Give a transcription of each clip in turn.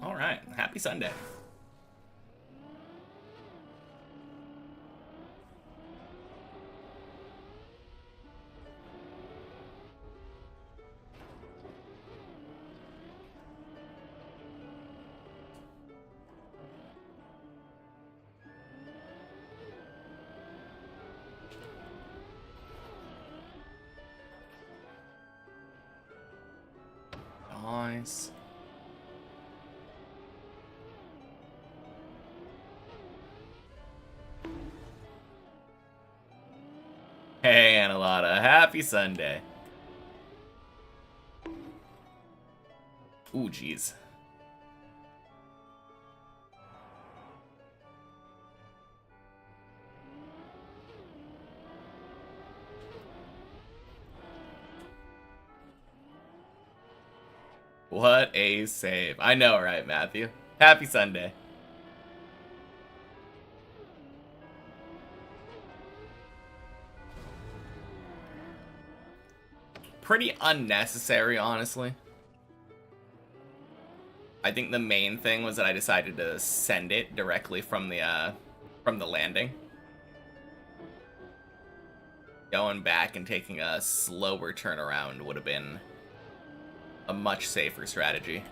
All right. Happy Sunday. Nice. Hey, Analata. Happy Sunday. Ooh, jeez. What a save. I know, right, Matthew? Happy Sunday. Pretty unnecessary, honestly. I think the main thing was that I decided to send it directly from the landing. Going back and taking a slower turnaround would have been a much safer strategy.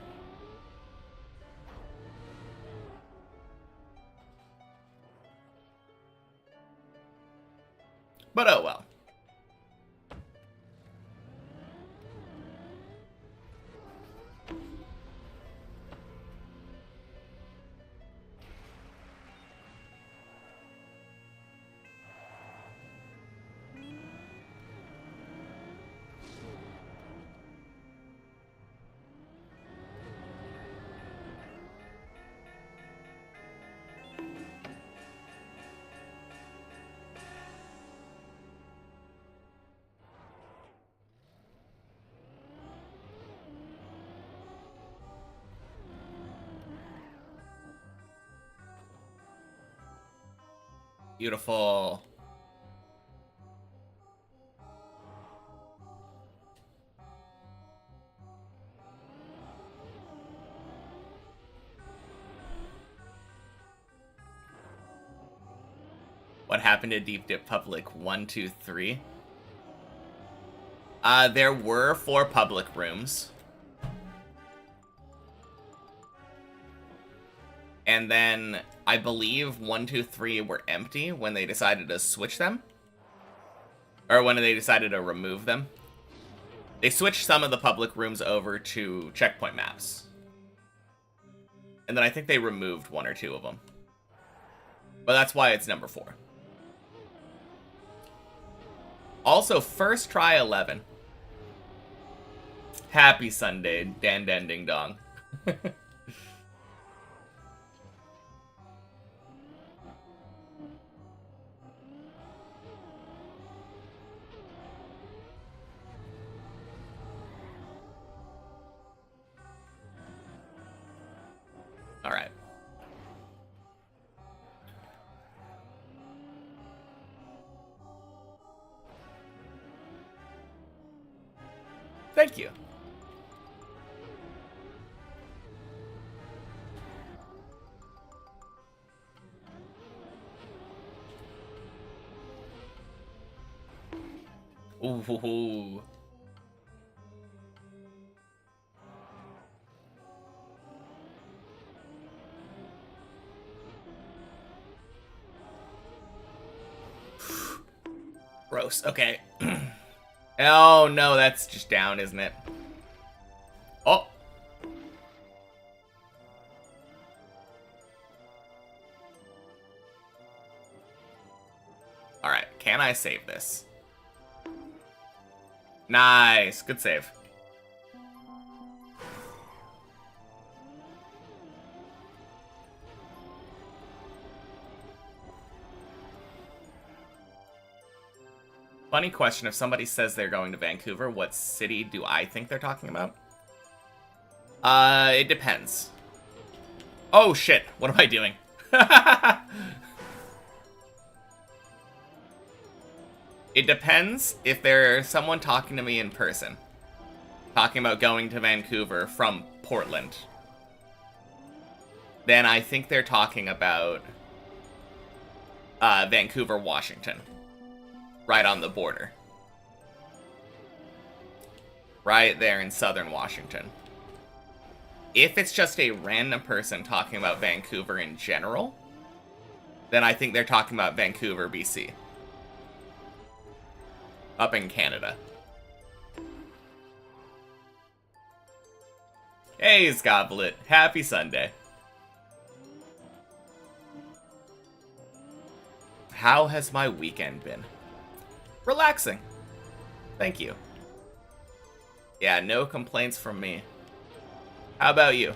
But oh well. Beautiful. What happened to Deep Dip Public 1, 2, 3? There were 4 public rooms. And then I believe 1, 2, 3 were empty when they decided to switch them. Or when they decided to remove them. They switched some of the public rooms over to checkpoint maps. And then I think they removed 1 or 2 of them. But that's why it's number 4. Also, first try 11. Happy Sunday, Dan Dan Ding Dong. All right. Thank you. Ooh. Gross. Okay. Oh, no, that's just down, isn't it? Oh. Alright, can I save this? Nice. Good save. Funny question, if somebody says they're going to Vancouver, what city do I think they're talking about? It depends. Oh shit, what am I doing? It depends if there's someone talking to me in person. Talking about going to Vancouver from Portland. then I think they're talking about Vancouver, Washington. Right on the border. Right there in southern Washington. If it's just a random person talking about Vancouver in general, then I think they're talking about Vancouver, BC. Up in Canada. Hey, Scoblet. Happy Sunday. How has my weekend been? Relaxing. Thank you. Yeah, no complaints from me. How about you?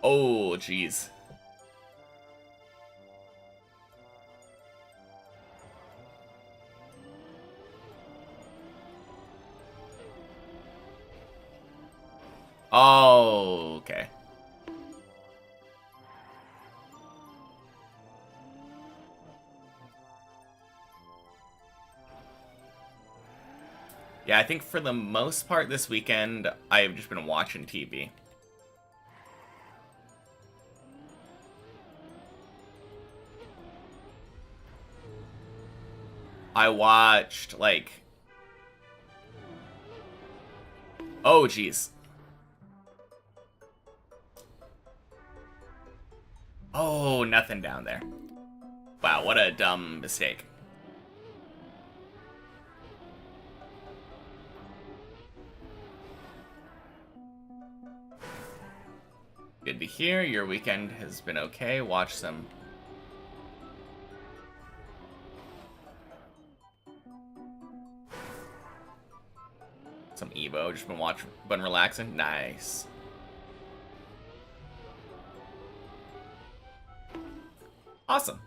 Oh, jeez. Oh, okay. Yeah, I think for the most part this weekend, I've just been watching TV. I watched, like... Oh, jeez. Oh, nothing down there. Wow, what a dumb mistake. Good to hear. Your weekend has been okay. Watch some... some Evo. Just been relaxing. Nice. Awesome.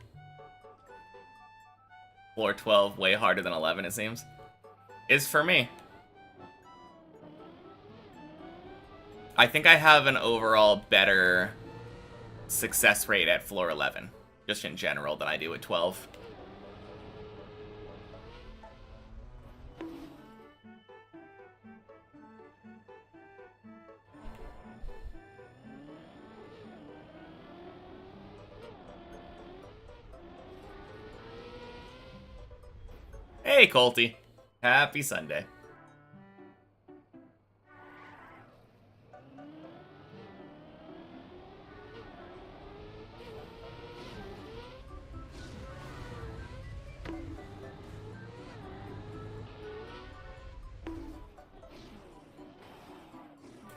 Floor 12, way harder than 11, it seems. Is for me. I think I have an overall better success rate at floor 11, just in general, than I do at 12. Hey, Colty. Happy Sunday.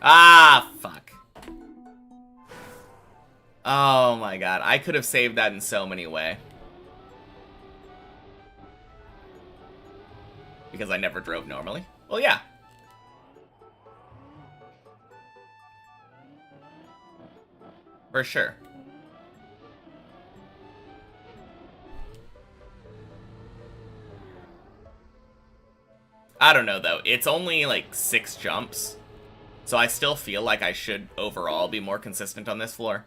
Ah, fuck. Oh my god. I could have saved that in so many ways. Because I never drove normally? Well, yeah. For sure. I don't know, though. It's only, like, 6 jumps. So I still feel like I should, overall, be more consistent on this floor.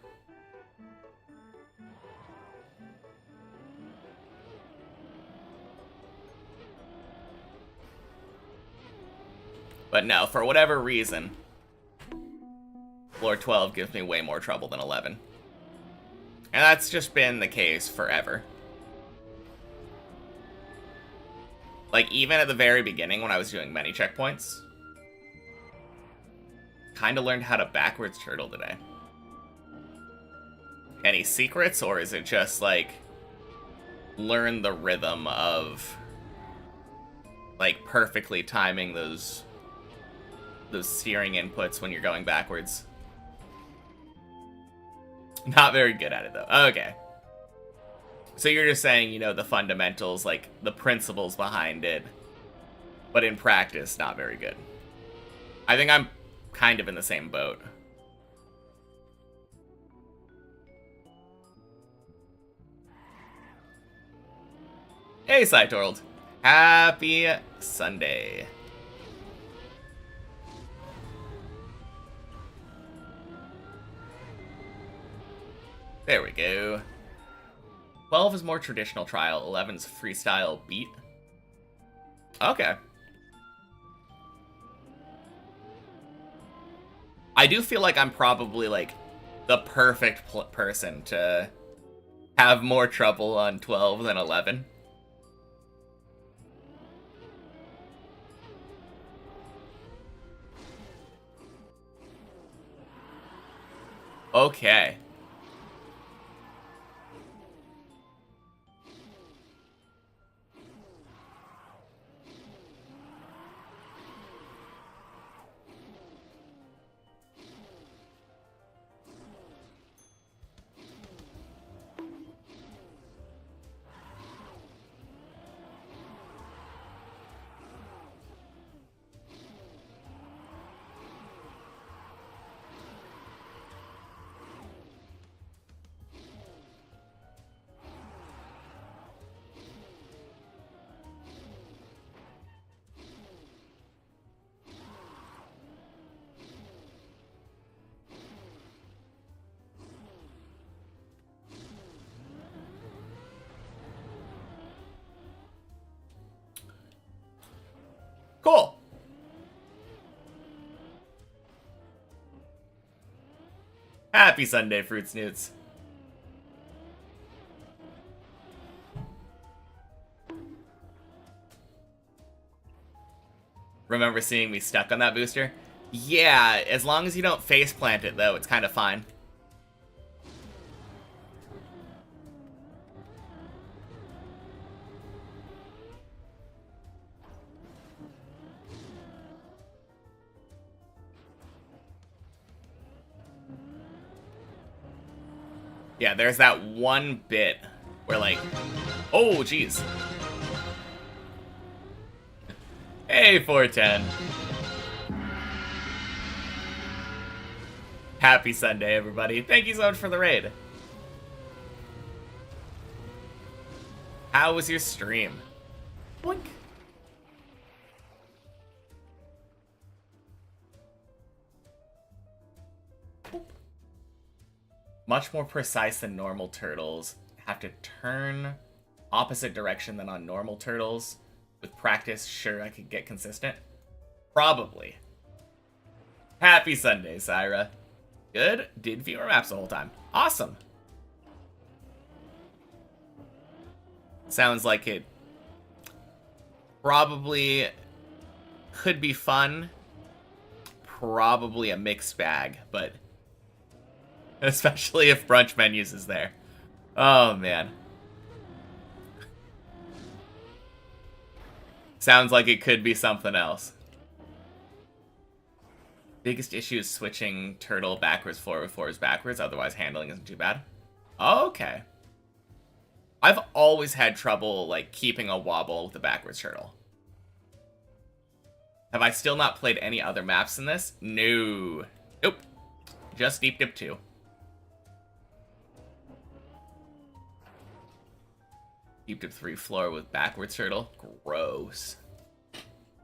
But no, for whatever reason, floor 12 gives me way more trouble than 11. And that's just been the case forever. Like, even at the very beginning when I was doing many checkpoints, kinda learned how to backwards turtle today. Any secrets, or is it just, like, learn the rhythm of, like, perfectly timing those steering inputs when you're going backwards? Not very good at it, though. Okay. So you're just saying, you know, the fundamentals, like, the principles behind it, but in practice, not very good. I think I'm kind of in the same boat. Hey, Cytorld. Happy Sunday. There we go. 12 is more traditional trial, 11's freestyle beat. Okay. I do feel like I'm probably, like, the perfect person to have more trouble on 12 than 11. Okay. Cool. Happy Sunday, Fruit Snoots. Remember seeing me stuck on that booster? Yeah, as long as you don't face plant it, though, it's kind of fine. Yeah, there's that one bit where, like, oh, jeez. Hey, 410. Happy Sunday, everybody. Thank you so much for the raid. How was your stream? Boink. Much more precise than normal turtles. Have to turn opposite direction than on normal turtles. With practice, sure, I could get consistent. Probably. Happy Sunday, Syra. Good. Did viewer maps the whole time. Awesome. Sounds like it probably could be fun. Probably a mixed bag, but especially if brunch menus is there. Oh, man. Sounds like it could be something else. Biggest issue is switching turtle backwards, forwards, backwards. Otherwise, handling isn't too bad. Okay. I've always had trouble, like, keeping a wobble with the backwards turtle. Have I still not played any other maps in this? No. Nope. Just Deep Dip 2. Deep Dip 3 floor with backwards turtle. Gross.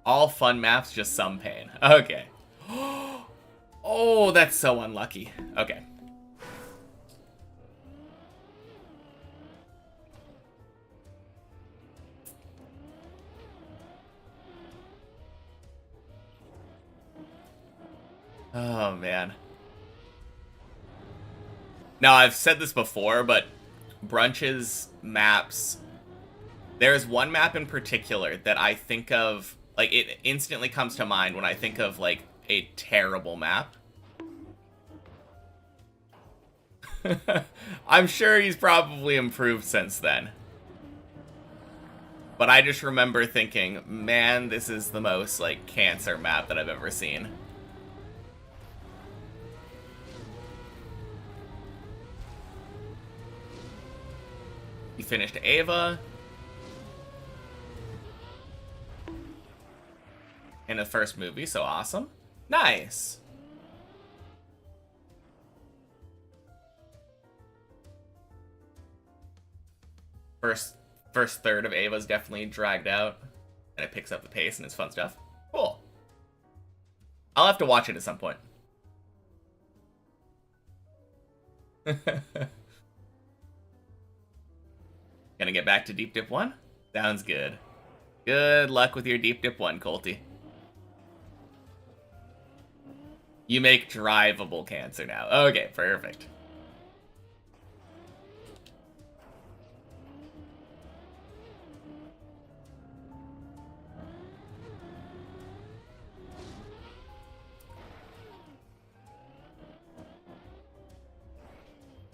All fun maps, just some pain. Okay. Oh, that's so unlucky. Okay. Oh, man. Now, I've said this before, but Brunch's maps... There's one map in particular that I think of... Like, it instantly comes to mind when I think of, like, a terrible map. I'm sure he's probably improved since then. But I just remember thinking, man, this is the most, like, cancer map that I've ever seen. He finished Ava. In the first movie, so awesome. Nice. First third of Ava's definitely dragged out, and it picks up the pace and it's fun stuff. Cool. I'll have to watch it at some point. Gonna get back to Deep Dip 1? Sounds good. Good luck with your Deep Dip 1, Colty. You make drivable cancer now. Okay, perfect.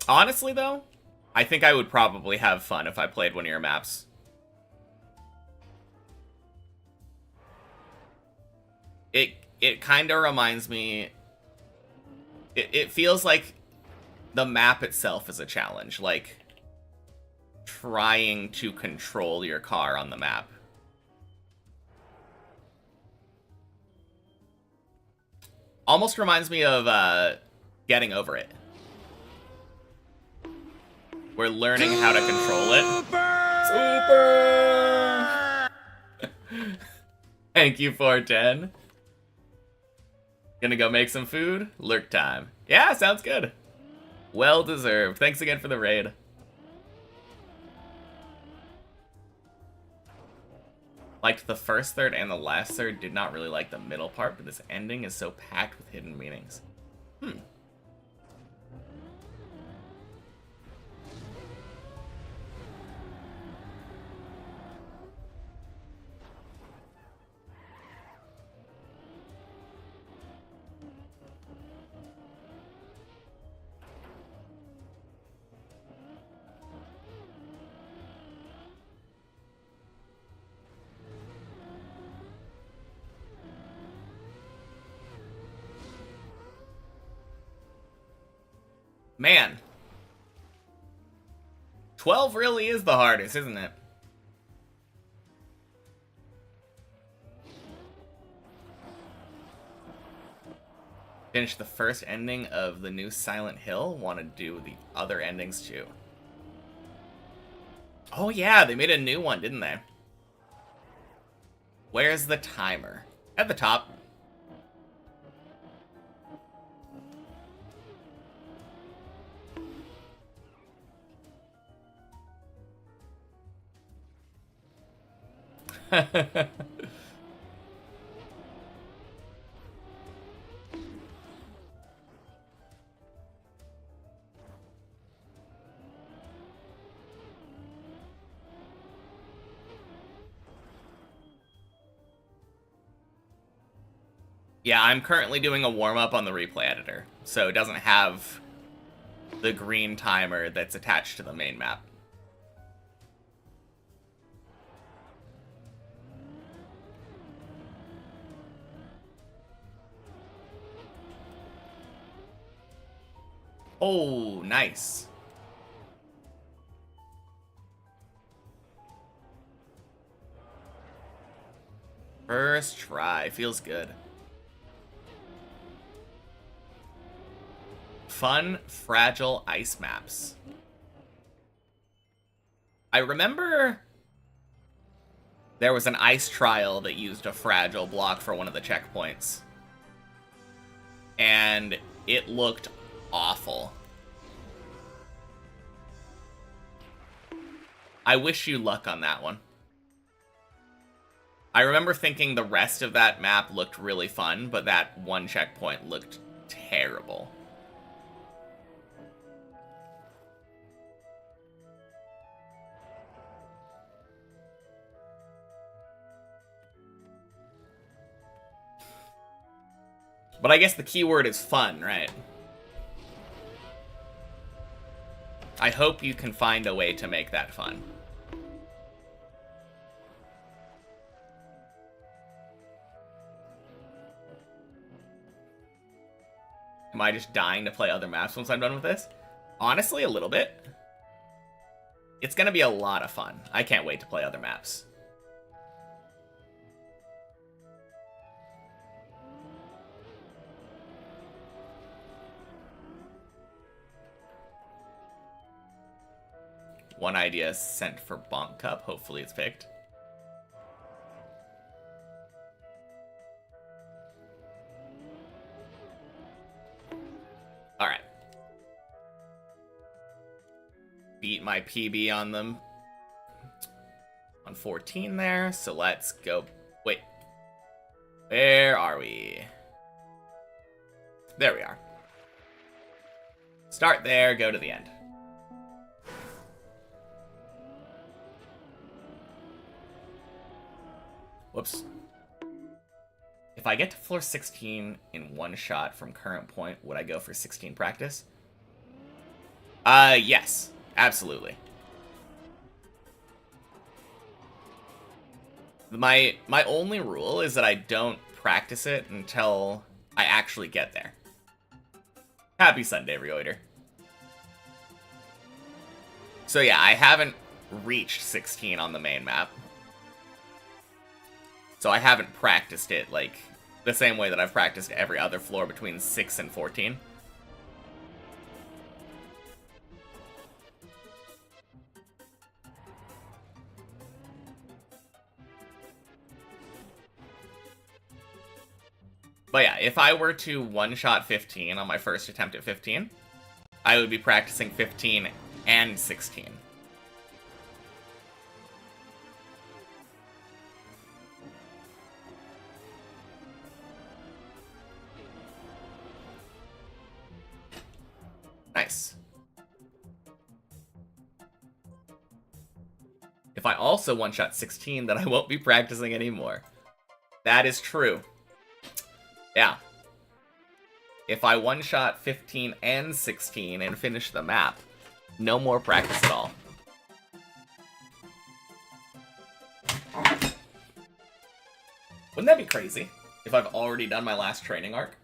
Honestly, though, I think I would probably have fun if I played one of your maps. It kind of reminds me... It feels like the map itself is a challenge. Like, trying to control your car on the map. Almost reminds me of Getting Over It. We're learning how to control it. Super! Thank you, 410. Gonna go make some food? Lurk time. Yeah, sounds good. Well deserved. Thanks again for the raid. Liked the first third and the last third. Did not really like the middle part, but this ending is so packed with hidden meanings. Man. 12 really is the hardest, isn't it? Finished the first ending of the new Silent Hill. Want to do the other endings too. Oh yeah, they made a new one, didn't they? Where's the timer? At the top. Yeah, I'm currently doing a warm-up on the replay editor, so it doesn't have the green timer that's attached to the main map. Oh, nice. First try. Feels good. Fun, fragile ice maps. I remember there was an ice trial that used a fragile block for one of the checkpoints. And it looked awful. I wish you luck on that one. I remember thinking the rest of that map looked really fun, but that one checkpoint looked terrible. But I guess the keyword is fun, right? I hope you can find a way to make that fun. Am I just dying to play other maps once I'm done with this? Honestly, a little bit. It's gonna be a lot of fun. I can't wait to play other maps. One idea is sent for Bonk Cup. Hopefully it's picked. Alright. Beat my PB on them. On 14 there, so let's go. Wait. Where are we? There we are. Start there, go to the end. Whoops. If I get to floor 16 in one shot from current point, would I go for 16 practice? Yes. Absolutely. My only rule is that I don't practice it until I actually get there. Happy Sunday, Reuter. So yeah, I haven't reached 16 on the main map. So I haven't practiced it, like, the same way that I've practiced every other floor between 6 and 14. But yeah, if I were to one-shot 15 on my first attempt at 15, I would be practicing 15 and 16. Nice. If I also one-shot 16, then I won't be practicing anymore. That is true. Yeah. If I one-shot 15 and 16 and finish the map, no more practice at all. Wouldn't that be crazy if I've already done my last training arc?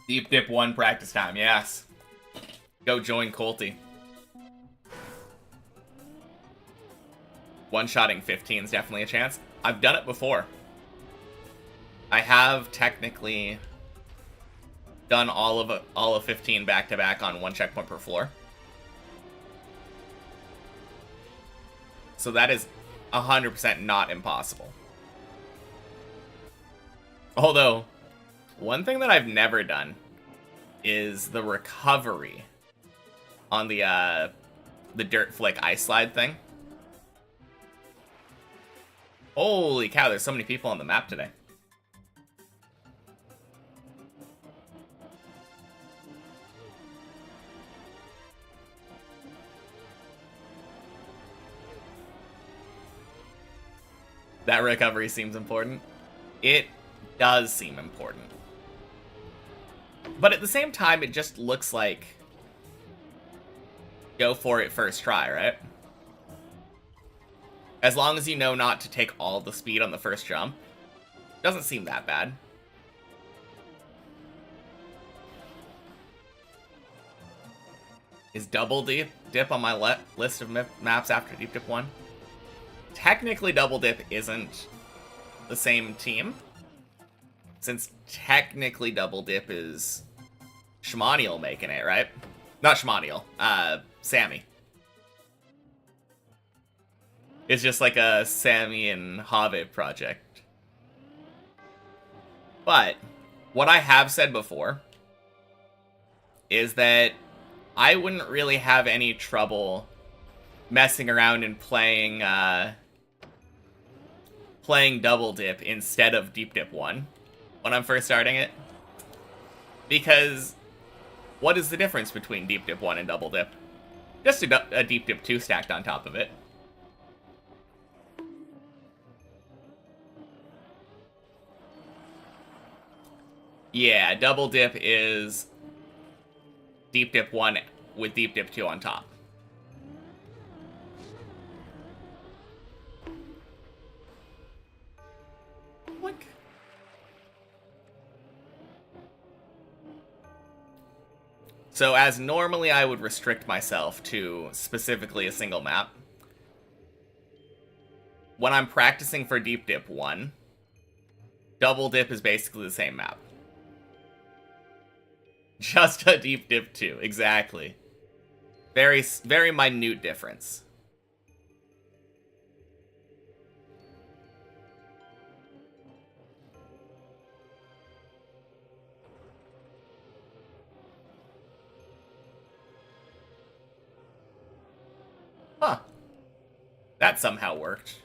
Deep Dip 1 practice time, yes. Go join Colty. One-shotting 15 is definitely a chance. I've done it before. I have technically done all of 15 back-to-back on one checkpoint per floor. So that is 100% not impossible. Although, one thing that I've never done is the recovery on the Dirt Flick ice slide thing. Holy cow, there's so many people on the map today. That recovery seems important. It does seem important. But at the same time, it just looks like go for it first try, right? As long as you know not to take all the speed on the first jump, doesn't seem that bad. Is Double Dip on my list of maps after Deep Dip 1? Technically, Double Dip isn't the same team, since technically Double Dip is Schmaniel making it, right? Not Schmaniel, Sammy. It's just like a Sammy and Have project. But what I have said before is that I wouldn't really have any trouble messing around and playing playing Double Dip instead of Deep Dip 1 when I'm first starting it. Because what is the difference between Deep Dip 1 and Double Dip? Just a Deep Dip 2 stacked on top of it. Yeah, Double Dip is Deep Dip 1 with Deep Dip 2 on top. Boink. So as normally I would restrict myself to specifically a single map, when I'm practicing for Deep Dip 1, Double Dip is basically the same map. Just a Deep Dip 2, exactly. Very, very minute difference. Huh. That somehow worked.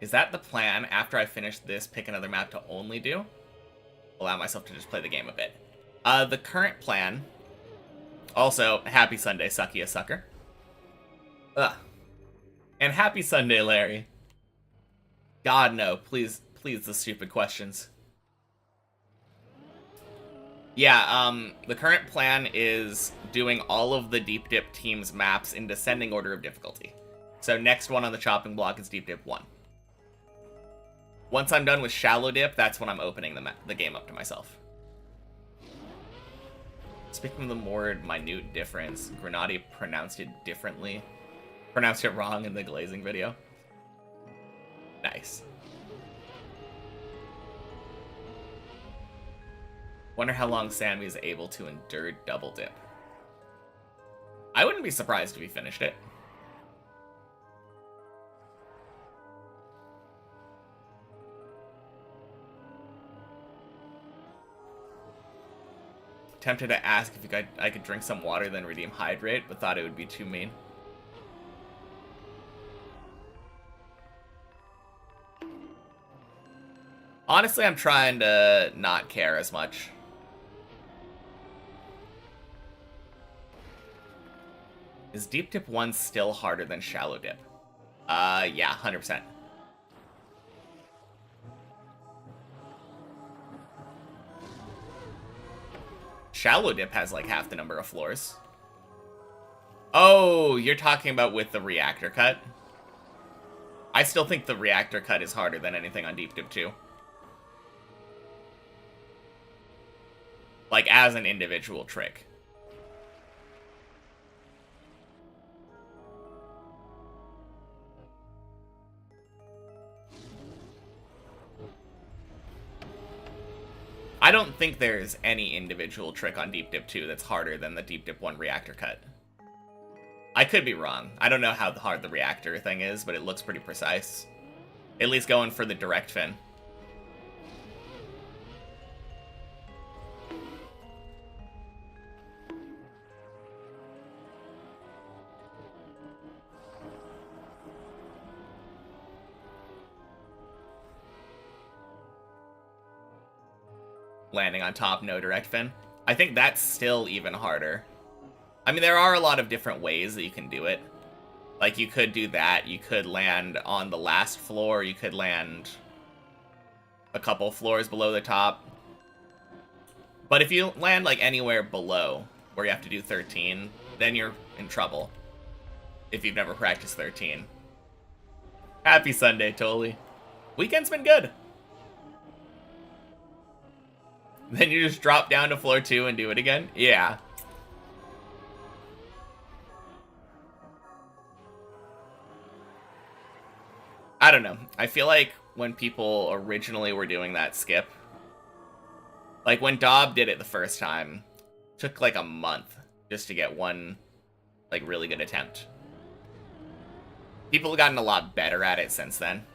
Is that the plan? After I finish this, pick another map to only do? Allow myself to just play the game a bit. The current plan... Also, happy Sunday, Sucky a Sucker. Ugh. And happy Sunday, Larry. God, no. Please, the stupid questions. Yeah, the current plan is doing all of the Deep Dip team's maps in descending order of difficulty. So next one on the chopping block is Deep Dip 1. Once I'm done with Shallow Dip, that's when I'm opening the game up to myself. Speaking of the more minute difference, Grenati pronounced it differently. Pronounced it wrong in the glazing video. Nice. Wonder how long Sammy is able to endure double dip. I wouldn't be surprised if he finished it. Tempted to ask if I could drink some water then redeem hydrate, but thought it would be too mean. Honestly, I'm trying to not care as much. Is Deep Dip 1 still harder than Shallow Dip? Yeah, 100%. Shallow Dip has like half the number of floors. Oh, you're talking about with the reactor cut? I still think the reactor cut is harder than anything on Deep Dip 2. Like, as an individual trick. I don't think there's any individual trick on Deep Dip 2 that's harder than the Deep Dip 1 reactor cut. I could be wrong. I don't know how hard the reactor thing is, but it looks pretty precise. At least going for the direct fin. Landing on top, no direct fin. I think that's still even harder. I mean, there are a lot of different ways that you can do it. Like, you could do that. You could land on the last floor. You could land a couple floors below the top. But if you land, like, anywhere below where you have to do 13, then you're in trouble. If you've never practiced 13. Happy Sunday, Toli. Weekend's been good. Then you just drop down to floor 2 and do it again? Yeah. I don't know. I feel like when people originally were doing that skip, like when Dob did it the first time, it took like a month just to get one like really good attempt. People have gotten a lot better at it since then.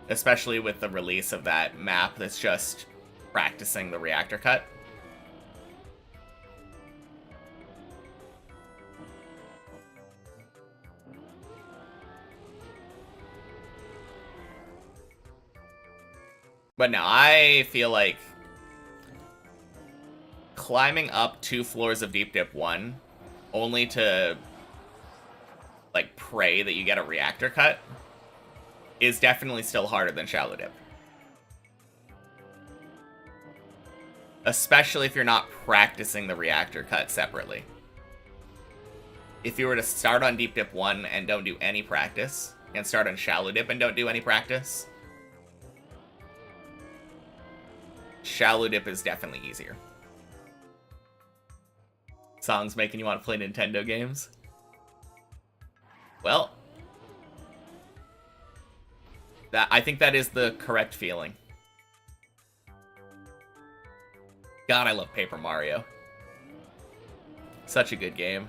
Especially with the release of that map that's just practicing the reactor cut. But no, I feel like climbing up 2 floors of Deep Dip 1 only to like pray that you get a reactor cut is definitely still harder than Shallow Dip. Especially if you're not practicing the reactor cut separately. If you were to start on Deep Dip 1 and don't do any practice, and start on Shallow Dip and don't do any practice, Shallow Dip is definitely easier. Songs making you want to play Nintendo games? Well, I think that is the correct feeling. God, I love Paper Mario. Such a good game.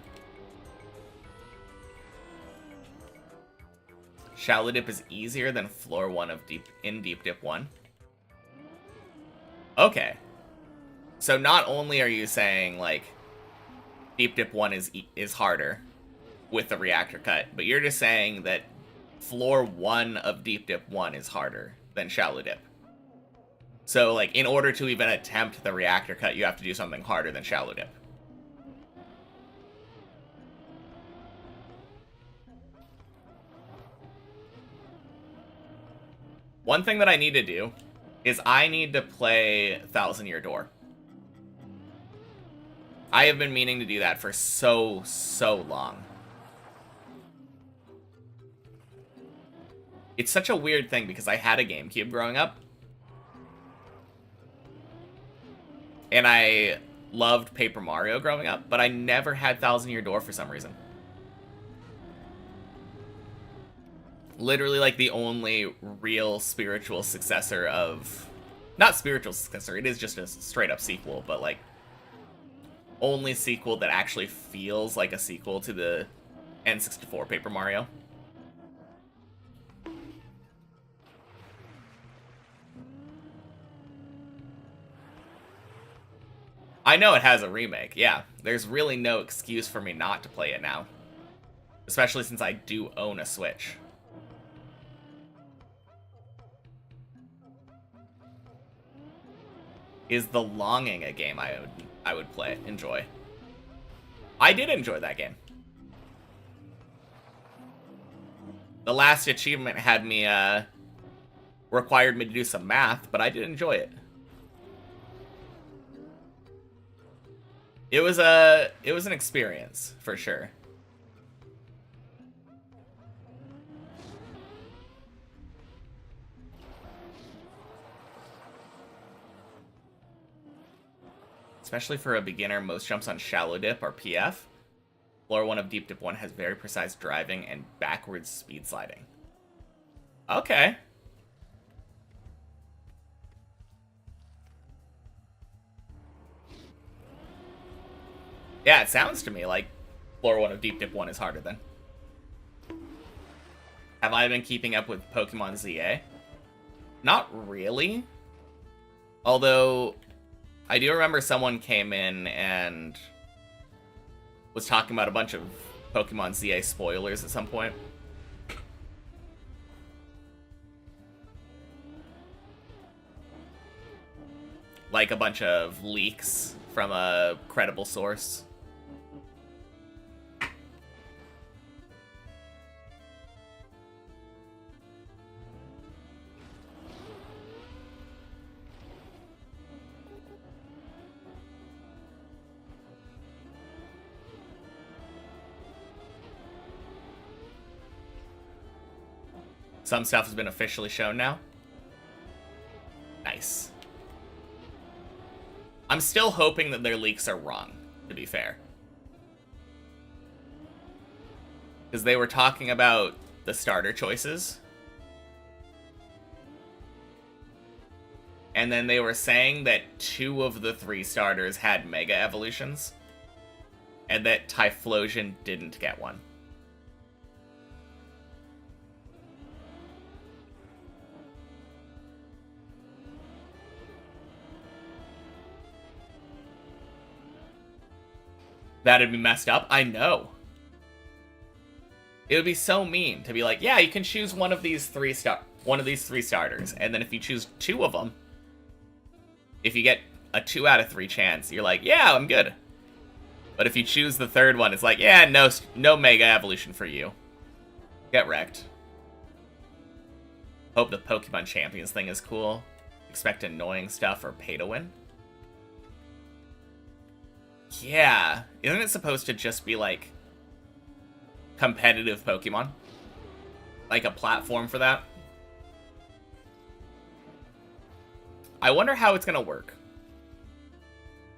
Shallow Dip is easier than floor 1 of Deep Dip 1. Okay. So not only are you saying like Deep Dip 1 is harder with the reactor cut, but you're just saying that floor 1 of Deep Dip 1 is harder than Shallow Dip. So, like, in order to even attempt the reactor cut, you have to do something harder than Shallow Dip. One thing that I need to do is I need to play Thousand Year Door. I have been meaning to do that for so long. It's such a weird thing because I had a GameCube growing up. And I loved Paper Mario growing up, but I never had Thousand Year Door for some reason. Literally, like, the only real spiritual successor of... Not spiritual successor, it is just a straight-up sequel, but, like, only sequel that actually feels like a sequel to the N64 Paper Mario. I know it has a remake, yeah. There's really no excuse for me not to play it now. Especially since I do own a Switch. Is The Longing a game I would enjoy? I did enjoy that game. The last achievement had me, required me to do some math, but I did enjoy it. It was an experience, for sure. Especially for a beginner, most jumps on Shallow Dip are PF. Floor 1 of Deep Dip 1 has very precise driving and backwards speed sliding. Okay. Yeah, it sounds to me like floor 1 of Deep Dip 1 is harder then. Have I been keeping up with Pokemon ZA? Not really. Although, I do remember someone came in and was talking about a bunch of Pokemon ZA spoilers at some point. Like a bunch of leaks from a credible source. Some stuff has been officially shown now. Nice. I'm still hoping that their leaks are wrong, to be fair. Because they were talking about the starter choices. And then they were saying that 2 of the 3 starters had Mega Evolutions. And that Typhlosion didn't get one. That'd be messed up. I know. It would be so mean to be like, yeah, you can choose one of these 3 starters, and then if you choose 2 of them, if you get a 2 out of 3 chance, you're like, yeah, I'm good. But if you choose the 3rd one, it's like, yeah, no Mega Evolution for you. Get wrecked. Hope the Pokemon Champions thing is cool. Expect annoying stuff or pay to win. Yeah, isn't it supposed to just be, like, competitive Pokemon? Like a platform for that? I wonder how it's gonna work.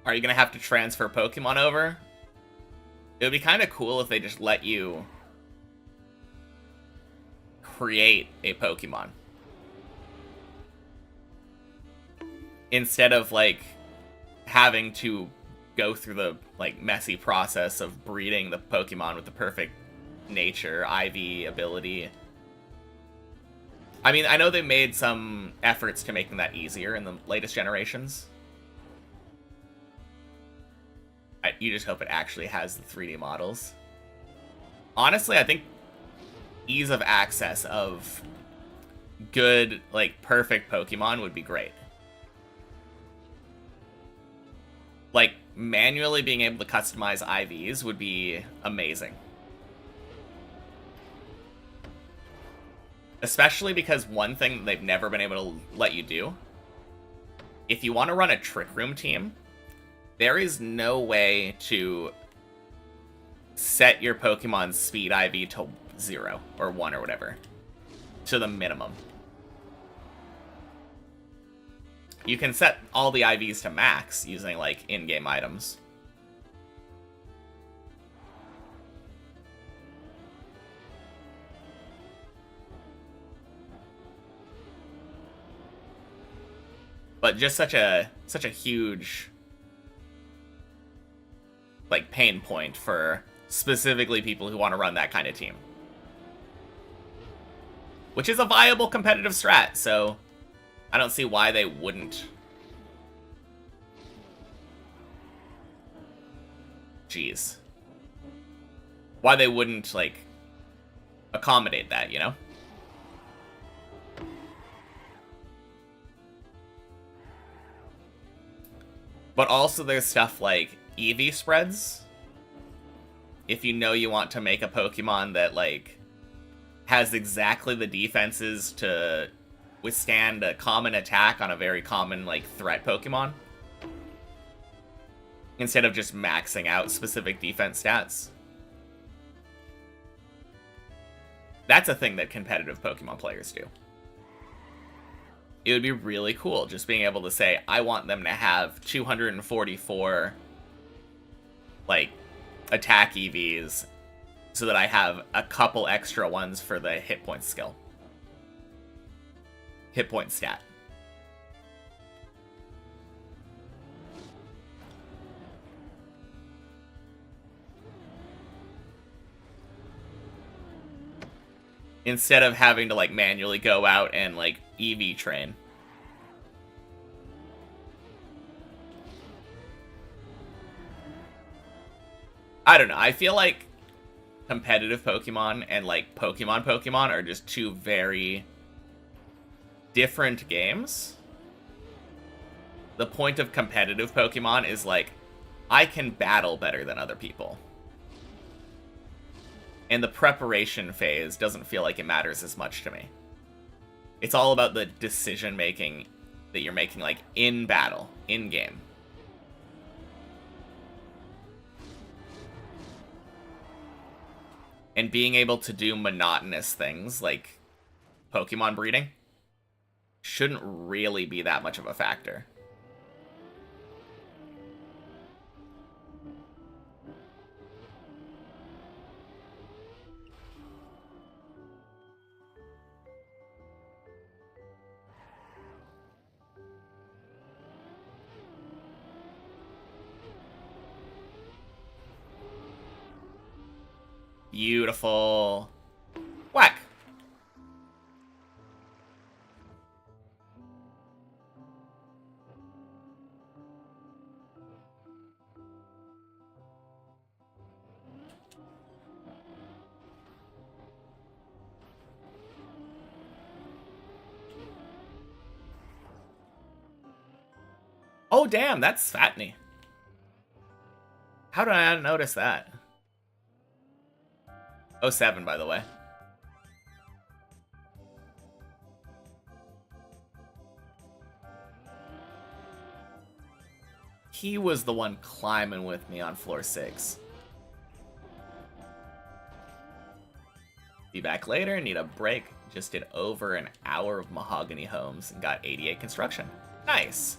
Are you gonna have to transfer Pokemon over? It would be kind of cool if they just let you create a Pokemon. Instead of, like, having to go through the, like, messy process of breeding the Pokemon with the perfect nature, IV ability. I mean, I know they made some efforts to making that easier in the latest generations. You just hope it actually has the 3D models. Honestly, I think ease of access of good, like, perfect Pokemon would be great. Like, manually being able to customize IVs would be amazing. Especially because one thing that they've never been able to let you do, if you want to run a Trick Room team, there is no way to set your Pokemon's speed IV to 0 or 1 or whatever, to the minimum. You can set all the IVs to max using, like, in-game items. But just such a huge, like, pain point for specifically people who want to run that kind of team. Which is a viable competitive strat, so I don't see why they wouldn't. Jeez. Why they wouldn't, like, accommodate that, you know? But also there's stuff like EV spreads. If you know you want to make a Pokemon that, like, has exactly the defenses to withstand a common attack on a very common, like, threat Pokemon, instead of just maxing out specific defense stats. That's a thing that competitive Pokemon players do. It would be really cool just being able to say, I want them to have 244, like, attack EVs so that I have a couple extra ones for the hit point skill. Hit point stat. Instead of having to, like, manually go out and, like, EV train. I don't know. I feel like competitive Pokemon and, like, Pokemon are just two very different games. The point of competitive Pokemon is, like, I can battle better than other people. And the preparation phase doesn't feel like it matters as much to me. It's all about the decision-making that you're making, like, in battle, in-game. And being able to do monotonous things, like Pokemon breeding, shouldn't really be that much of a factor. Beautiful. Whack. Oh, damn, that's Fatney. How did I not notice that? 07, by the way. He was the one climbing with me on floor 6. Be back later, need a break. Just did over an hour of mahogany homes and got 88 construction. Nice.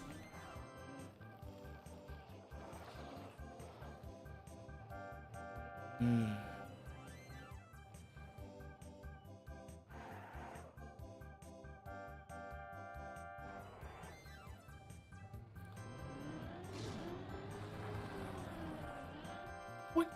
Quick.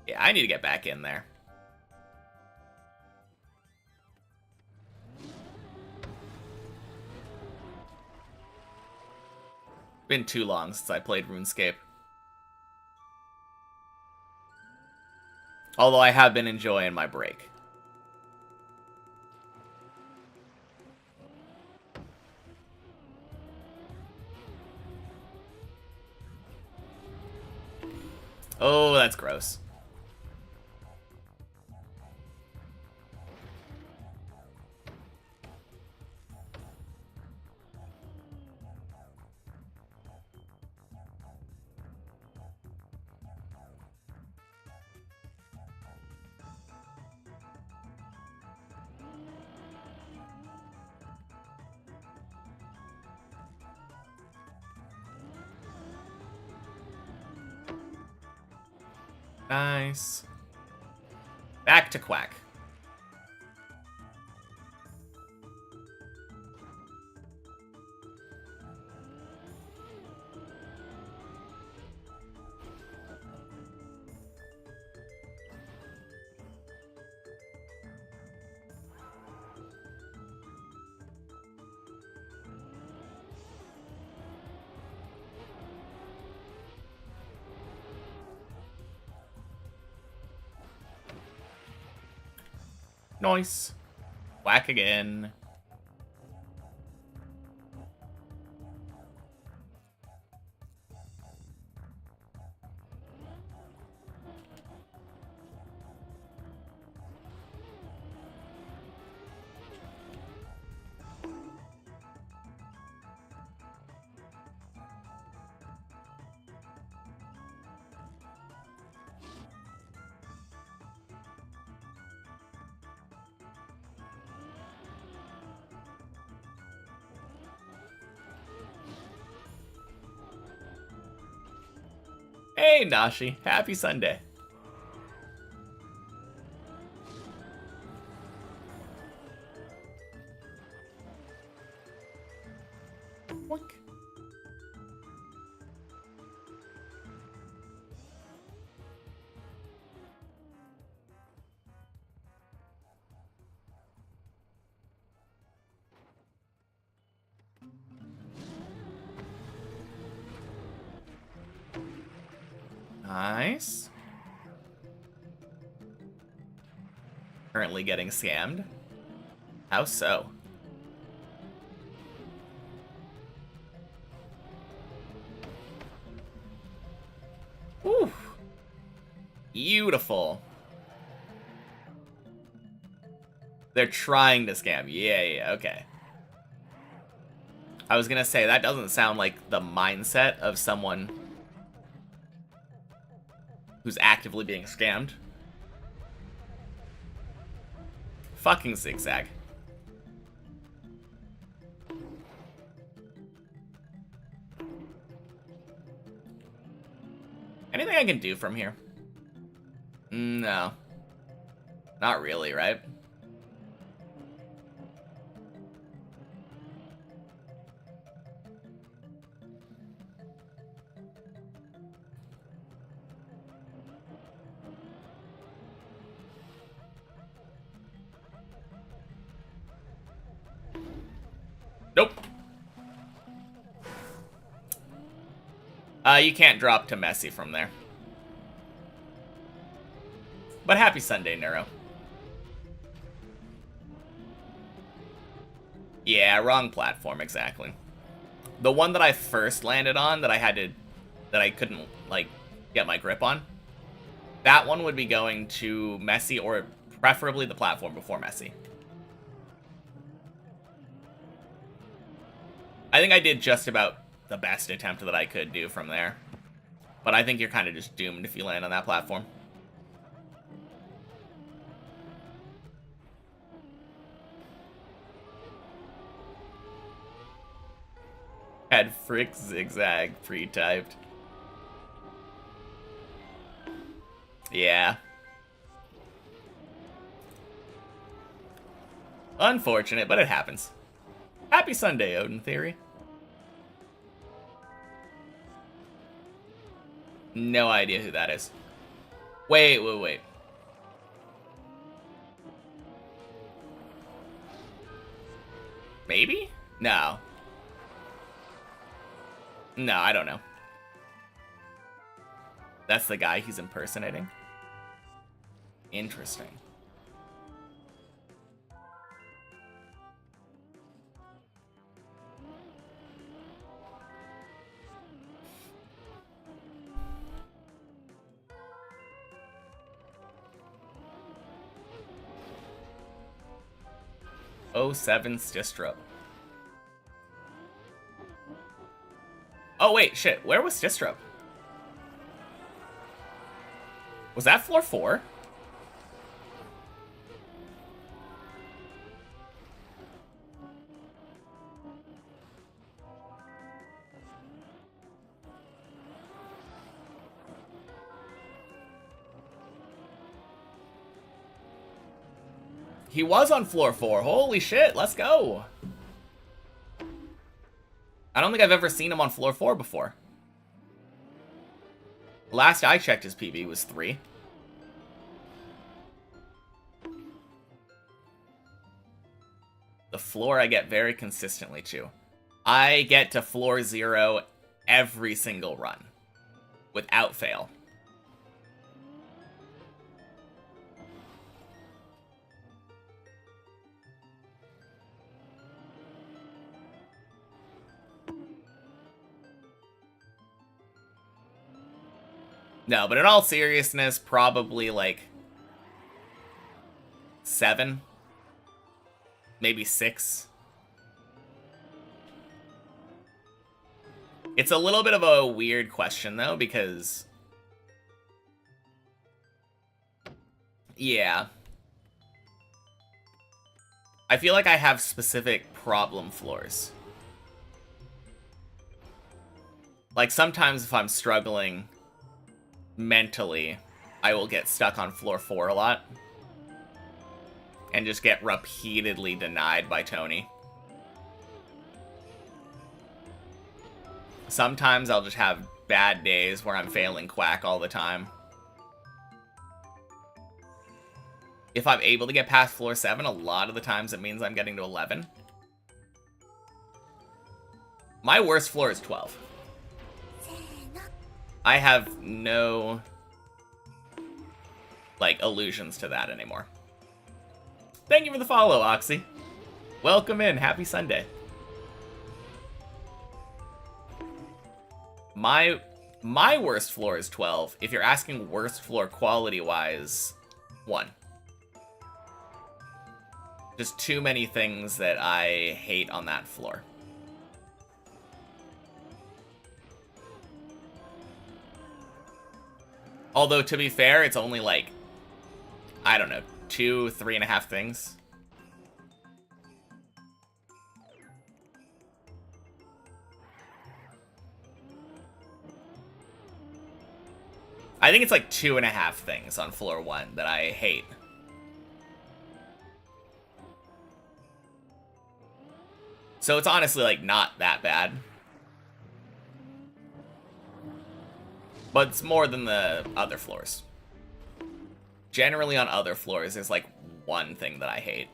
Yeah, I need to get back in there. Been too long since I played RuneScape. Although I have been enjoying my break. Oh, that's gross. Nice. Back to Quack. Nice. Whack again. Hey, Nashi. Happy Sunday. What? Nice. Currently getting scammed. How so? Whew. Beautiful. They're trying to scam. Yeah, okay. I was gonna say, that doesn't sound like the mindset of someone who's actively being scammed. Fucking zigzag. Anything I can do from here? No. Not really, right? Nope. You can't drop to Messi from there. But happy Sunday, Neuro. Yeah, wrong platform, exactly. The one that I first landed on that I couldn't, like, get my grip on, that one would be going to Messi, or preferably the platform before Messi. I think I did just about the best attempt that I could do from there. But I think you're kind of just doomed if you land on that platform. Had frick zigzag pre-typed. Yeah. Unfortunate, but it happens. Happy Sunday, Odin Theory. No idea who that is. Wait. Maybe? No. No, I don't know. That's the guy he's impersonating? Interesting. Oh, 07 Stistrop. Oh, wait, shit. Where was Stistrop? Was that floor 4? He was on floor 4. Holy shit, let's go. I don't think I've ever seen him on floor 4 before. Last I checked, his PB was 3. The floor I get very consistently to. I get to floor 0 every single run. Without fail. No, but in all seriousness, probably like 7, maybe 6. It's a little bit of a weird question though, because yeah, I feel like I have specific problem floors. Like sometimes if I'm struggling mentally, I will get stuck on floor 4 a lot and just get repeatedly denied by Tony. Sometimes I'll just have bad days where I'm failing Quack all the time. If I'm able to get past floor 7, a lot of the times it means I'm getting to 11. My worst floor is 12. I have no, like, allusions to that anymore. Thank you for the follow, Oxy. Welcome in. Happy Sunday. My worst floor is 12. If you're asking worst floor quality-wise, 1. Just too many things that I hate on that floor. Although, to be fair, it's only like, I don't know, 2, 3.5 things. I think it's like 2.5 things on floor 1 that I hate. So it's honestly like not that bad. But it's more than the other floors. Generally on other floors, there's like 1 thing that I hate.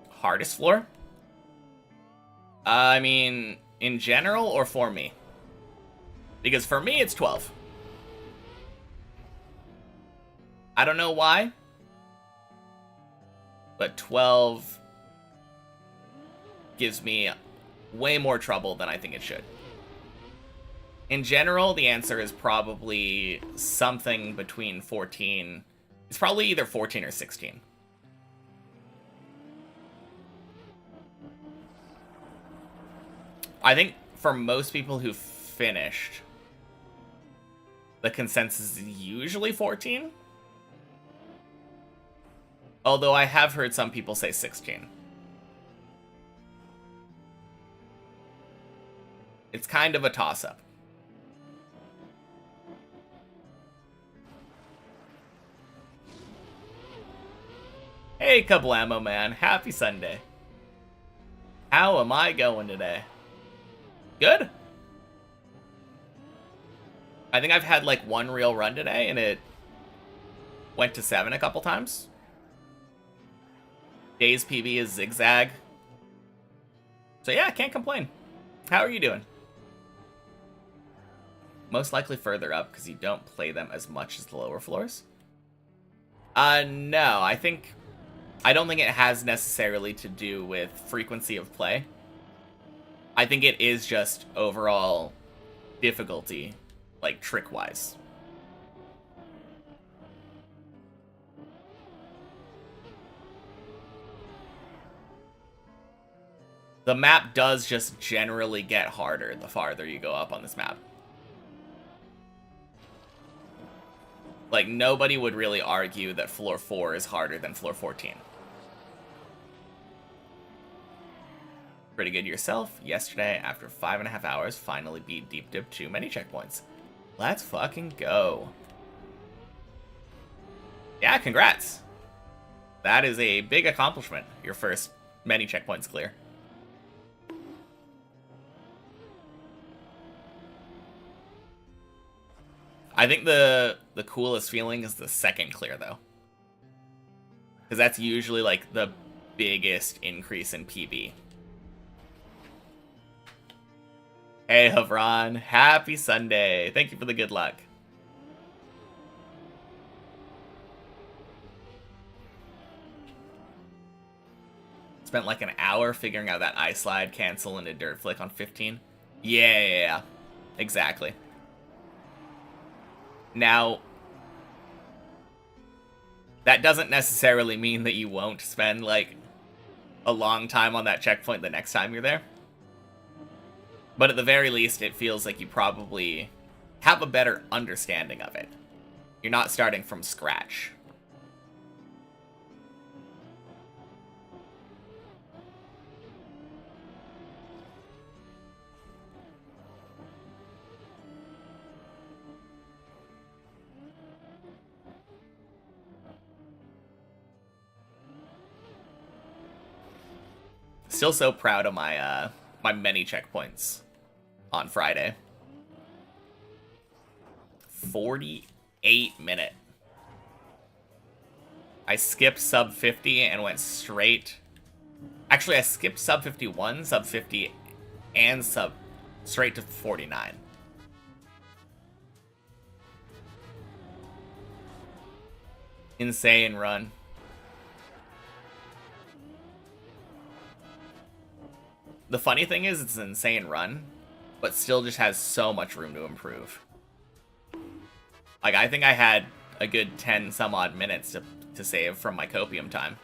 Hardest floor? I mean, in general or for me? Because for me, it's 12. I don't know why, but 12 gives me way more trouble than I think it should. In general, the answer is probably something between 14. It's probably either 14 or 16. I think for most people who finished, the consensus is usually 14. Although I have heard some people say 16. It's kind of a toss-up. Hey, Kablamo man. Happy Sunday. How am I going today? Good? I think I've had like one real run today, and it went to 7 a couple times. Day's PB is zigzag. So yeah, I can't complain. How are you doing? Most likely further up, because you don't play them as much as the lower floors. No, I don't think it has necessarily to do with frequency of play. I think it is just overall difficulty, like trick-wise. The map does just generally get harder the farther you go up on this map. Like, nobody would really argue that floor 4 is harder than floor 14. Pretty good yourself. Yesterday, after 5.5 hours, finally beat Deep Dip 2 many checkpoints. Let's fucking go. Yeah, congrats. That is a big accomplishment. Your first many checkpoints clear. I think the coolest feeling is the second clear, though. Because that's usually, like, the biggest increase in PB. Hey, Havron. Happy Sunday. Thank you for the good luck. Spent like an hour figuring out that ice slide cancel into dirt flick on 15. Yeah. Exactly. Now, that doesn't necessarily mean that you won't spend, like, a long time on that checkpoint the next time you're there. But at the very least, it feels like you probably have a better understanding of it. You're not starting from scratch. Still so proud of my my many checkpoints on Friday. 48-minute. I skipped sub 50 and went straight. Actually, I skipped sub 51, sub 50, and straight to 49. Insane run. The funny thing is, it's an insane run, but still just has so much room to improve. Like, I think I had a good 10 some odd minutes to save from my copium time.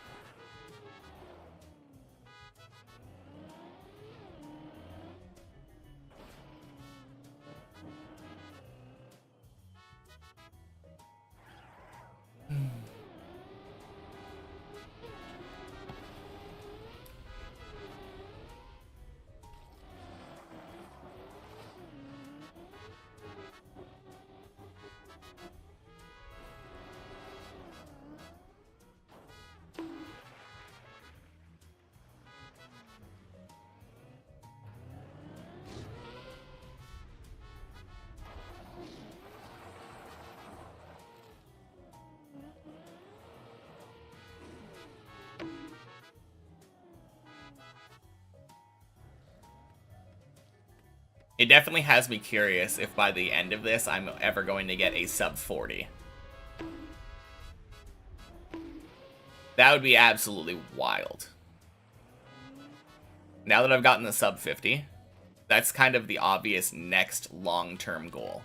It definitely has me curious if by the end of this I'm ever going to get a sub 40. That would be absolutely wild. Now that I've gotten the sub 50, that's kind of the obvious next long-term goal.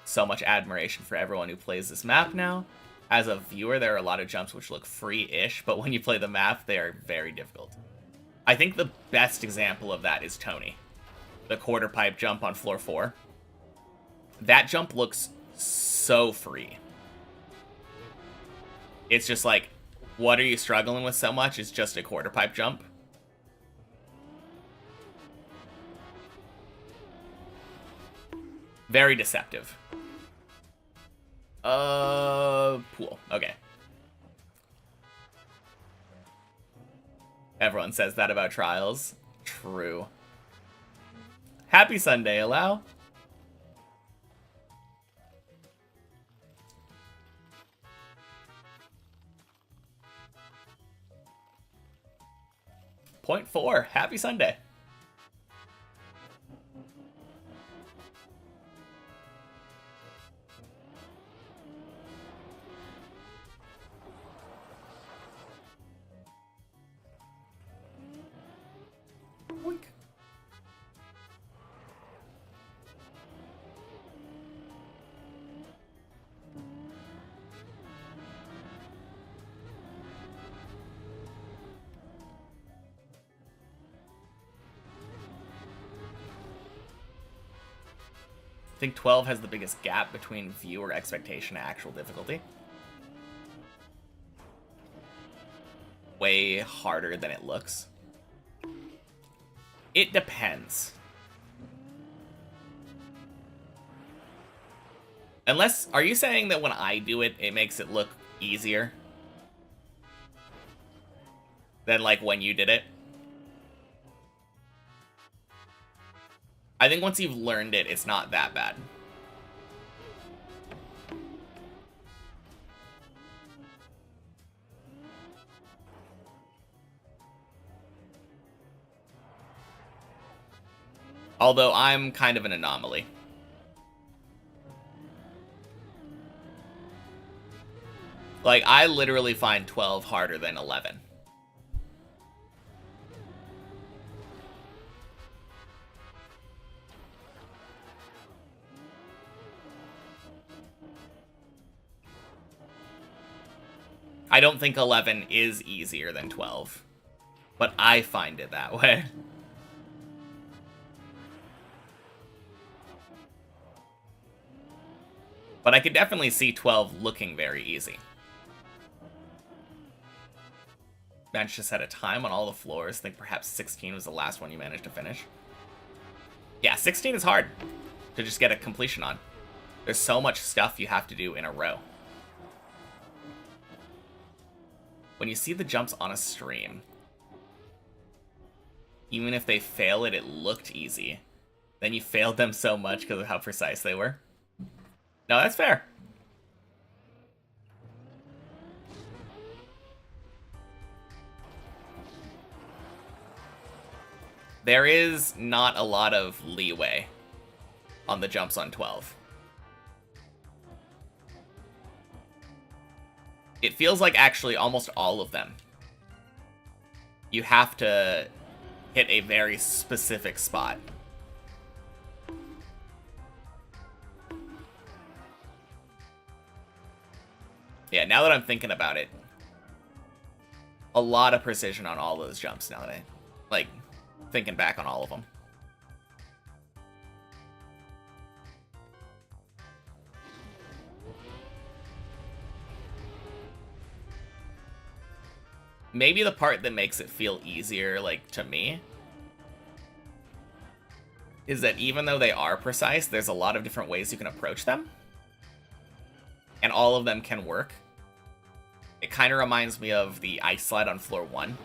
So much admiration for everyone who plays this map now. As a viewer, there are a lot of jumps which look free-ish, but when you play the map, they are very difficult. I think the best example of that is Tony. The quarter pipe jump on floor 4. That jump looks so free. It's just like, what are you struggling with so much? It's just a quarter pipe jump. Very deceptive. Pool. Okay. Everyone says that about trials. True. Happy Sunday, Allow. Point 4. Happy Sunday. Boink. I think 12 has the biggest gap between viewer expectation and actual difficulty. Way harder than it looks. It depends. Unless, are you saying that when I do it, it makes it look easier than like when you did it? I think once you've learned it, it's not that bad. Although I'm kind of an anomaly. Like, I literally find 12 harder than 11. I don't think 11 is easier than 12, but I find it that way. But I could definitely see 12 looking very easy. Managed to set a time on all the floors. I think perhaps 16 was the last one you managed to finish. Yeah, 16 is hard to just get a completion on. There's so much stuff you have to do in a row. When you see the jumps on a stream, even if they fail it, it looked easy. Then you failed them so much because of how precise they were. No, that's fair. There is not a lot of leeway on the jumps on 12. It feels like actually almost all of them, you have to hit a very specific spot. Yeah, now that I'm thinking about it, a lot of precision on all those jumps now that I, like, thinking back on all of them. Maybe the part that makes it feel easier, like, to me, is that even though they are precise, there's a lot of different ways you can approach them. And all of them can work. It kind of reminds me of the ice slide on floor 1.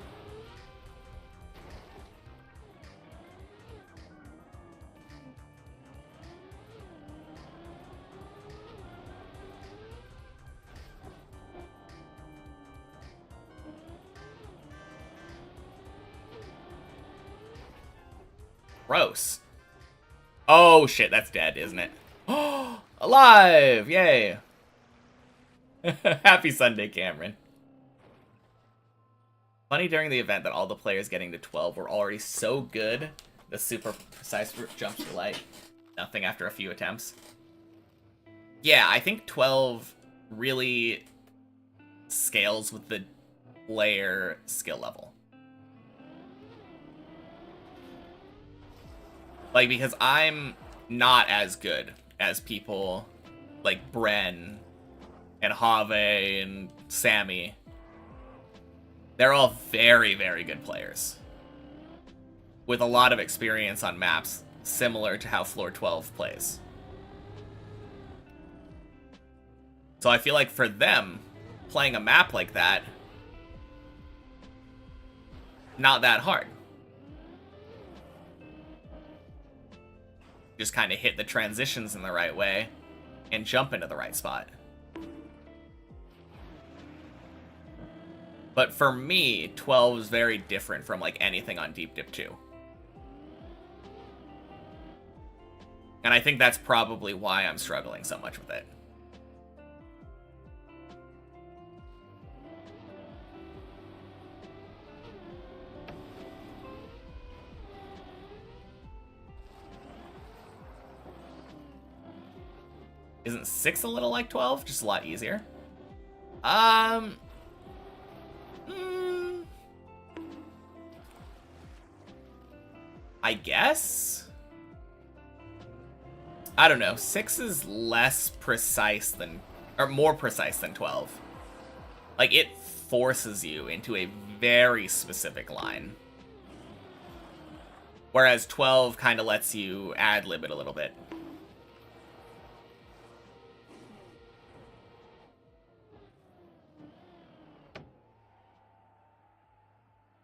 Gross. Oh shit, that's dead, isn't it? Oh, alive! Yay! Happy Sunday, Cameron. Funny during the event that all the players getting to 12 were already so good, the super precise jumps were like nothing after a few attempts. Yeah, I think 12 really scales with the player skill level. Like, because I'm not as good as people like Bren and Have and Sammy. They're all very, very good players with a lot of experience on maps similar to how Floor 12 plays. So I feel like for them, playing a map like that, not that hard. Just kind of hit the transitions in the right way and jump into the right spot. But for me, 12 is very different from like anything on Deep Dip 2. And I think that's probably why I'm struggling so much with it. Isn't 6 a little like 12? Just a lot easier. I guess? I don't know. 6 is less precise than, or more precise than 12. Like, it forces you into a very specific line. Whereas 12 kind of lets you ad-lib it a little bit.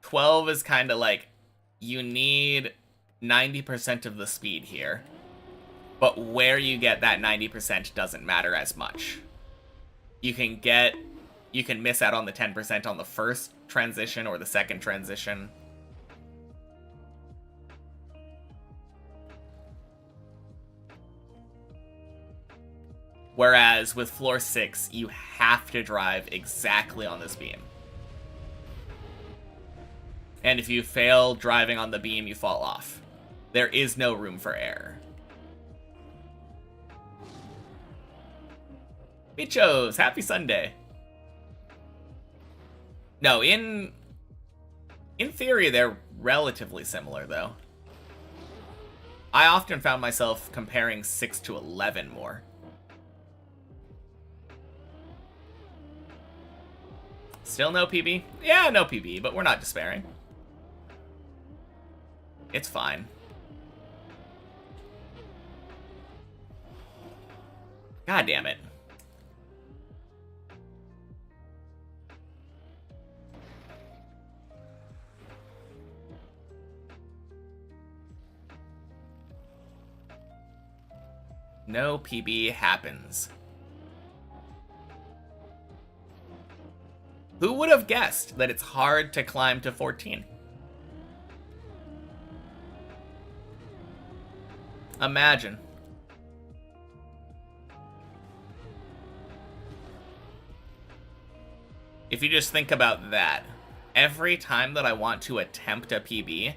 Twelve is kind of like, you need 90% of the speed here, but where you get that 90% doesn't matter as much. You can miss out on the 10% on the first transition or the second transition. Whereas with floor 6, you have to drive exactly on this beam. And if you fail driving on the beam, you fall off. There is no room for error. Bichos, happy Sunday. No, in theory, they're relatively similar, though. I often found myself comparing 6 to 11 more. Still no PB? Yeah, no PB, but we're not despairing. It's fine. God damn it. No PB happens. Who would have guessed that it's hard to climb to 14? Imagine. If you just think about that, every time that I want to attempt a PB,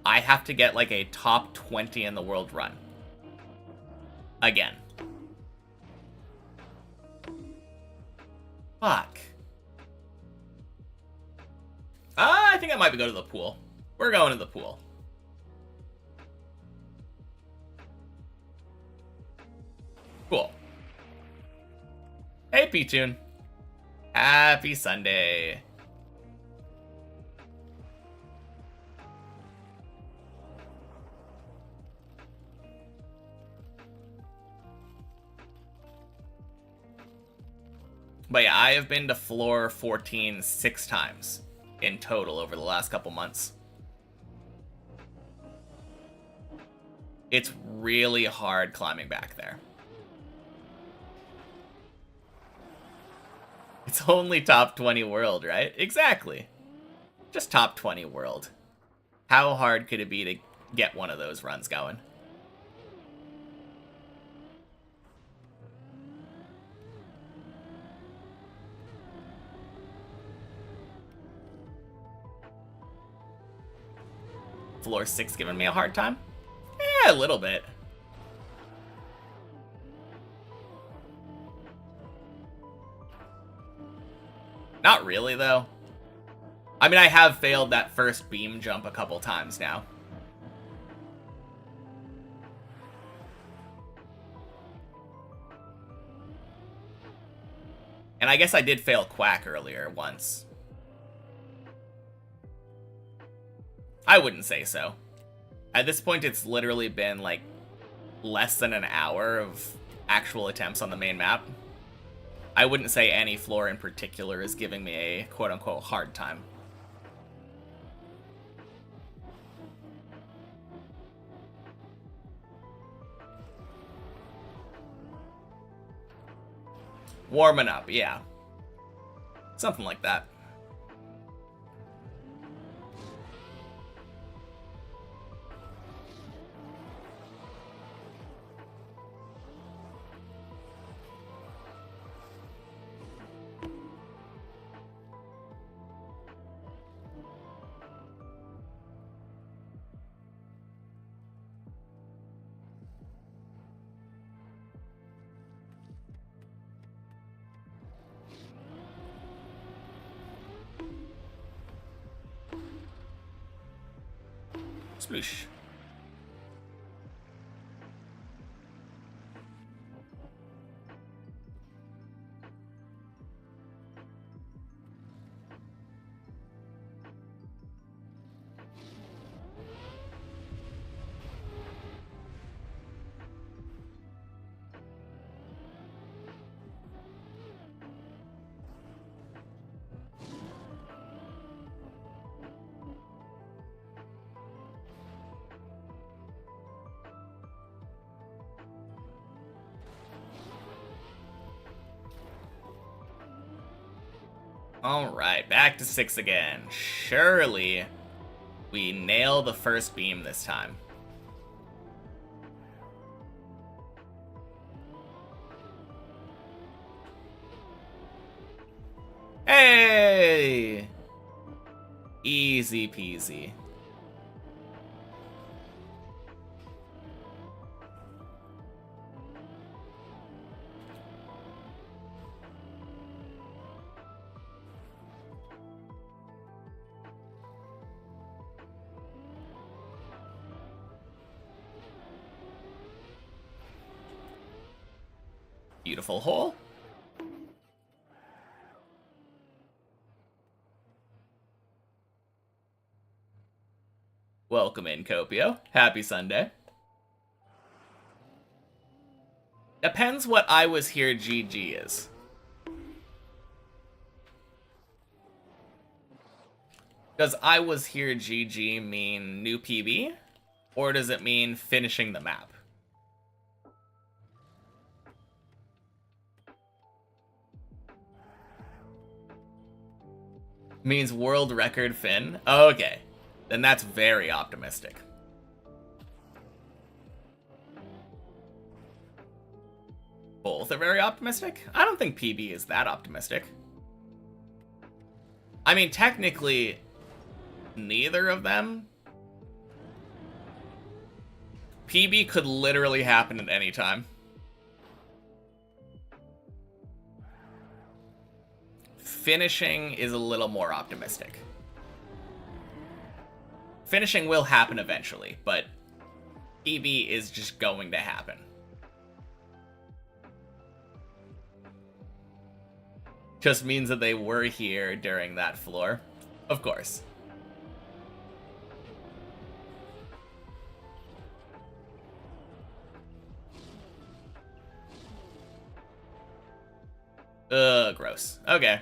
I have to get like a top 20 in the world run. Again. Fuck. I think I might go to the pool. We're going to the pool. Cool. Hey, P-Tune. Happy Sunday. But yeah, I have been to floor 14 6 times in total over the last couple months. It's really hard climbing back there. It's only top 20 world, right? Exactly. Just top 20 world. How hard could it be to get one of those runs going? Floor 6 giving me a hard time? Yeah, a little bit. Not really, though. I mean, I have failed that first beam jump a couple times now. And I guess I did fail Quack earlier once. I wouldn't say so. At this point, it's literally been, like, less than an hour of actual attempts on the main map. I wouldn't say any floor in particular is giving me a quote-unquote hard time. Warming up, yeah. Something like that. Sploosh. Alright, back to 6 again. Surely we nail the first beam this time. Hey! Easy peasy. Beautiful hole. Welcome in, Copio. Happy Sunday. Depends what I was here GG is. Does I was here GG mean new PB? Or does it mean finishing the map? Means world record Finn? Okay. Then that's very optimistic. Both are very optimistic? I don't think PB is that optimistic. I mean, technically, neither of them. PB could literally happen at any time. Finishing is a little more optimistic. Finishing will happen eventually, but PB is just going to happen. Just means that they were here during that floor. Of course. Ugh, gross. Okay.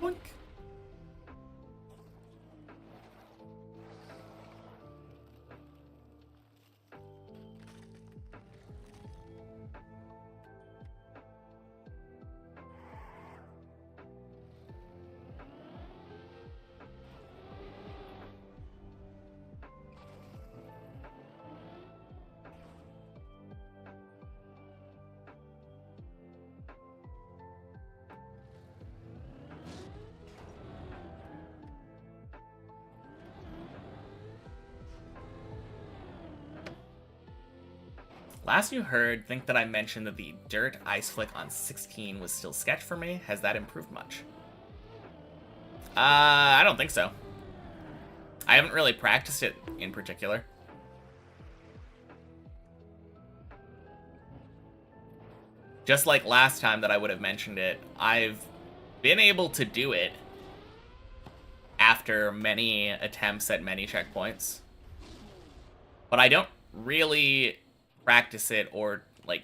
Boink. Last you heard, think that I mentioned that the dirt ice flick on 16 was still sketch for me. Has that improved much? I don't think so. I haven't really practiced it in particular. Just like last time that I would have mentioned it, I've been able to do it after many attempts at many checkpoints. But I don't really practice it, or, like,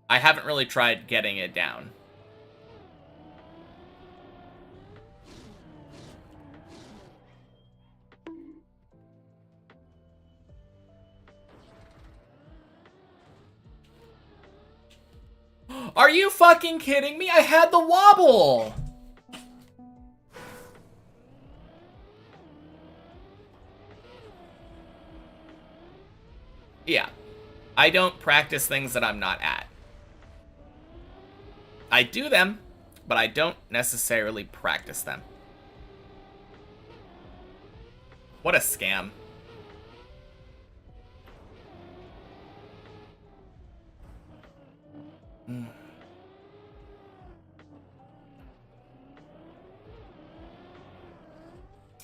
I haven't really tried getting it down. Are you fucking kidding me? I had the wobble! Yeah. I don't practice things that I'm not at. I do them, but I don't necessarily practice them. What a scam.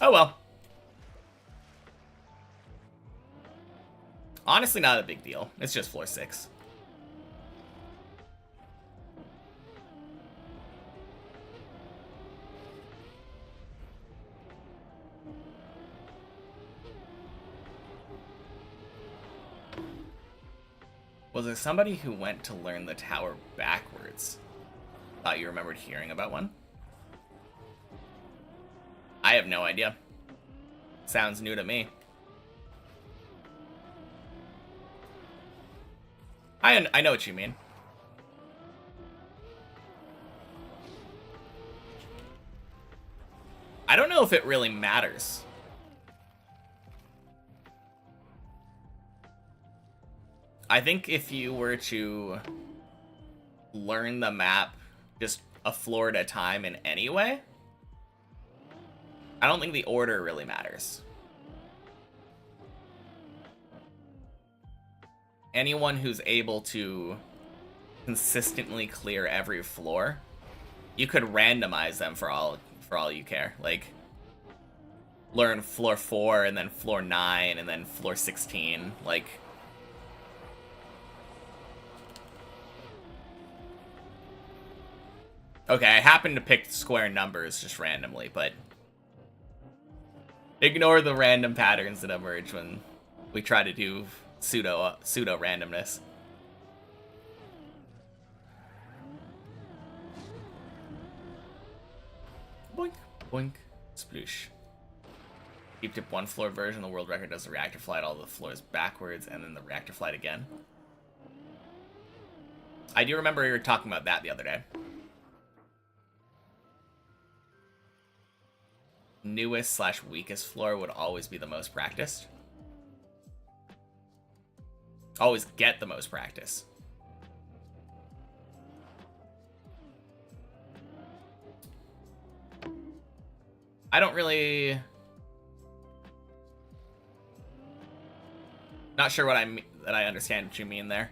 Oh well. Honestly, not a big deal. It's just floor 6. Was there somebody who went to learn the tower backwards? Thought you remembered hearing about one? I have no idea. Sounds new to me. I know what you mean. I don't know if it really matters. I think if you were to learn the map just a floor at a time in any way, I don't think the order really matters. Anyone who's able to consistently clear every floor, you could randomize them for all you care. Like, learn floor 4 and then floor 9 and then floor 16. Like, okay, I happen to pick square numbers just randomly, but ignore the random patterns that emerge when we try to do pseudo randomness. Boink, boink, sploosh. Deep tip 1 floor version, the world record does the reactor flight all the floors backwards and then the reactor flight again. I do remember you were talking about that the other day. Newest / weakest floor would always be the most practiced. Always get the most practice. I don't really... Not sure what that I understand what you mean there.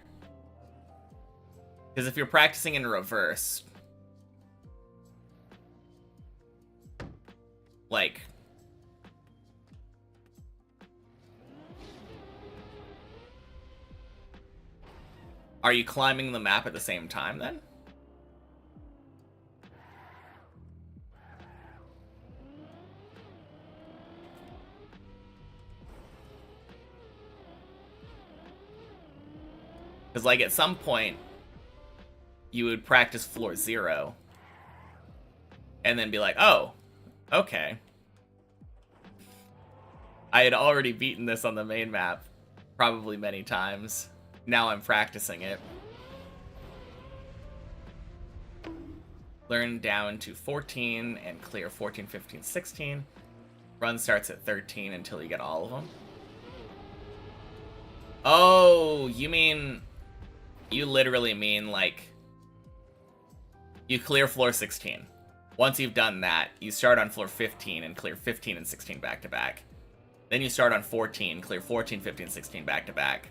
Because if you're practicing in reverse, like, are you climbing the map at the same time then? Because, like, at some point, you would practice floor 0, and then be like, oh, okay. I had already beaten this on the main map, probably many times. Now I'm practicing it. Learn down to 14 and clear 14, 15, 16. Run starts at 13 until you get all of them. Oh, you mean... You literally mean, like, you clear floor 16. Once you've done that, you start on floor 15 and clear 15 and 16 back to back. Then you start on 14, clear 14, 15, 16 back to back.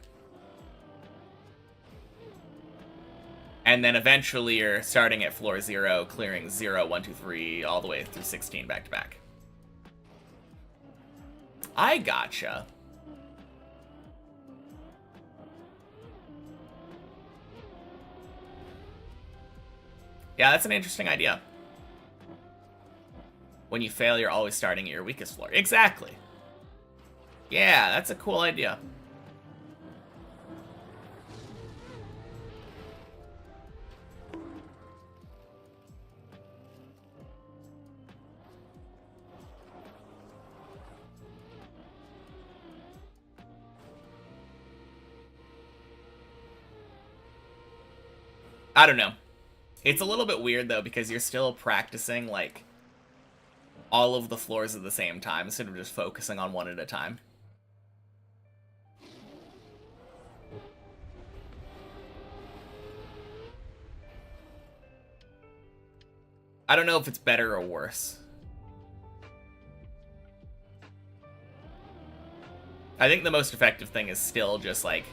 And then eventually you're starting at floor 0, clearing 0, 1, 2, 3, all the way through 16 back to back. I gotcha. Yeah, that's an interesting idea. When you fail, you're always starting at your weakest floor. Exactly. Yeah, that's a cool idea. I don't know. It's a little bit weird, though, because you're still practicing, like, all of the floors at the same time instead of just focusing on one at a time. I don't know if it's better or worse. I think the most effective thing is still just, like,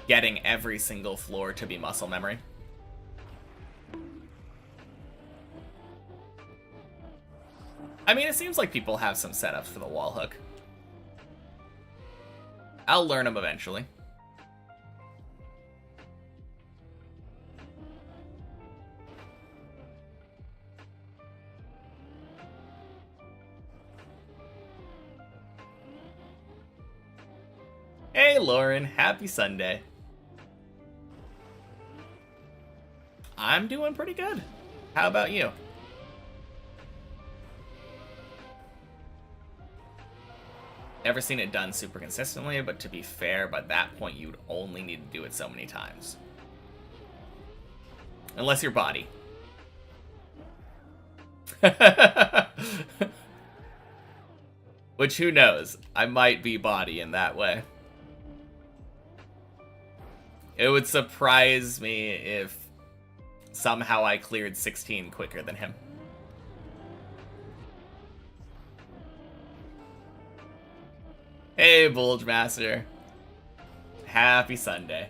getting every single floor to be muscle memory. I mean, it seems like people have some setups for the wall hook. I'll learn them eventually. Hey, Lauren. Happy Sunday. I'm doing pretty good. How about you? Never seen it done super consistently, but to be fair, by that point, you'd only need to do it so many times. Unless you're body. Which, who knows? I might be body in that way. It would surprise me if somehow I cleared 16 quicker than him. Hey, Bulge Master. Happy Sunday.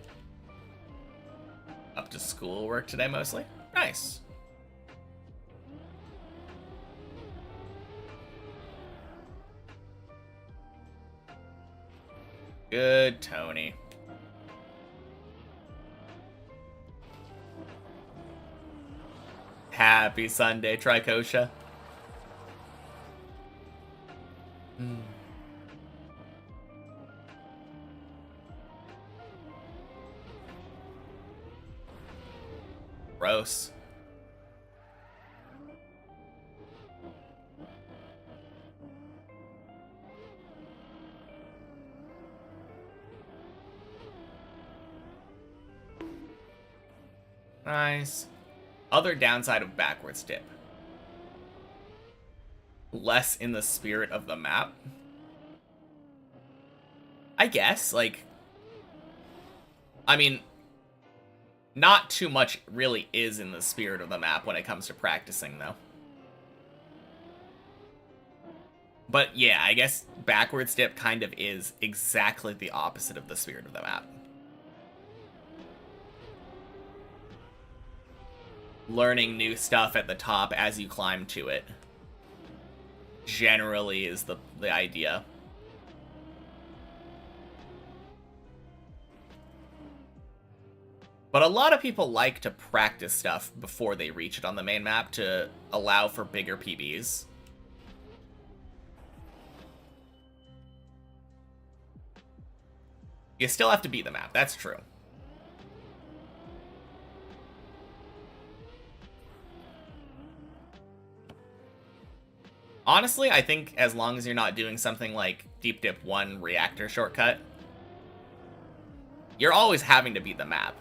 Up to schoolwork today, mostly? Nice. Good, Tony. Happy Sunday, Tricosha. Gross. Nice. Other downside of backwards dip. Less in the spirit of the map. I guess, like... I mean... Not too much really is in the spirit of the map when it comes to practicing, though. But yeah, I guess backwards dip kind of is exactly the opposite of the spirit of the map. Learning new stuff at the top as you climb to it generally is the idea. But a lot of people like to practice stuff before they reach it on the main map to allow for bigger PBs. You still have to beat the map, that's true. Honestly, I think as long as you're not doing something like Deep Dip 1 reactor shortcut, you're always having to beat the map.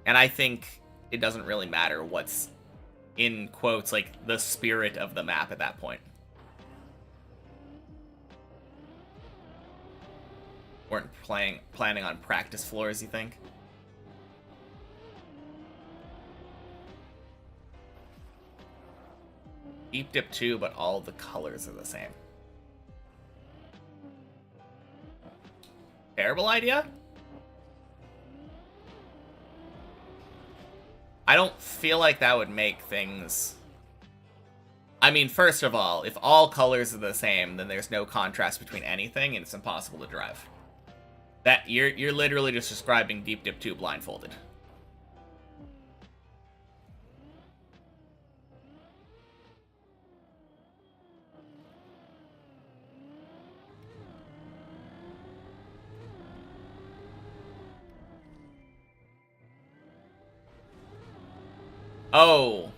And I think it doesn't really matter what's, in quotes, like, the spirit of the map at that point. Weren't planning on practice floors, you think? Deep Dip 2, but all the colors are the same. Terrible idea? I don't feel like that would make things... I mean, first of all, if all colors are the same, then there's no contrast between anything, and it's impossible to drive. That you're literally just describing Deep Dip 2 blindfolded. Oh.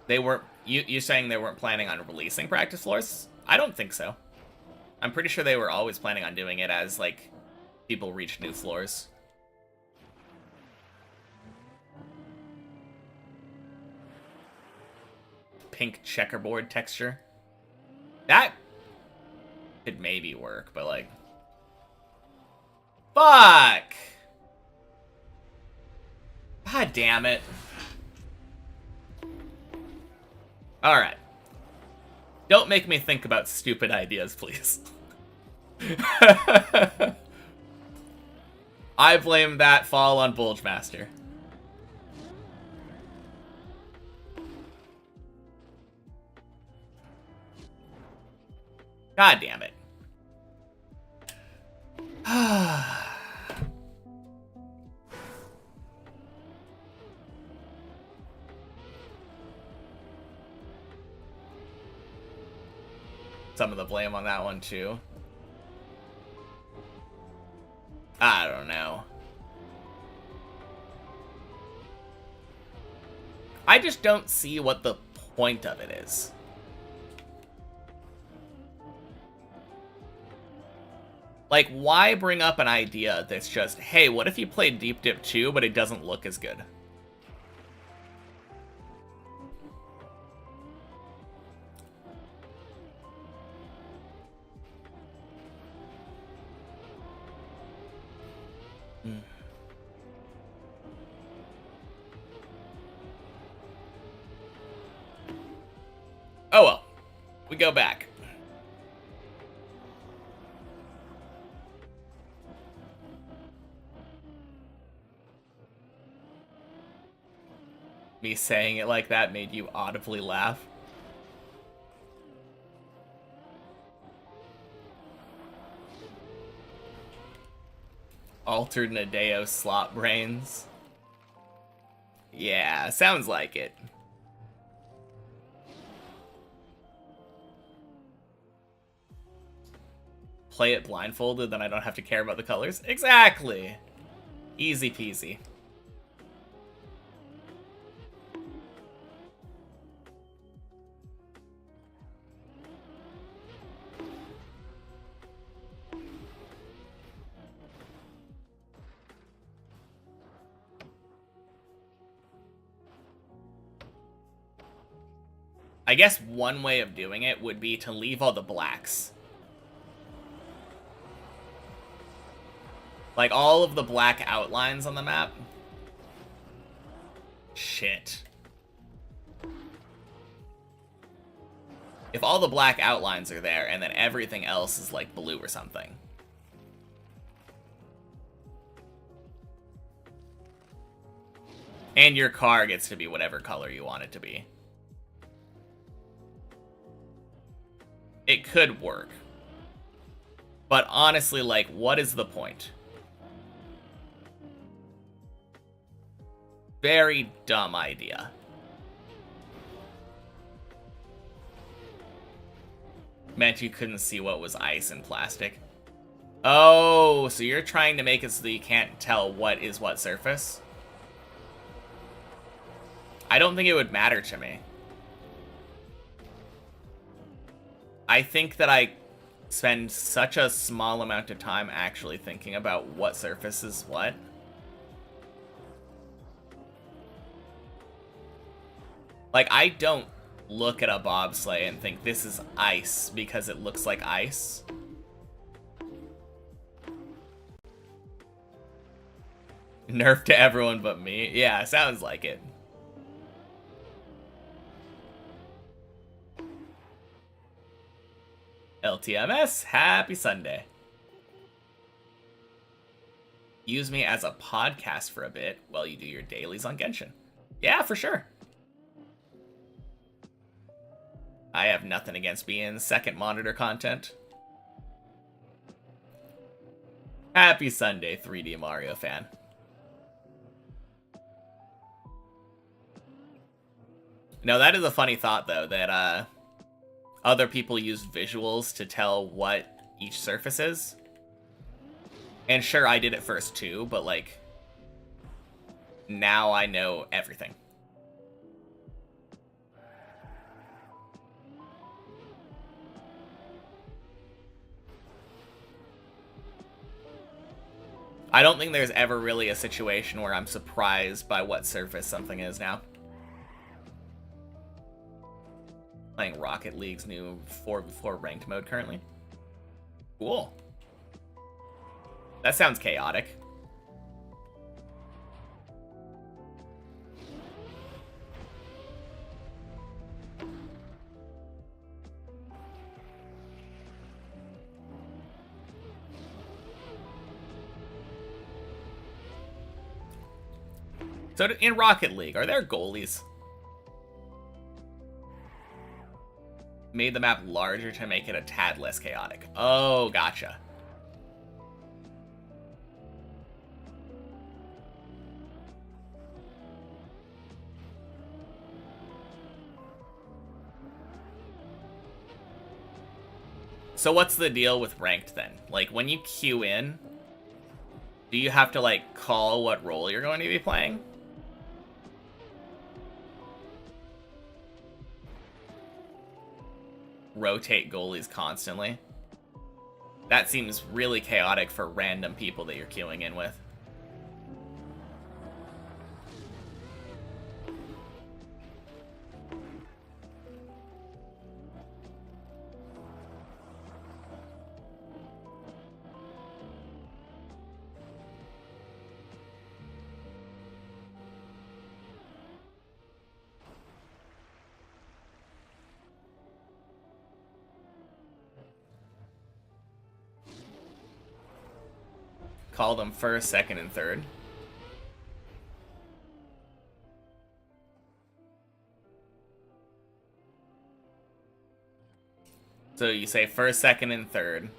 They weren't... You saying they weren't planning on releasing practice floors? I don't think so. I'm pretty sure they were always planning on doing it as, like, people reach new floors. Pink checkerboard texture. That could maybe work, but, like... Fuck! God damn it. Alright. Don't make me think about stupid ideas, please. I blame that fall on Bulgemaster. God damn it. Some of the blame on that one, too. I don't know. I just don't see what the point of it is. Like, why bring up an idea that's just, hey, what if you played Deep Dip 2, but it doesn't look as good? Oh well. We go back. Me saying it like that made you audibly laugh. Altered Nadeo slot brains. Yeah, sounds like it. Play it blindfolded, then I don't have to care about the colors. Exactly. Easy peasy. I guess one way of doing it would be to leave all the blacks. Like, all of the black outlines on the map. Shit. If all the black outlines are there, and then everything else is, like, blue or something. And your car gets to be whatever color you want it to be. It could work. But honestly, like, what is the point? Very dumb idea. Meant you couldn't see what was ice and plastic. Oh, so you're trying to make it so that you can't tell what is what surface? I don't think it would matter to me. I think that I spend such a small amount of time actually thinking about what surface is what. Like, I don't look at a bobsleigh and think this is ice because it looks like ice. Nerf to everyone but me. Yeah, sounds like it. LTMS, happy Sunday. use me as a podcast for a bit while you do your dailies on Genshin. Yeah, for sure. I have nothing against being second monitor content. Happy Sunday, 3D Mario fan. No, that is a funny thought, though, that other people use visuals to tell what each surface is. And sure, I did it first too, but like, now I know everything. I don't think there's ever really a situation where I'm surprised by what surface something is now. Playing Rocket League's new 4v4 ranked mode currently. Cool. That sounds chaotic. So in Rocket League, are there goalies? Made the map larger to make it a tad less chaotic. Oh, gotcha. So what's the deal with ranked then? Like, when you queue in, do you have to, like, call what role you're going to be playing? Rotate goalies constantly? That seems really chaotic for random people that you're queuing in with. Call them first, second, and third. So you say first, second, and third.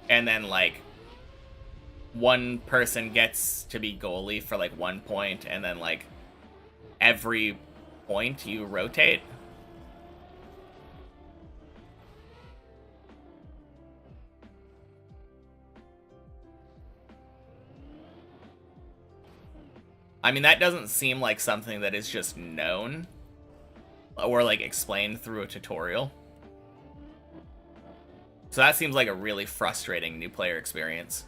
And then, like, one person gets to be goalie for, like, 1 point, and then, like, every point you rotate. I mean, that doesn't seem like something that is just known or, like, explained through a tutorial. So that seems like a really frustrating new player experience.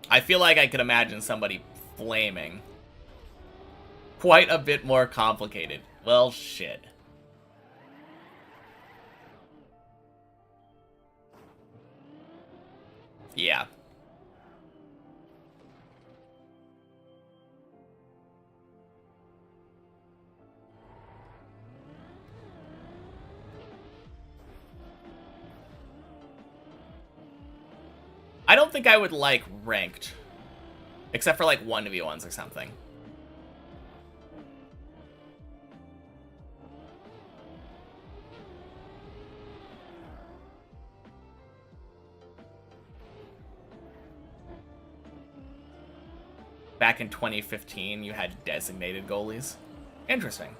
I feel like I could imagine somebody flaming. Quite a bit more complicated. Well, shit. Yeah. I don't think I would like ranked. Except for like 1v1s or something. Back in 2015, you had designated goalies. Interesting.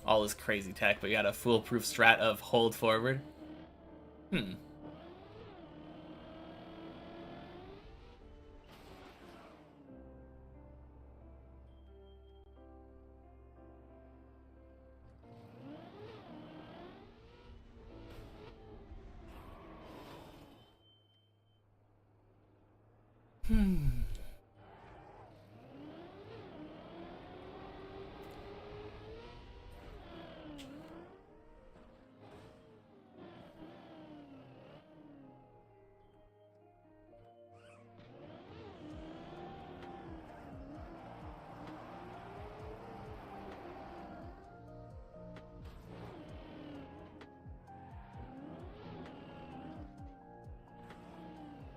All this crazy tech, but you got a foolproof strat of hold forward.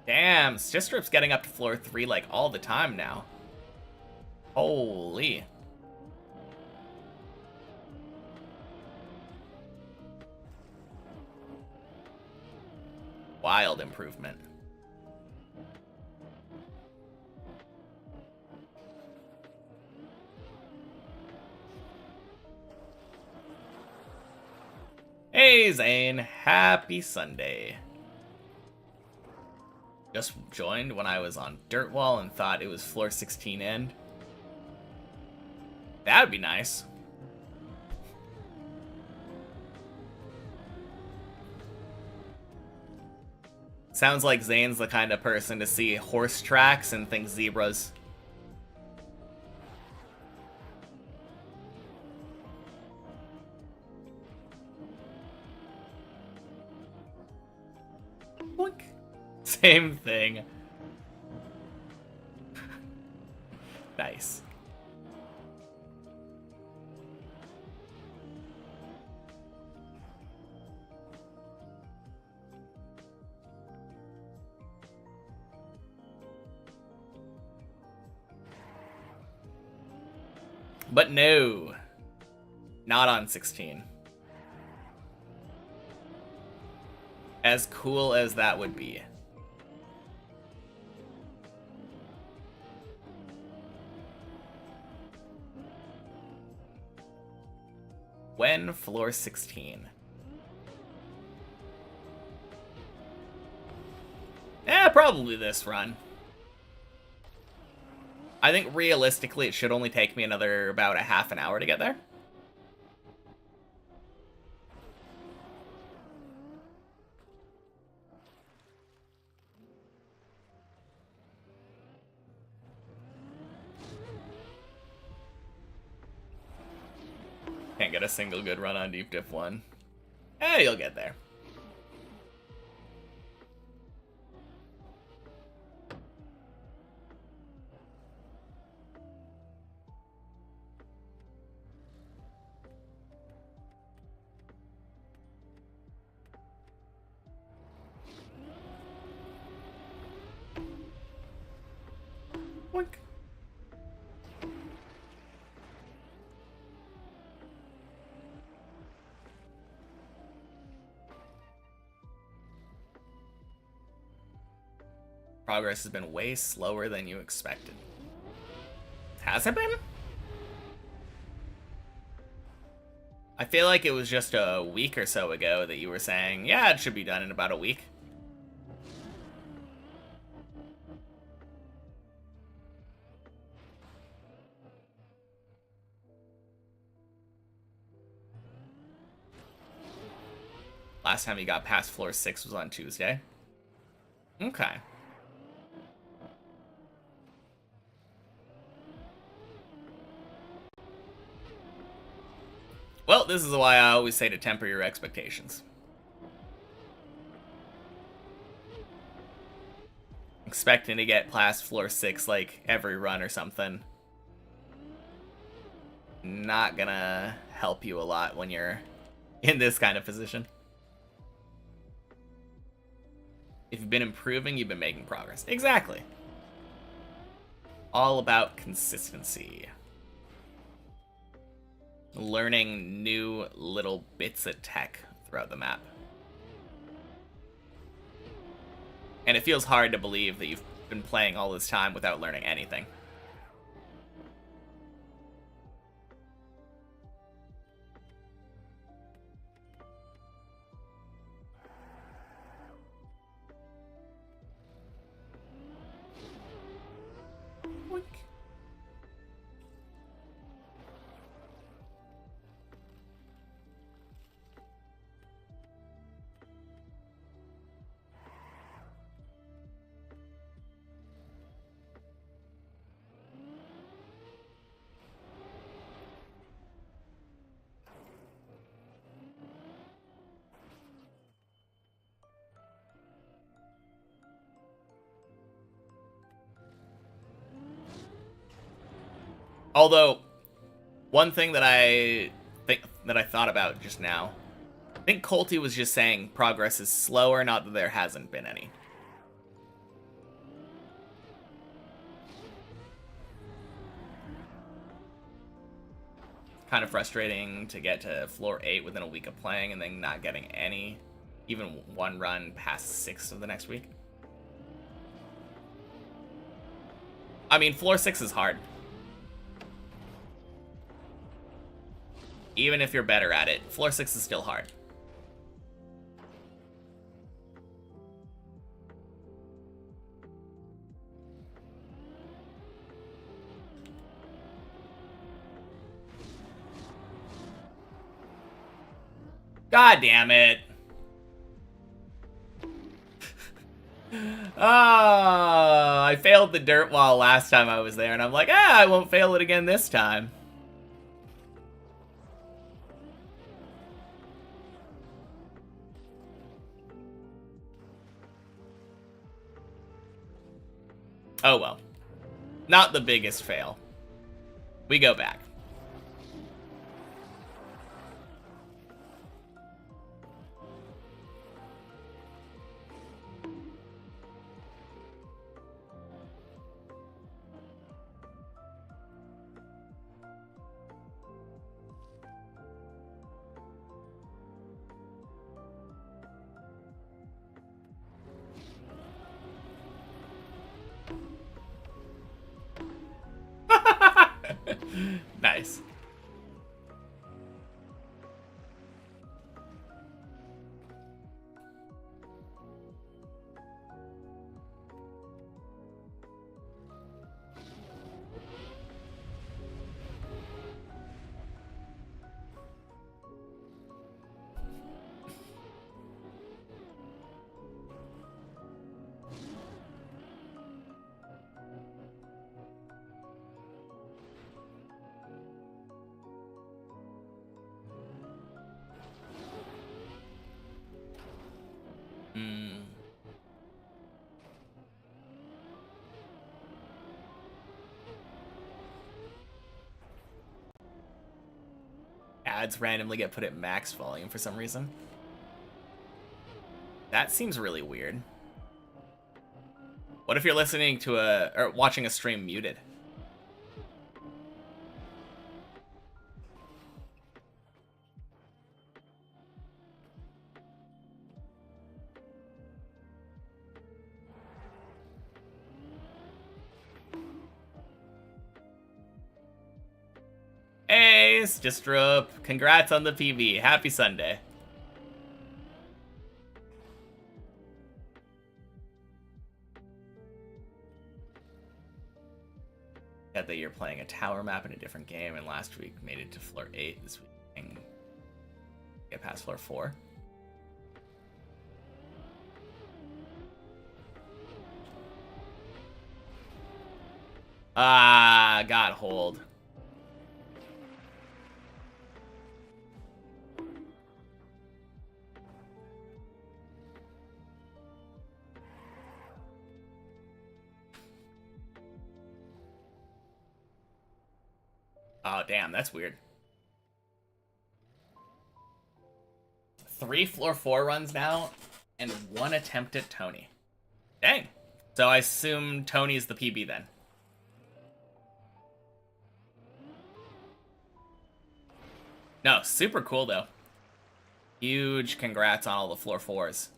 Damn, Stistrip's getting up to floor 3 like all the time now. Holy. Wild improvement. Hey Zane, happy Sunday. Just joined when I was on Dirt Wall and thought it was floor 16 end. That would be nice. Sounds like Zane's the kind of person to see horse tracks and think zebras. Boink. Same thing. Nice. But no, not on 16. As cool as that would be. When floor 16? Probably this run. I think realistically it should only take me another about a half an hour to get there. Can't get a single good run on Deep Diff 1. You'll get there. Boink. Progress has been way slower than you expected. Has it been? I feel like it was just a week or so ago that you were saying, yeah, it should be done in about a week. Last time you got past floor 6 was on Tuesday. Okay. Well, this is why I always say to temper your expectations. Expecting to get past floor 6 like every run or something. Not gonna help you a lot when you're in this kind of position. If you've been improving, you've been making progress. Exactly. All about consistency. Learning new little bits of tech throughout the map. And it feels hard to believe that you've been playing all this time without learning anything. Although, one thing that I thought about just now, I think Colty was just saying progress is slower, not that there hasn't been any. Kind of frustrating to get to floor 8 within a week of playing and then not getting any, even one run past 6 of the next week. I mean, floor 6 is hard. Even if you're better at it, floor 6 is still hard. God damn it. I failed the dirt wall last time I was there, and I'm like, I won't fail it again this time. Oh well. Not the biggest fail. We go back. Nice. Ads randomly get put at max volume for some reason. That seems really weird. What if you're listening to or watching a stream muted? Hey, Stistrup. Congrats on the PB. Happy Sunday. That you're playing a tower map in a different game, and last week made it to floor 8. This week and get past floor 4. Ah, got hold. Oh, damn, that's weird. 3 floor 4 runs now, and 1 attempt at Tony. Dang. So I assume Tony's the PB then. No, super cool though. Huge congrats on all the floor 4s.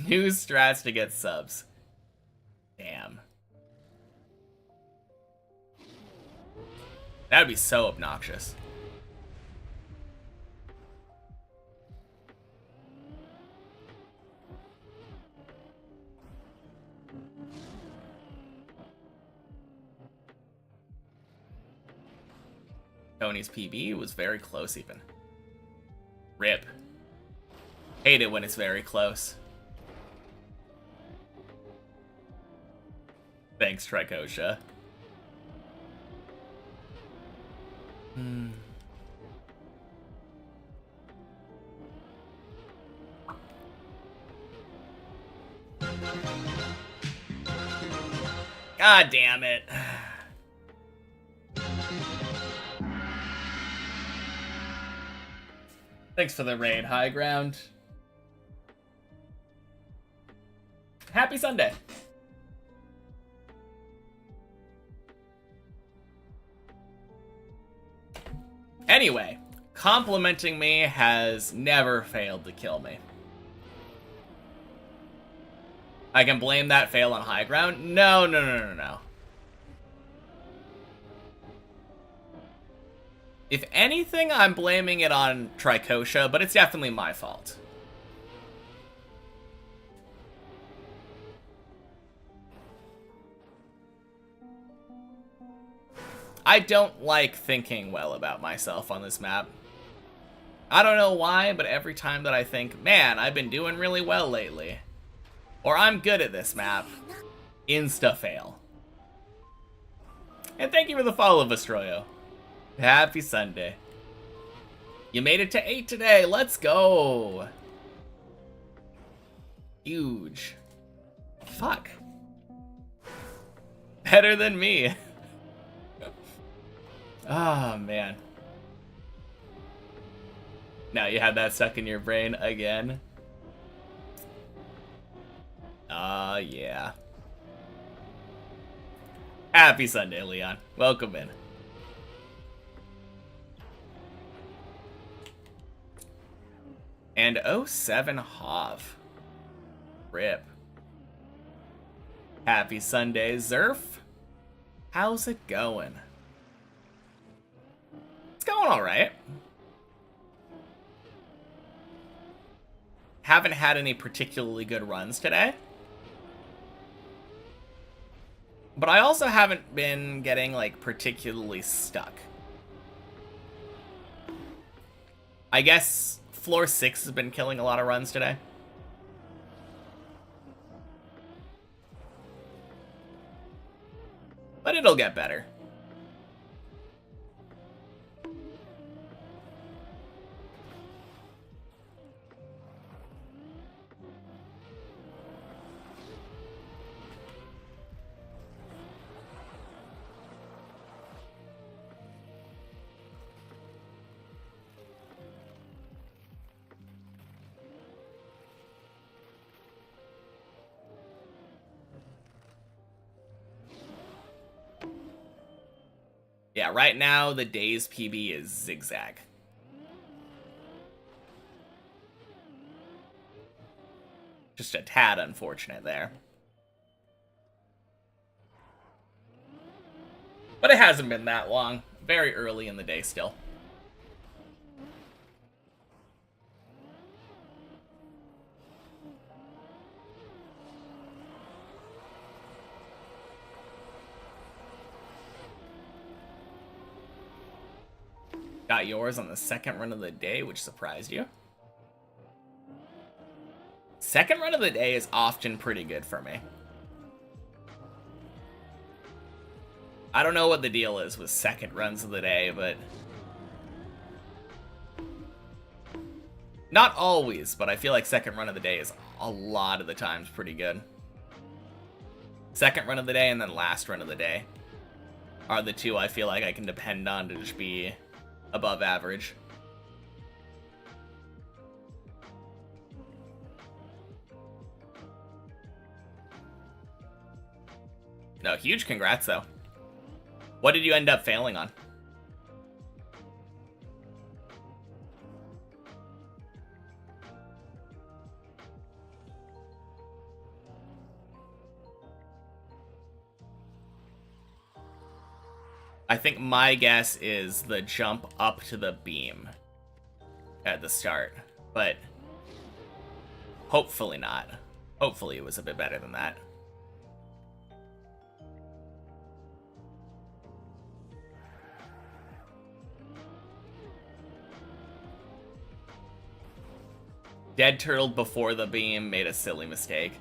New strats to get subs. Damn. That would be so obnoxious. Tony's PB was very close even. Rip. Hate it when it's very close. Thanks, Tricosha. God damn it. Thanks for the raid, High Ground. Happy Sunday. Anyway, complimenting me has never failed to kill me. I can blame that fail on high ground? No, no, no, no, no. If anything, I'm blaming it on Tricosha, but it's definitely my fault. I don't like thinking well about myself on this map. I don't know why, but every time that I think, man, I've been doing really well lately, or I'm good at this map, insta-fail. And thank you for the follow, Vestroyo. Happy Sunday. You made it to 8 today. Let's go. Huge. Fuck. Better than me. Oh, man. Now you have that stuck in your brain again. Yeah. Happy Sunday, Leon. Welcome in. And 07 Hov. Rip. Happy Sunday, Zerf. How's it going? It's going alright. Haven't had any particularly good runs today. But I also haven't been getting, like, particularly stuck. I guess floor 6 has been killing a lot of runs today. But it'll get better. Yeah, right now the day's PB is Zigzag. Just a tad unfortunate there. But it hasn't been that long. Very early in the day still. Got yours on the second run of the day, which surprised you. Second run of the day is often pretty good for me. I don't know what the deal is with second runs of the day, but... not always, but I feel like second run of the day is a lot of the times pretty good. Second run of the day and then last run of the day are the two I feel like I can depend on to just be above average. No, huge congrats though. What did you end up failing on? I think my guess is the jump up to the beam at the start, but hopefully not. Hopefully it was a bit better than that. Dead turtled before the beam, made a silly mistake.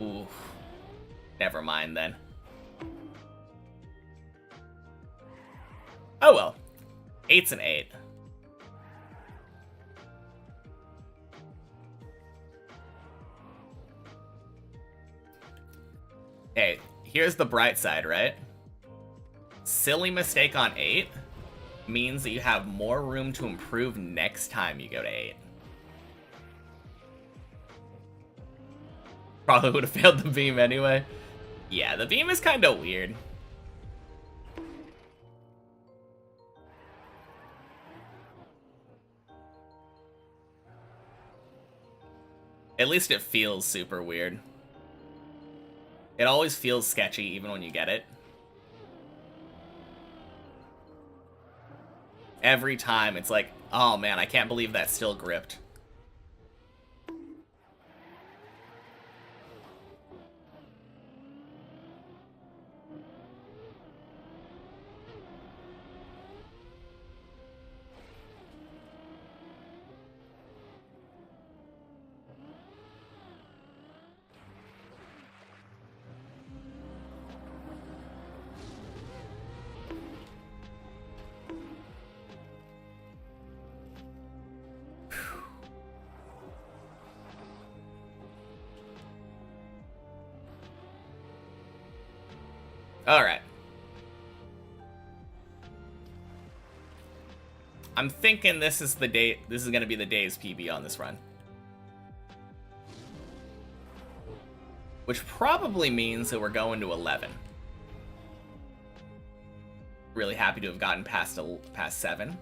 Ooh. Never mind then. Oh well. 8's an 8. Hey, here's the bright side, right? Silly mistake on 8 means that you have more room to improve next time you go to 8. Probably would have failed the beam anyway. Yeah, the beam is kind of weird. At least it feels super weird. It always feels sketchy even when you get it. Every time it's like, oh man, I can't believe that's still gripped. Alright. I'm thinking this is the day. This is going to be the day's PB on this run. Which probably means that we're going to 11. Really happy to have gotten past 7.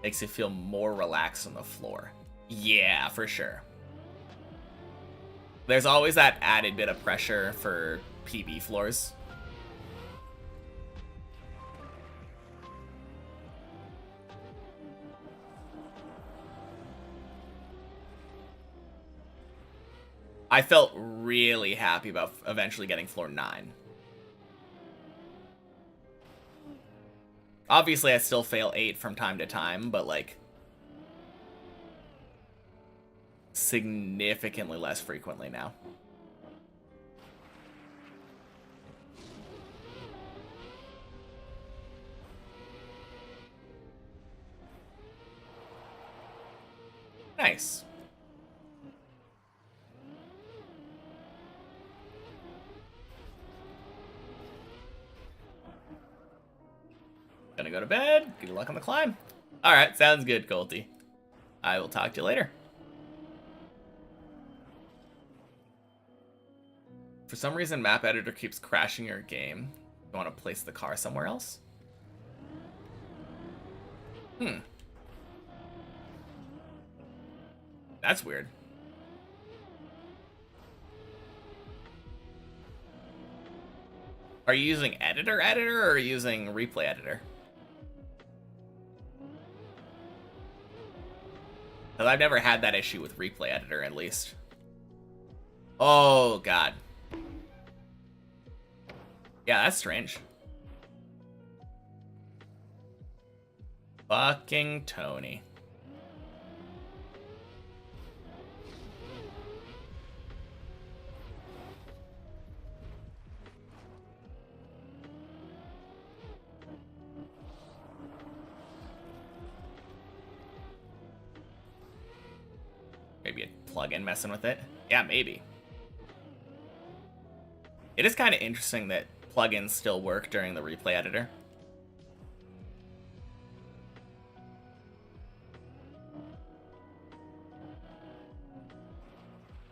Makes you feel more relaxed on the floor. Yeah, for sure. There's always that added bit of pressure for PB floors. I felt really happy about eventually getting floor 9. Obviously, I still fail 8 from time to time, but, like, significantly less frequently now. Nice. Gonna go to bed. Good luck on the climb. Alright, sounds good, Colty. I will talk to you later. For some reason, map editor keeps crashing your game. You want to place the car somewhere else? That's weird. Are you using editor or are you using replay editor? Because I've never had that issue with replay editor, at least. Oh, God. Yeah, that's strange. Fucking Tony. Maybe a plugin messing with it. Yeah, maybe. It is kind of interesting that plugins still work during the replay editor.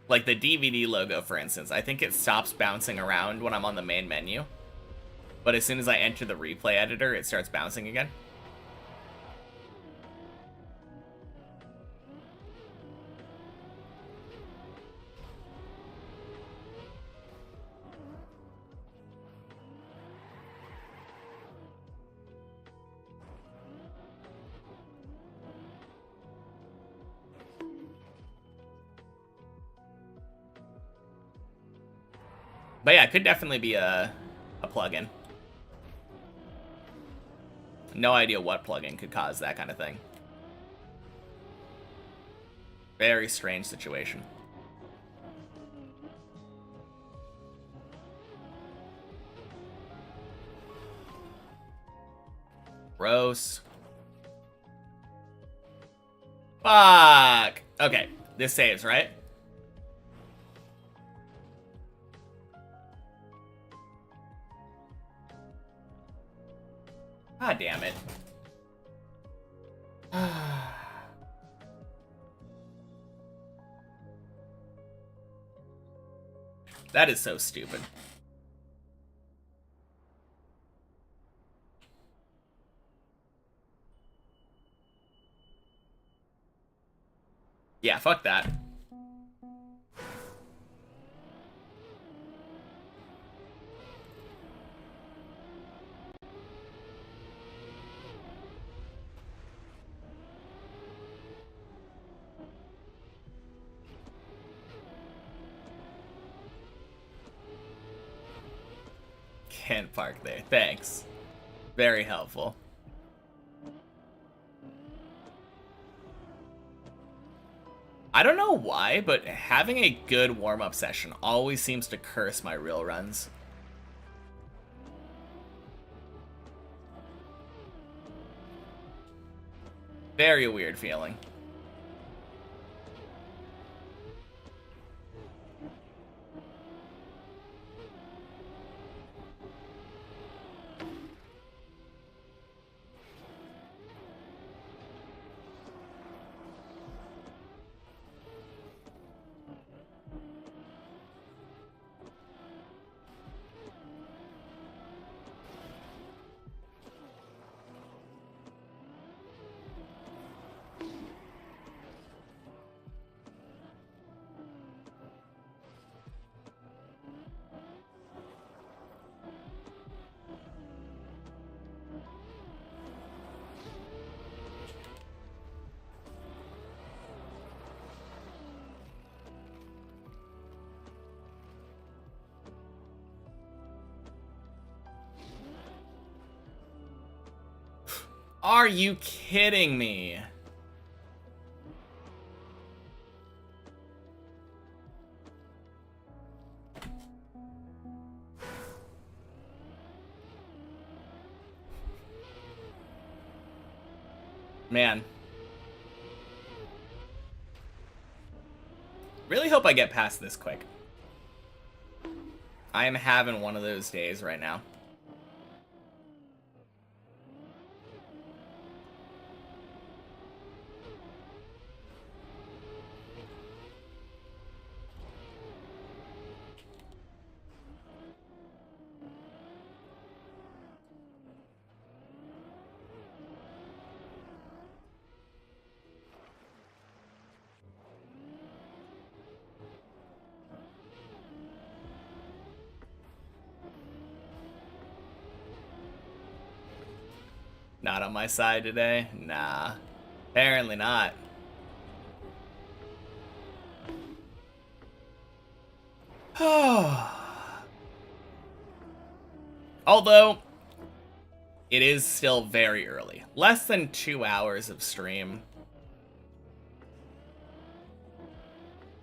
Like the DVD logo, for instance, I think it stops bouncing around when I'm on the main menu. But as soon as I enter the replay editor, it starts bouncing again. But yeah, it could definitely be a plugin. No idea what plugin could cause that kind of thing. Very strange situation. Gross. Fuck. Okay, this saves, right? God damn it. That is so stupid. Yeah, fuck that. can't park there. Thanks. Very helpful. I don't know why, but having a good warm-up session always seems to curse my real runs. Very weird feeling. Are you kidding me? Man. Really hope I get past this quick. I am having one of those days right now. Not on my side today? Nah. Apparently not. Although, it is still very early. Less than 2 hours of stream.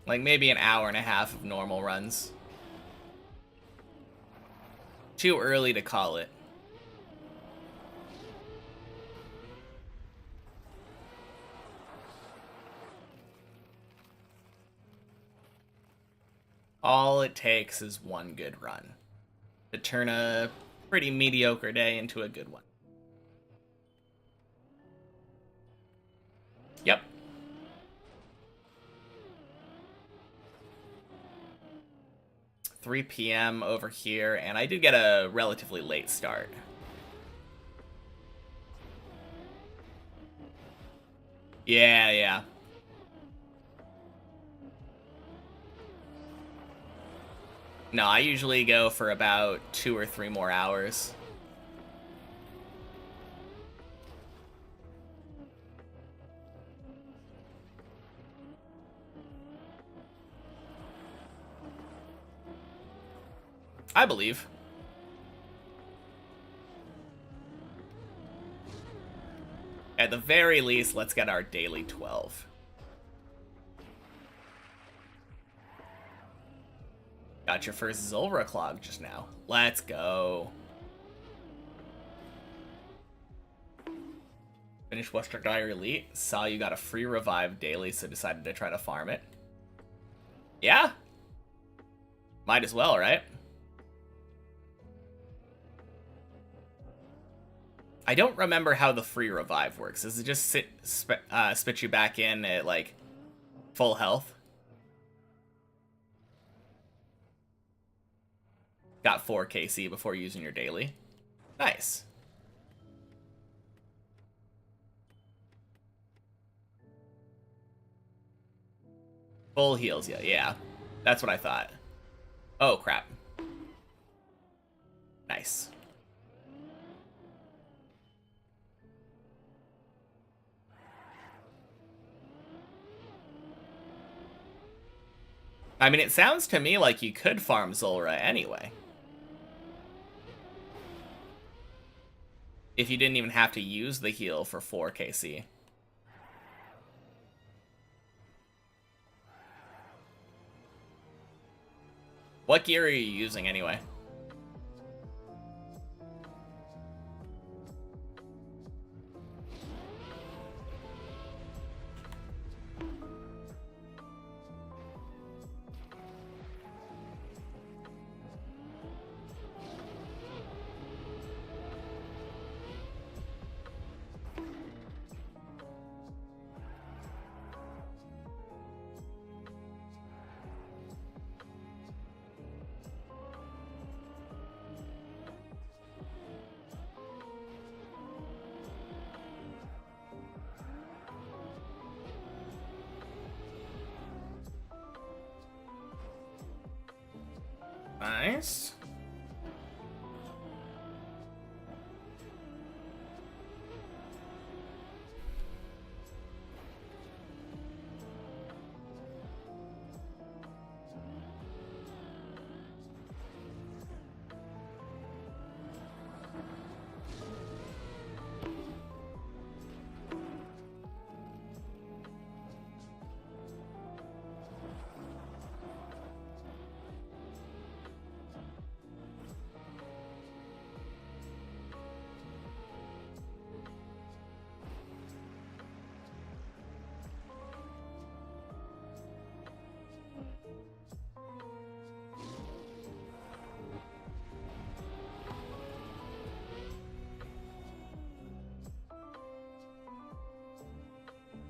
Like maybe an hour and a half of normal runs. Too early to call it. All it takes is one good run to turn a pretty mediocre day into a good one. Yep. $3 p.m. over here, and I did get a relatively late start. Yeah. No, I usually go for about 2 or 3 more hours. I believe. At the very least, let's get our daily 12. Got your first Zulrah clog just now. Let's go. Finished Western Dire Elite. Saw you got a free revive daily, so decided to try to farm it. Yeah? Might as well, right? I don't remember how the free revive works. Does it just spit you back in at, like, full health? Got 4 KC before using your daily. Nice. Full heals, yeah. That's what I thought. Oh, crap. Nice. I mean, it sounds to me like you could farm Zulrah anyway. if you didn't even have to use the heal for 4 KC. What gear are you using anyway? Nice.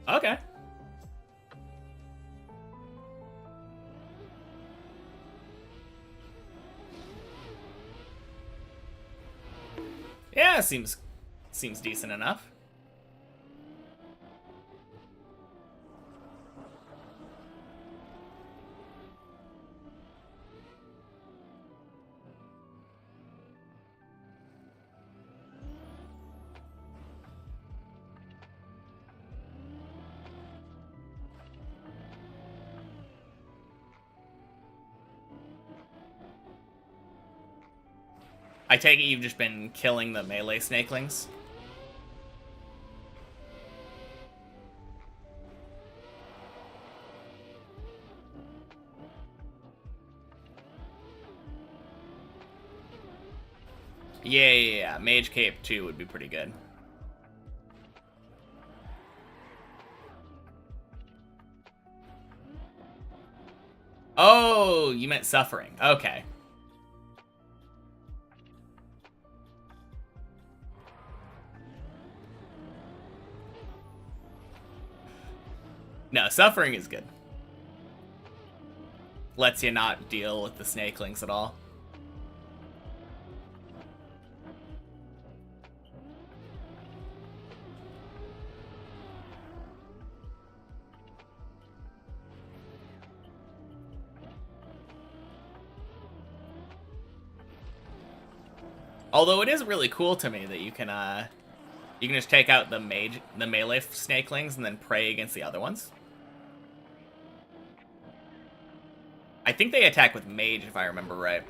Okay. Yeah, seems decent enough. I take it you've just been killing the melee snakelings? Yeah. Mage Cape 2 would be pretty good. Oh, you meant suffering. Okay. No, suffering is good. Lets you not deal with the snakelings at all. Although it is really cool to me that you can just take out the melee snakelings and then pray against the other ones. I think they attack with mage, if I remember right.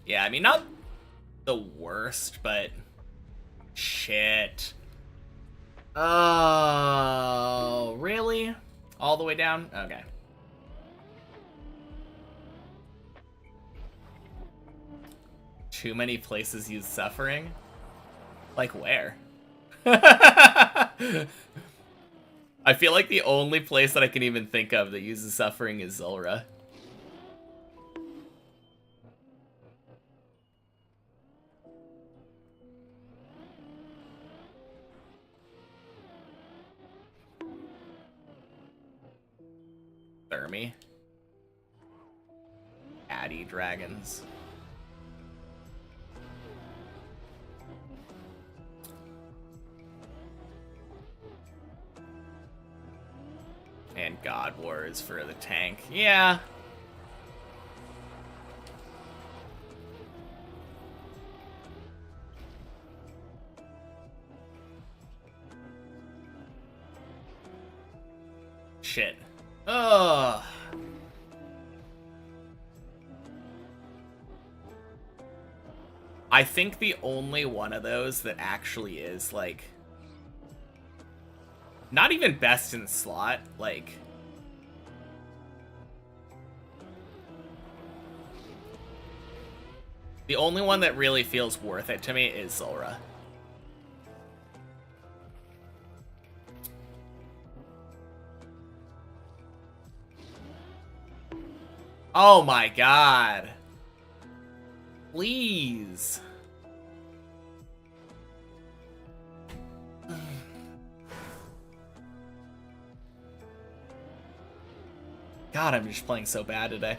Yeah, I mean, not the worst, but shit. Oh, really? All the way down? Okay. Too many places use suffering? Like where? I feel like the only place that I can even think of that uses suffering is Zulrah. Thermi. Addy dragons. And God Wars for the tank. Yeah. shit. Ugh. I think the only one of those that actually is, like, not even best in slot, like, the only one that really feels worth it to me is Zulrah. Oh my god. Please. God, I'm just playing so bad today.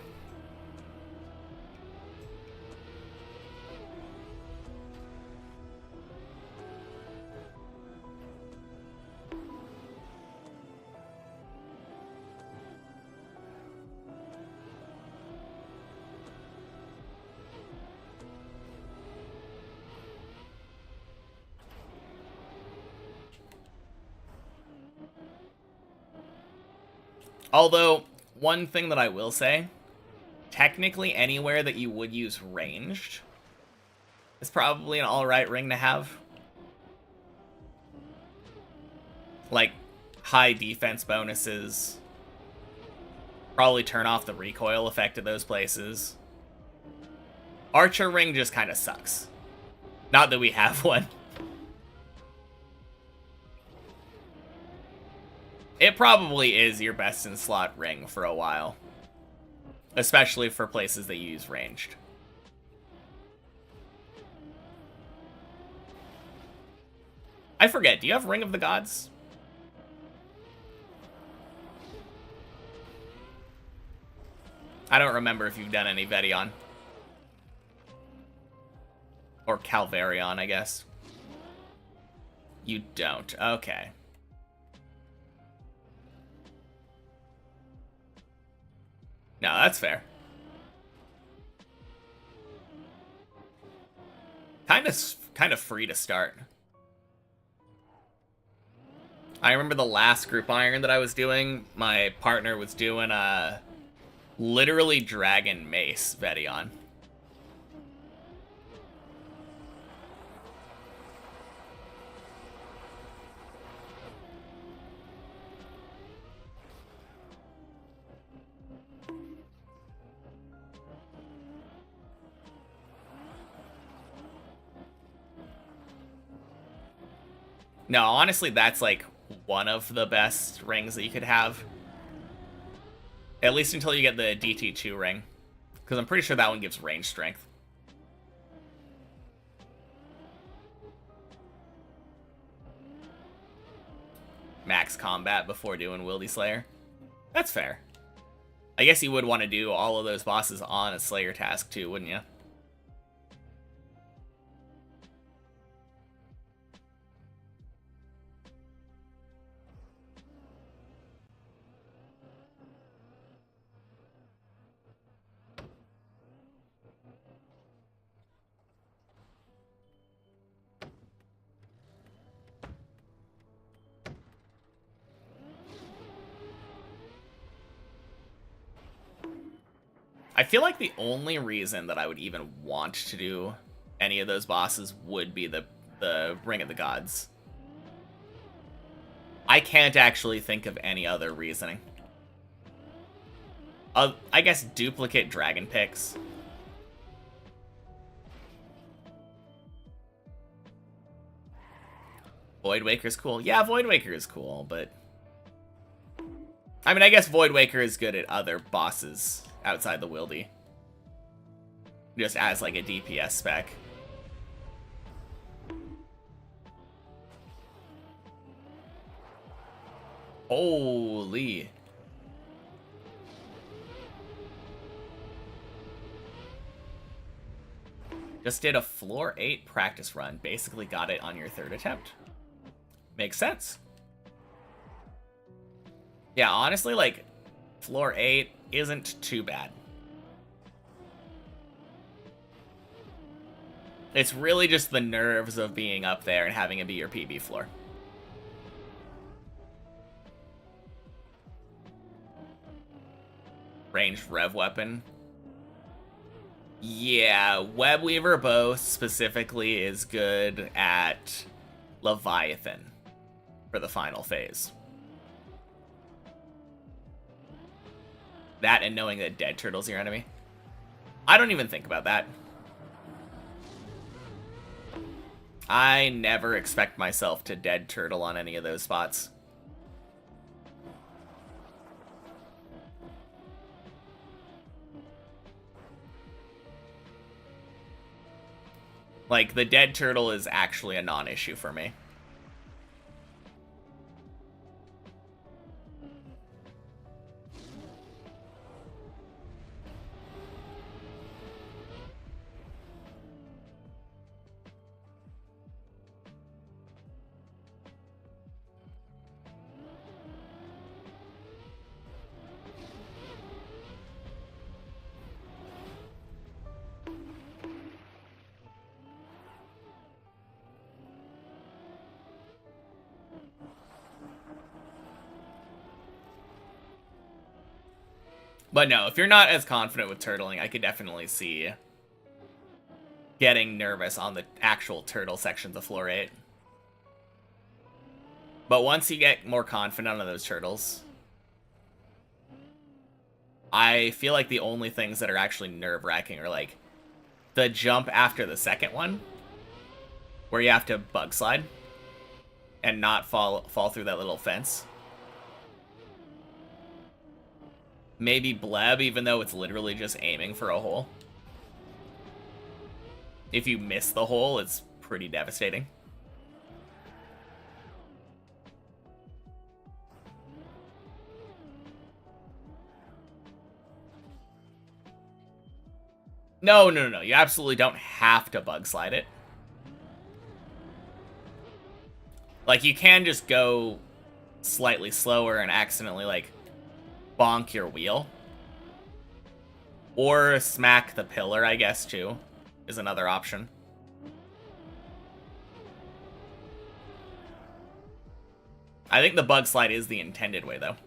Although, one thing that I will say, technically anywhere that you would use ranged is probably an alright ring to have. Like, high defense bonuses. Probably turn off the recoil effect at those places. Archer ring just kind of sucks. Not that we have one. It probably is your best in slot ring for a while. Especially for places that use ranged. I forget, do you have Ring of the Gods? I don't remember if you've done any Vedion. Or Calvarion, I guess. You don't. Okay. No, that's fair. Kind of free to start. I remember the last group iron that I was doing, my partner was doing a literally Dragon Mace Vedion. No, honestly, that's like one of the best rings that you could have. At least until you get the DT2 ring. Because I'm pretty sure that one gives range strength. Max combat before doing Wildy Slayer. That's fair. I guess you would want to do all of those bosses on a Slayer task too, wouldn't you? I feel like the only reason that I would even want to do any of those bosses would be the Ring of the Gods. I can't actually think of any other reasoning. I guess duplicate dragon picks. Void Waker's cool. Yeah, Void Waker is cool, but... I mean, I guess Void Waker is good at other bosses outside the Wildy. Just as, like, a DPS spec. Holy. Just did a floor 8 practice run. Basically got it on your 3rd attempt. Makes sense. Yeah, honestly, like, floor 8 isn't too bad. It's really just the nerves of being up there and having it be your PB floor. Ranged rev weapon. Yeah, Webweaver bow specifically is good at Leviathan for the final phase. That and knowing that Dead Turtle's your enemy. I don't even think about that. I never expect myself to Dead Turtle on any of those spots. Like, the Dead Turtle is actually a non-issue for me. But no, if you're not as confident with turtling, I could definitely see getting nervous on the actual turtle sections of floor 8. But once you get more confident on those turtles, I feel like the only things that are actually nerve-wracking are like the jump after the second one, where you have to bug slide and not fall through that little fence. Maybe Bleb, even though it's literally just aiming for a hole. If you miss the hole, it's pretty devastating. No. You absolutely don't have to bug slide it. Like, you can just go slightly slower and accidentally, like, bonk your wheel. Or smack the pillar, I guess, too, is another option. I think the bug slide is the intended way, though.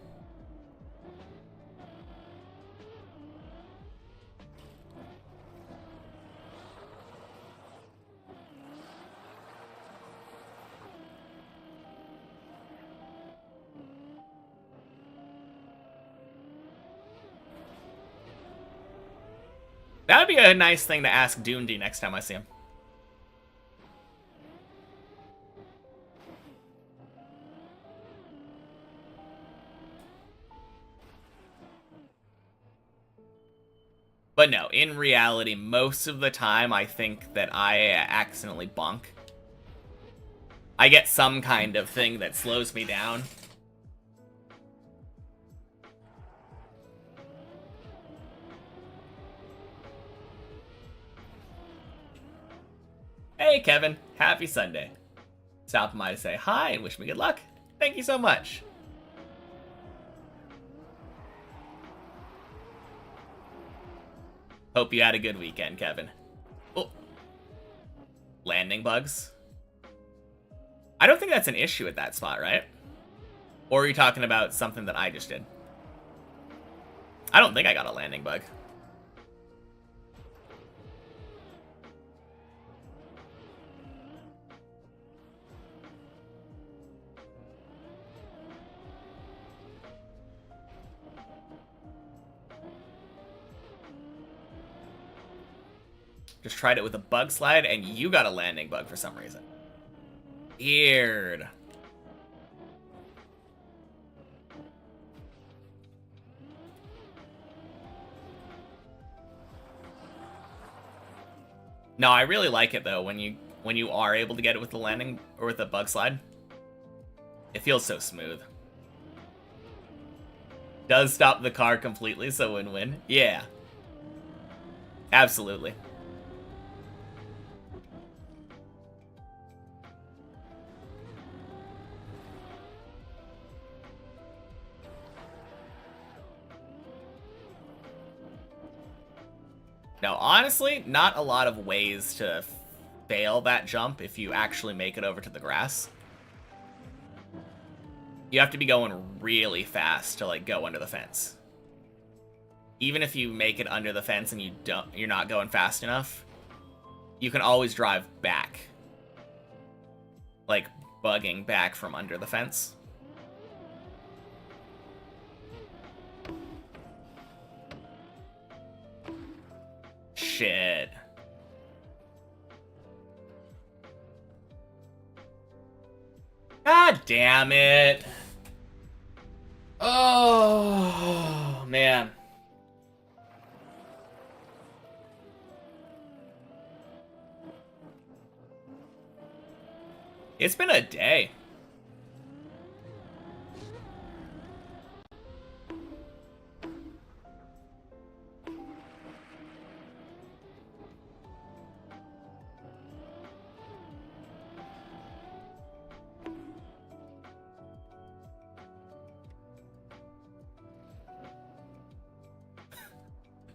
That would be a nice thing to ask Doondy next time I see him. But no, in reality, most of the time I think that I accidentally bonk. I get some kind of thing that slows me down. Hey, Kevin. Happy Sunday. Stopping by to say hi and wish me good luck. Thank you so much. Hope you had a good weekend, Kevin. Oh. Landing bugs? I don't think that's an issue at that spot, right? Or are you talking about something that I just did? I don't think I got a landing bug. Just tried it with a bug slide, and you got a landing bug for some reason. Weird. No, I really like it though when you are able to get it with the landing or with the bug slide. It feels so smooth. Does stop the car completely, so win-win. Yeah. Absolutely. Now, honestly, not a lot of ways to fail that jump if you actually make it over to the grass. You have to be going really fast to, like, go under the fence. even if you make it under the fence and you're not going fast enough, you can always drive back. Like, bugging back from under the fence. Shit. God damn it. Oh, man. It's been a day.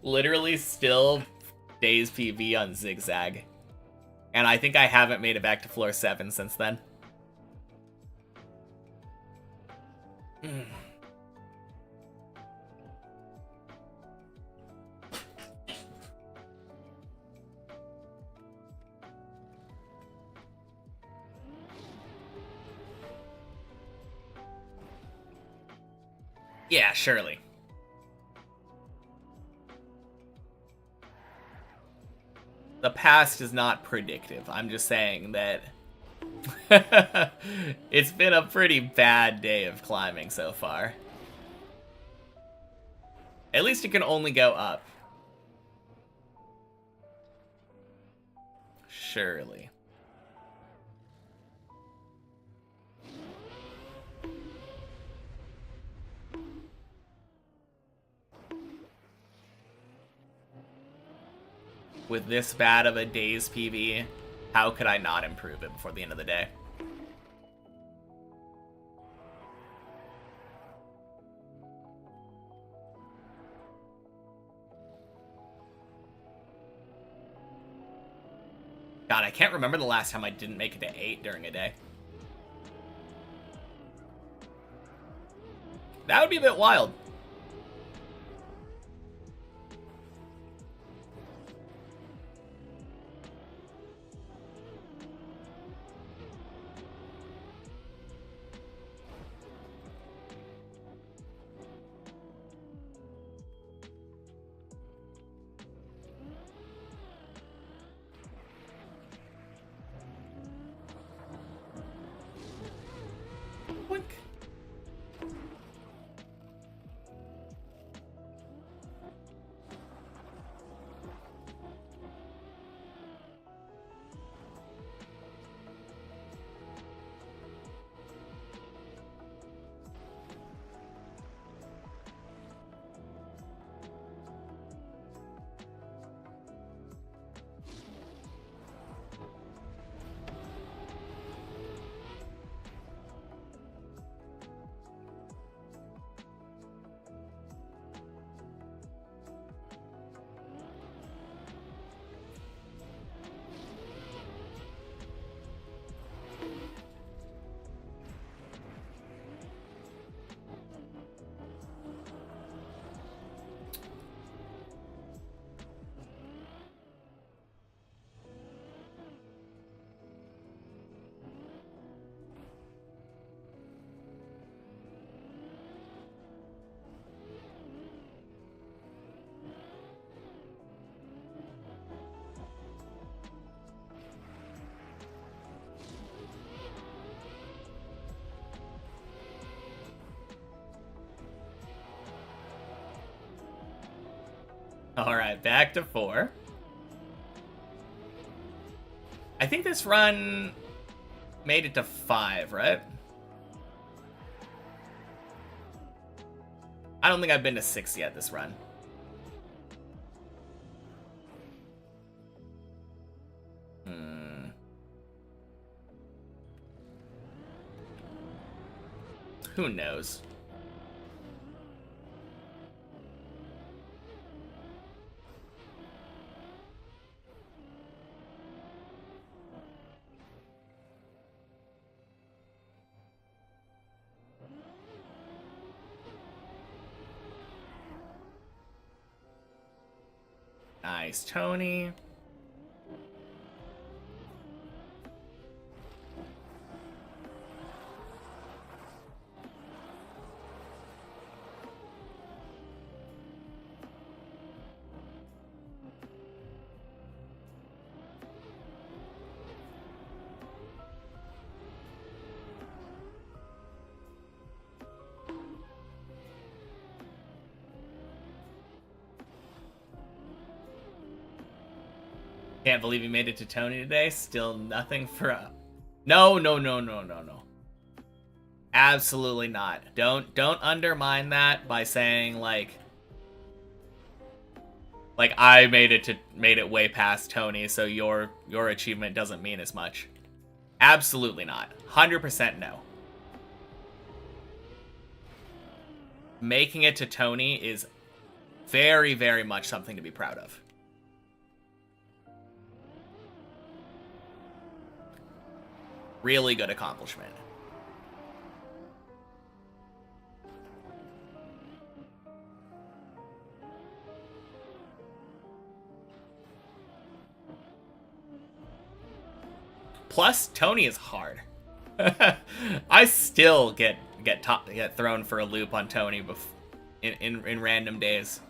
Literally still days PV on Zigzag. And I think I haven't made it back to floor 7 since then. Yeah, surely. The past is not predictive. I'm just saying that it's been a pretty bad day of climbing so far. At least it can only go up. Surely. With this bad of a day's PV, how could I not improve it before the end of the day? God, I can't remember the last time I didn't make it to 8 during a day. That would be a bit wild. Boink. Alright, back to 4. I think this run made it to 5, right? I don't think I've been to 6 yet this run. Who knows? Nice, Tony. Can't believe he made it to Tony today. Still nothing for No. Absolutely not. Don't undermine that by saying like I made it way past Tony, so your achievement doesn't mean as much. Absolutely not. 100% no. Making it to Tony is very, very much something to be proud of. Really good accomplishment. Plus, Tony is hard. I still get thrown for a loop on Tony in random days.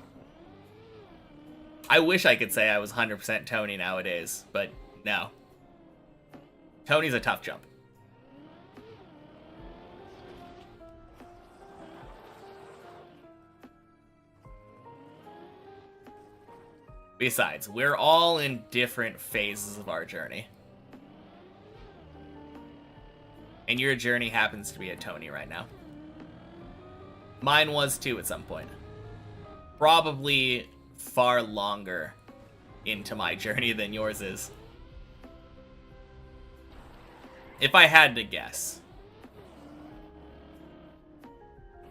I wish I could say I was 100% Tony nowadays, but no. Tony's a tough jump. Besides, we're all in different phases of our journey. And your journey happens to be at Tony right now. Mine was too at some point. Probably far longer into my journey than yours is. If I had to guess.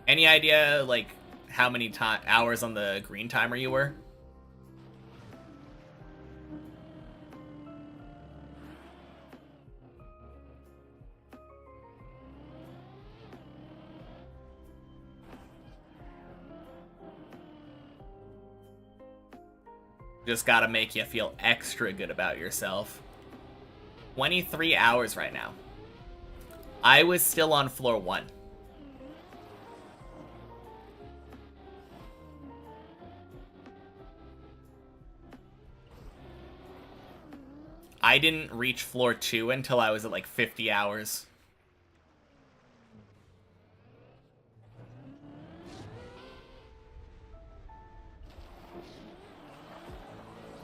Any idea, like, how many hours on the green timer you were? Just gotta make you feel extra good about yourself. 23 hours right now. I was still on floor 1. I didn't reach floor 2 until I was at like 50 hours.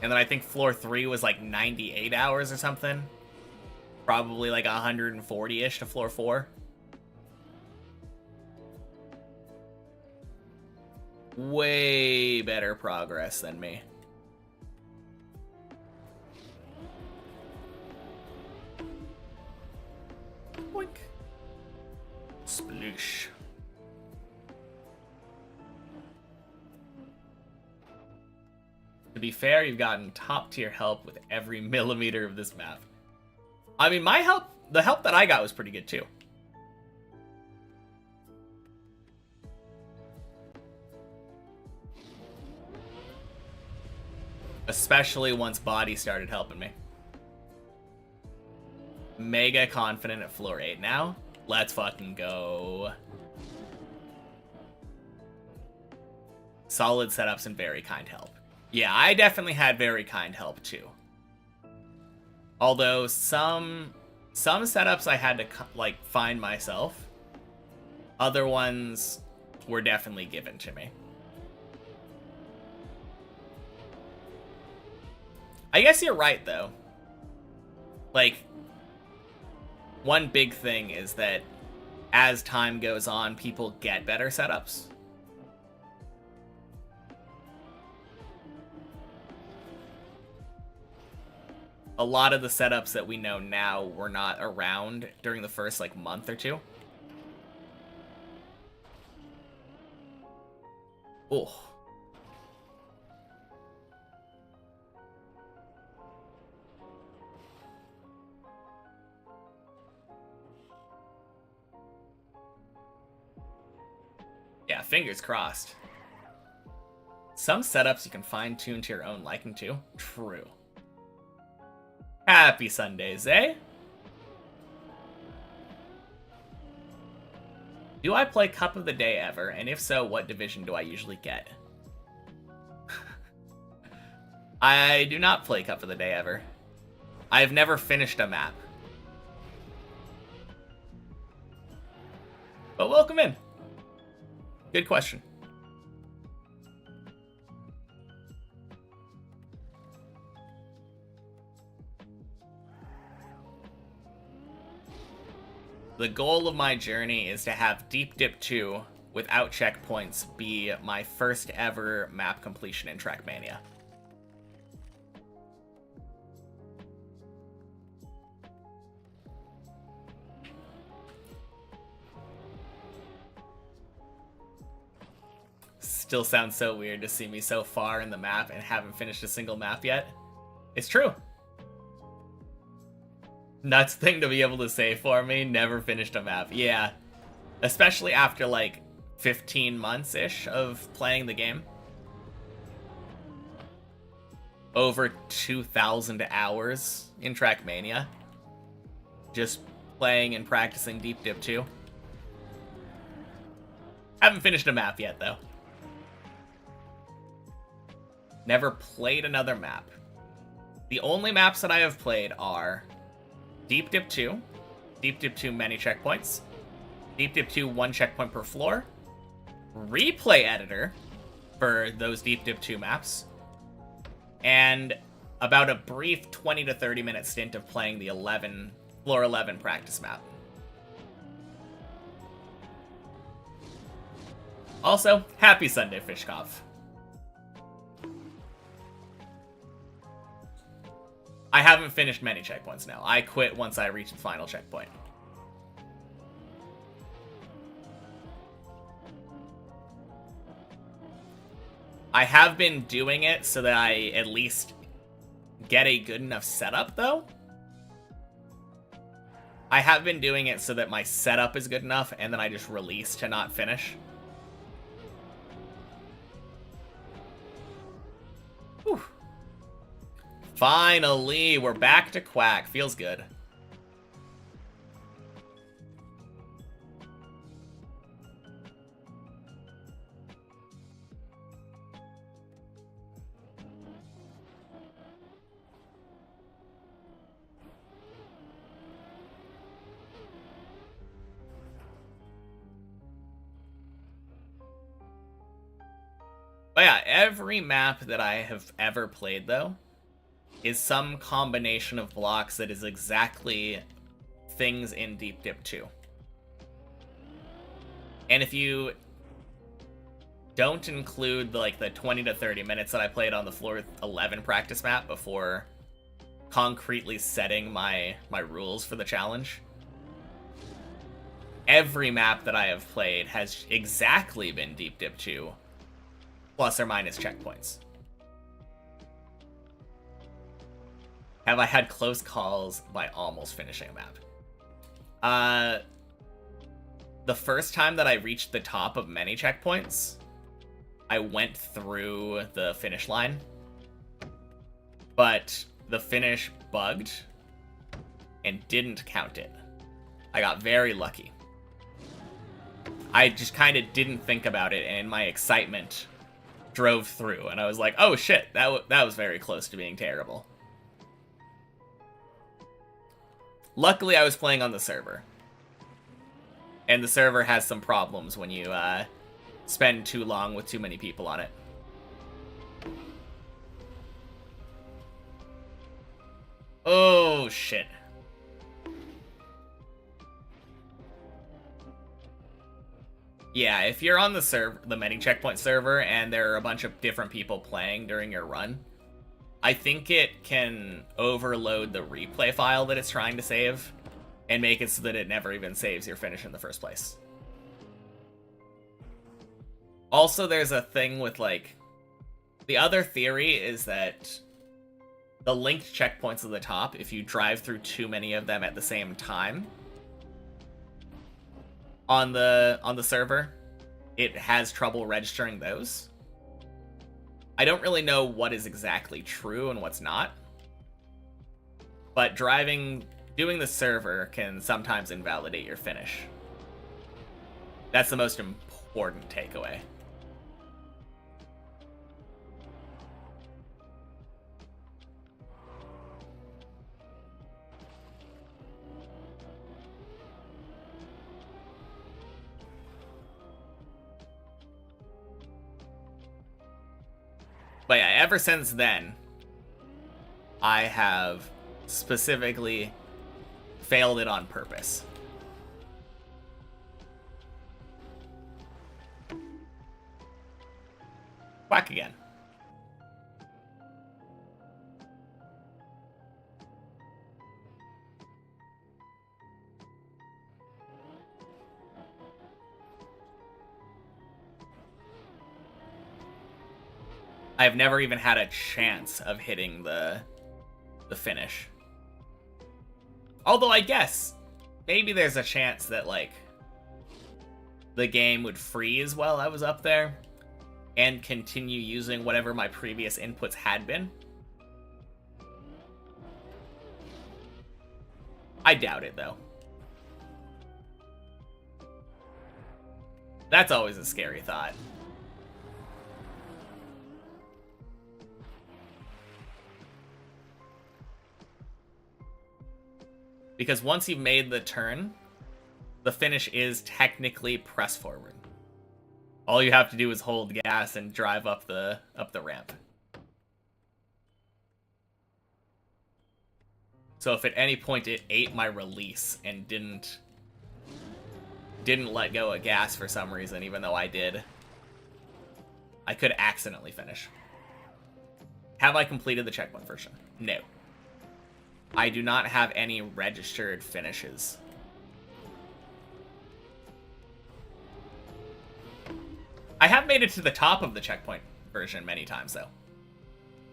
And then I think floor 3 was like 98 hours or something. Probably like 140-ish to floor 4. Way better progress than me. Boink. Sploosh. To be fair, you've gotten top-tier help with every millimeter of this map. I mean, the help that I got was pretty good too. Especially once Body started helping me. Mega confident at floor 8 now. Let's fucking go. Solid setups and very kind help. Yeah, I definitely had very kind help too. Although some setups I had to like find myself. Other ones were definitely given to me. I guess you're right though. Like, one big thing is that as time goes on, people get better setups. A lot of the setups that we know now were not around during the first, like, month or two. Oh. Yeah, fingers crossed. Some setups you can fine-tune to your own liking too. True. Happy Sundays, eh? Do I play Cup of the Day ever? And if so, what division do I usually get? I do not play Cup of the Day ever. I have never finished a map. But welcome in. Good question. The goal of my journey is to have Deep Dip 2 without checkpoints be my first ever map completion in Trackmania. Still sounds so weird to see me so far in the map and haven't finished a single map yet. It's true. Nuts thing to be able to say for me, never finished a map. Yeah. Especially after like 15 months-ish of playing the game. Over 2,000 hours in Trackmania. Just playing and practicing Deep Dip 2. Haven't finished a map yet, though. Never played another map. The only maps that I have played are Deep Dip 2, Deep Dip 2 many checkpoints, Deep Dip 2 one checkpoint per floor, Replay Editor for those Deep Dip 2 maps, and about a brief 20 to 30 minute stint of playing the floor 11 practice map. Also, happy Sunday, Fishkov. I haven't finished many checkpoints now. I quit once I reached the final checkpoint. I have been doing it so that I at least get a good enough setup, though. I have been doing it so that my setup is good enough, and then I just release to not finish. Whew. Finally, we're back to Quack. Feels good. But yeah, every map that I have ever played, though, is some combination of blocks that is exactly things in Deep Dip 2. And if you don't include the 20 to 30 minutes that I played on the floor 11 practice map before concretely setting my rules for the challenge, every map that I have played has exactly been Deep Dip 2, plus or minus checkpoints. Have I had close calls by almost finishing a map? The first time that I reached the top of many checkpoints, I went through the finish line, but the finish bugged and didn't count it. I got very lucky. I just kind of didn't think about it, and in my excitement, drove through, and I was like, oh shit, that was very close to being terrible. Luckily, I was playing on the server. And the server has some problems when you spend too long with too many people on it. Oh, shit. Yeah, if you're on the many checkpoint server, and there are a bunch of different people playing during your run, I think it can overload the replay file that it's trying to save and make it so that it never even saves your finish in the first place. Also, there's a thing with, the other theory is that the linked checkpoints at the top, if you drive through too many of them at the same time on the server, it has trouble registering those. I don't really know what is exactly true and what's not. But doing the server can sometimes invalidate your finish. That's the most important takeaway. But yeah, ever since then, I have specifically failed it on purpose. Whack again. I've never even had a chance of hitting the finish. Although I guess maybe there's a chance that, like, the game would freeze while I was up there and continue using whatever my previous inputs had been. I doubt it, though. That's always a scary thought. Because once you've made the turn, the finish is technically press forward. All you have to do is hold gas and drive up the ramp. So if at any point it ate my release and didn't let go of gas for some reason, even though I did, I could accidentally finish. Have I completed the checkpoint version? No. I do not have any registered finishes. I have made it to the top of the checkpoint version many times, though.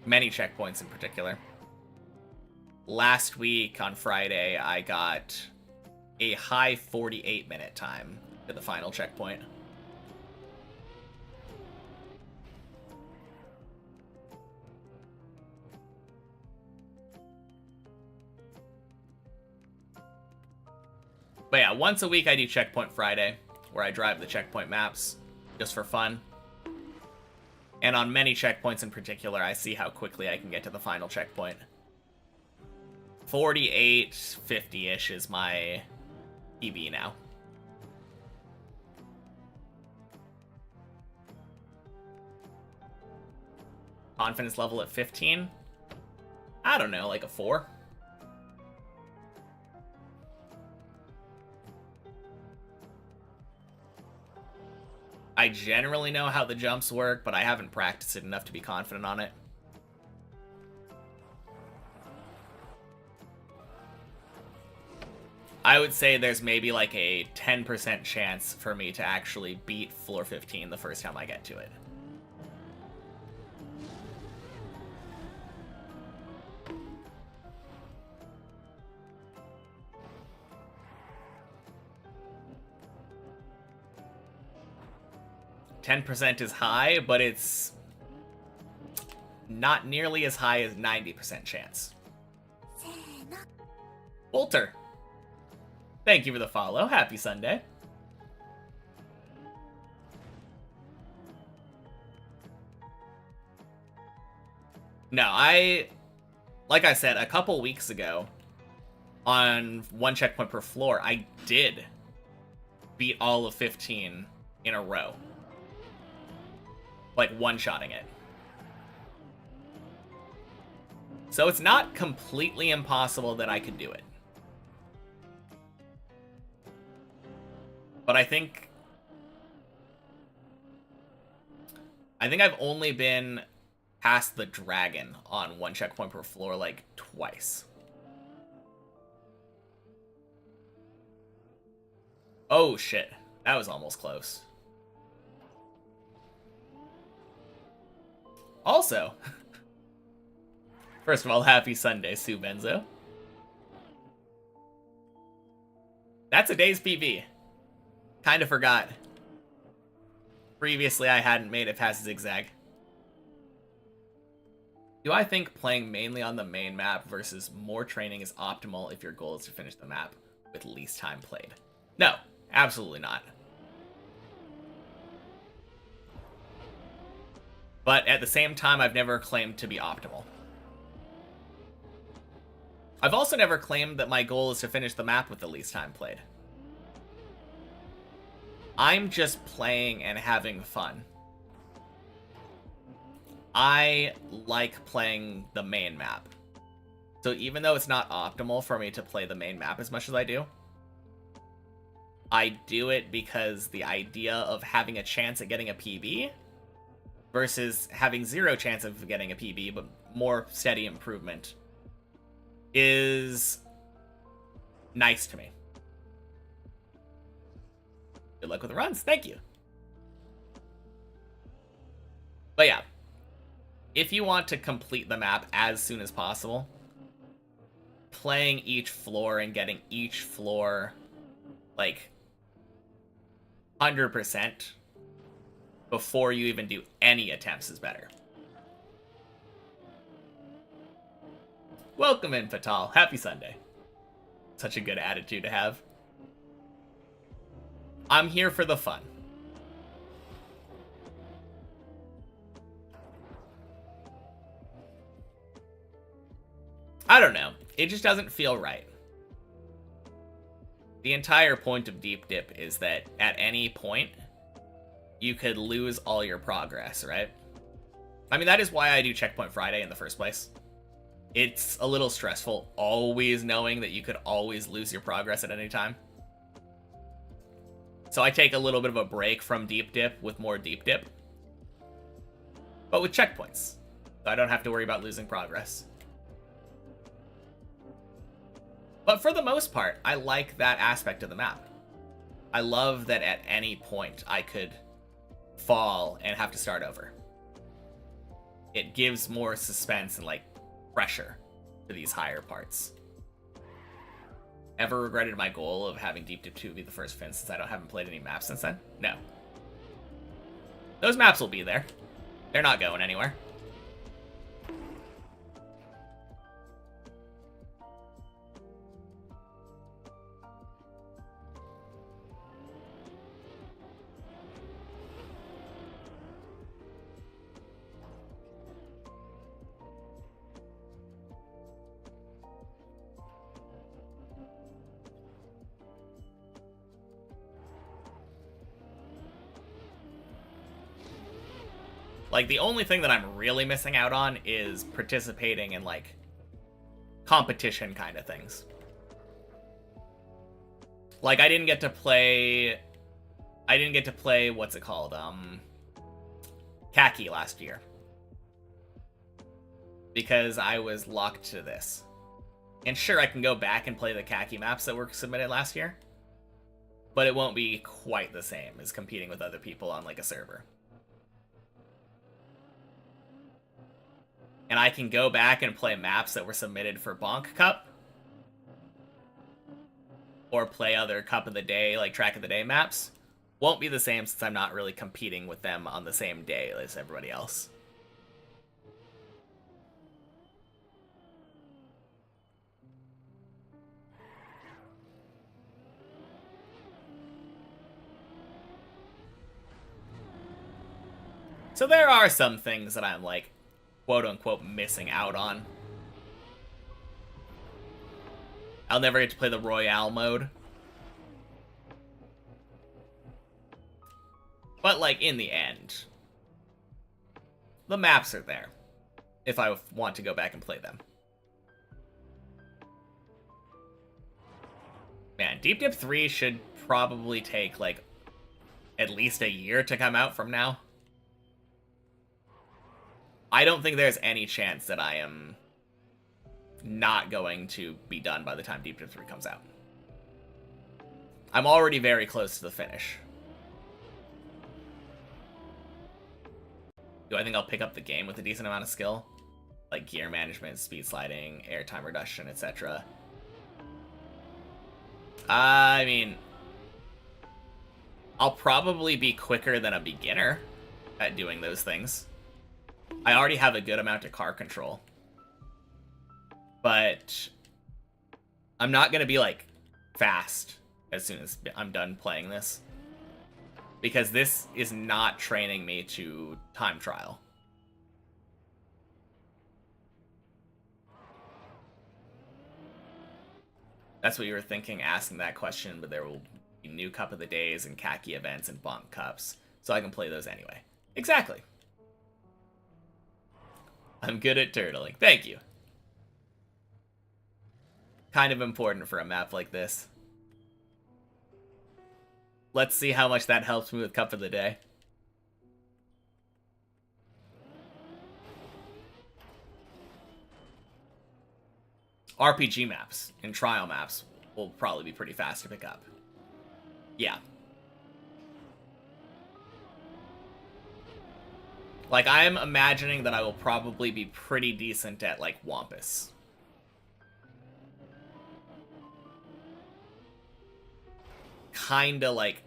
Many checkpoints in particular. Last week on Friday, I got a high 48-minute time to the final checkpoint. But yeah, once a week I do Checkpoint Friday, where I drive the checkpoint maps, just for fun. And on many checkpoints in particular, I see how quickly I can get to the final checkpoint. 48, 50-ish is my PB now. Confidence level at 15? I don't know, like a 4? I generally know how the jumps work, but I haven't practiced it enough to be confident on it. I would say there's maybe like a 10% chance for me to actually beat floor 15 the first time I get to it. %10 is high, but it's not nearly as high as 90% chance. Walter, thank you for the follow. Happy Sunday. No, like I said, a couple weeks ago, on one checkpoint per floor, I did beat all of 15 in a row. Like, one-shotting it. So it's not completely impossible that I could do it. But I think I've only been past the dragon on one checkpoint per floor, like, twice. Oh, shit. That was almost close. Also, first of all, happy Sunday, Sue Benzo. That's a day's PB. Kind of forgot. Previously, I hadn't made it past Zigzag. Do I think playing mainly on the main map versus more training is optimal if your goal is to finish the map with least time played? No, absolutely not. But at the same time, I've never claimed to be optimal. I've also never claimed that my goal is to finish the map with the least time played. I'm just playing and having fun. I like playing the main map. So even though it's not optimal for me to play the main map as much as I do it because the idea of having a chance at getting a PB versus having zero chance of getting a PB, but more steady improvement, is nice to me. Good luck with the runs. Thank you. But yeah, if you want to complete the map as soon as possible, playing each floor and getting each floor like 100% before you even do any attempts is better. Welcome in, Fatal. Happy Sunday. Such a good attitude to have. I'm here for the fun. I don't know. It just doesn't feel right. The entire point of Deep Dip is that at any point, you could lose all your progress, right? I mean, that is why I do Checkpoint Friday in the first place. It's a little stressful, always knowing that you could always lose your progress at any time. So I take a little bit of a break from Deep Dip with more Deep Dip. But with checkpoints. So I don't have to worry about losing progress. But for the most part, I like that aspect of the map. I love that at any point I could fall and have to start over. It gives more suspense and like pressure to these higher parts. Ever regretted my goal of having Deep Dip 2 be the first fin since I haven't played any maps since then? No. Those maps will be there. They're not going anywhere. Like, the only thing that I'm really missing out on is participating in, like, competition kind of things. Like, I didn't get to play, what's it called? Khaki last year. Because I was locked to this. And sure, I can go back and play the Khaki maps that were submitted last year. But it won't be quite the same as competing with other people on, like, a server. And I can go back and play maps that were submitted for Bonk Cup. Or play other Cup of the Day, like Track of the Day maps. Won't be the same since I'm not really competing with them on the same day as everybody else. So there are some things that I'm like, quote-unquote, missing out on. I'll never get to play the Royale mode. But, like, in the end, the maps are there, if I want to go back and play them. Man, Deep Dip 3 should probably take, like, at least a year to come out from now. I don't think there's any chance that I am not going to be done by the time Deep Dip 3 comes out. I'm already very close to the finish. Do I think I'll pick up the game with a decent amount of skill? Like gear management, speed sliding, airtime reduction, etc. I mean, I'll probably be quicker than a beginner at doing those things. I already have a good amount of car control. But I'm not going to be, like, fast as soon as I'm done playing this. Because this is not training me to time trial. That's what you were thinking, asking that question, but there will be new Cup of the Days and khaki events and bonk cups, so I can play those anyway. Exactly. I'm good at turtling. Thank you. Kind of important for a map like this. Let's see how much that helps me with Cup of the Day. RPG maps and trial maps will probably be pretty fast to pick up. Yeah. Like, I'm imagining that I will probably be pretty decent at, like, Wampus. Kinda like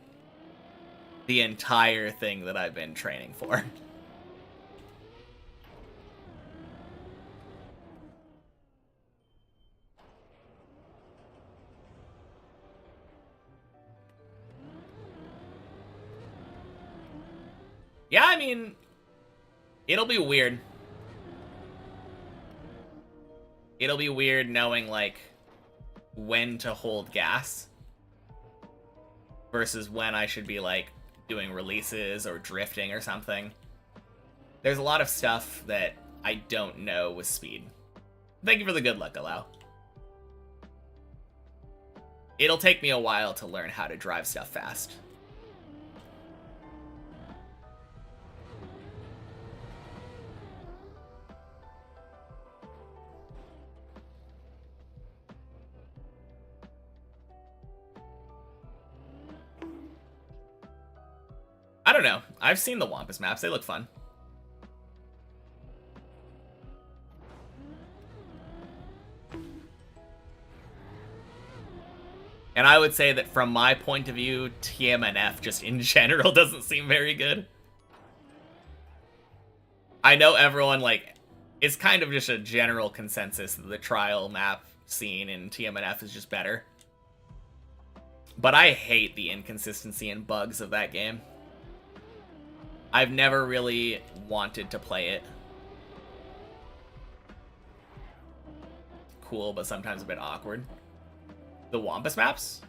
the entire thing that I've been training for. Yeah, I mean, it'll be weird. It'll be weird knowing, like, when to hold gas versus when I should be, like, doing releases or drifting or something. There's a lot of stuff that I don't know with speed. Thank you for the good luck, Allow. It'll take me a while to learn how to drive stuff fast. I don't know. I've seen the Wampus maps. They look fun. And I would say that from my point of view, TMNF just in general doesn't seem very good. I know everyone, like, it's kind of just a general consensus that the trial map scene in TMNF is just better. But I hate the inconsistency and bugs of that game. I've never really wanted to play it. Cool, but sometimes a bit awkward. The Wampus maps?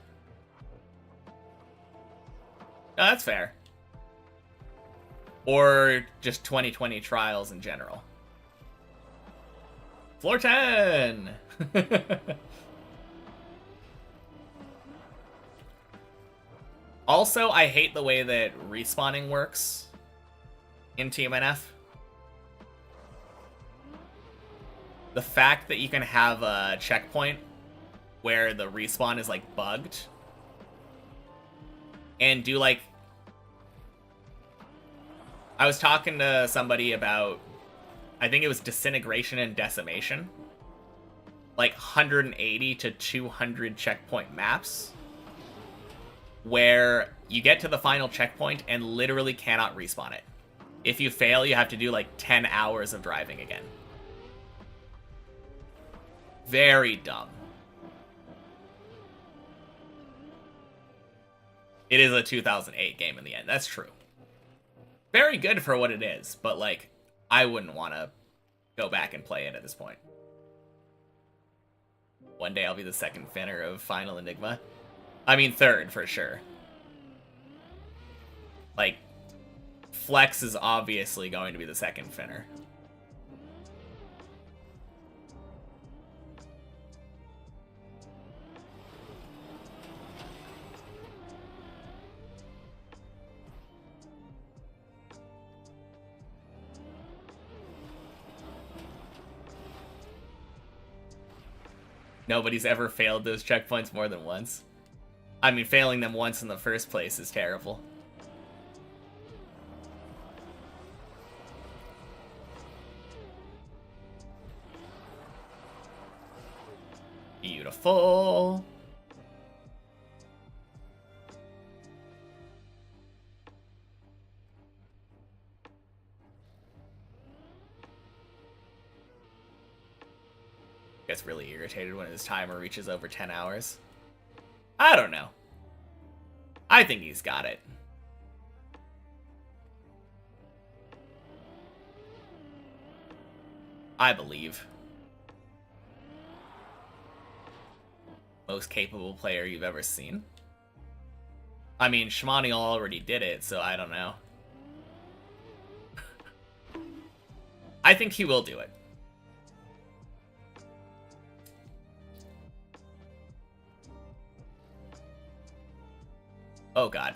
No, that's fair. Or just 2020 trials in general. Floor 10! Also, I hate the way that respawning works in TMNF. The fact that you can have a checkpoint where the respawn is, like, bugged and do, like... I was talking to somebody about, I think it was Disintegration and Decimation. Like, 180 to 200 checkpoint maps where you get to the final checkpoint and literally cannot respawn it. If you fail, you have to do, like, 10 hours of driving again. Very dumb. It is a 2008 game in the end. That's true. Very good for what it is, but, like, I wouldn't want to go back and play it at this point. One day I'll be the second finner of Final Enigma. I mean, third, for sure. Like, Flex is obviously going to be the second finner. Nobody's ever failed those checkpoints more than once. I mean, failing them once in the first place is terrible. Beautiful. gets really irritated when his timer reaches over 10 hours. I don't know. I think he's got it. I believe. Most capable player you've ever seen? I mean, Shmani already did it, so I don't know. I think he will do it. Oh god.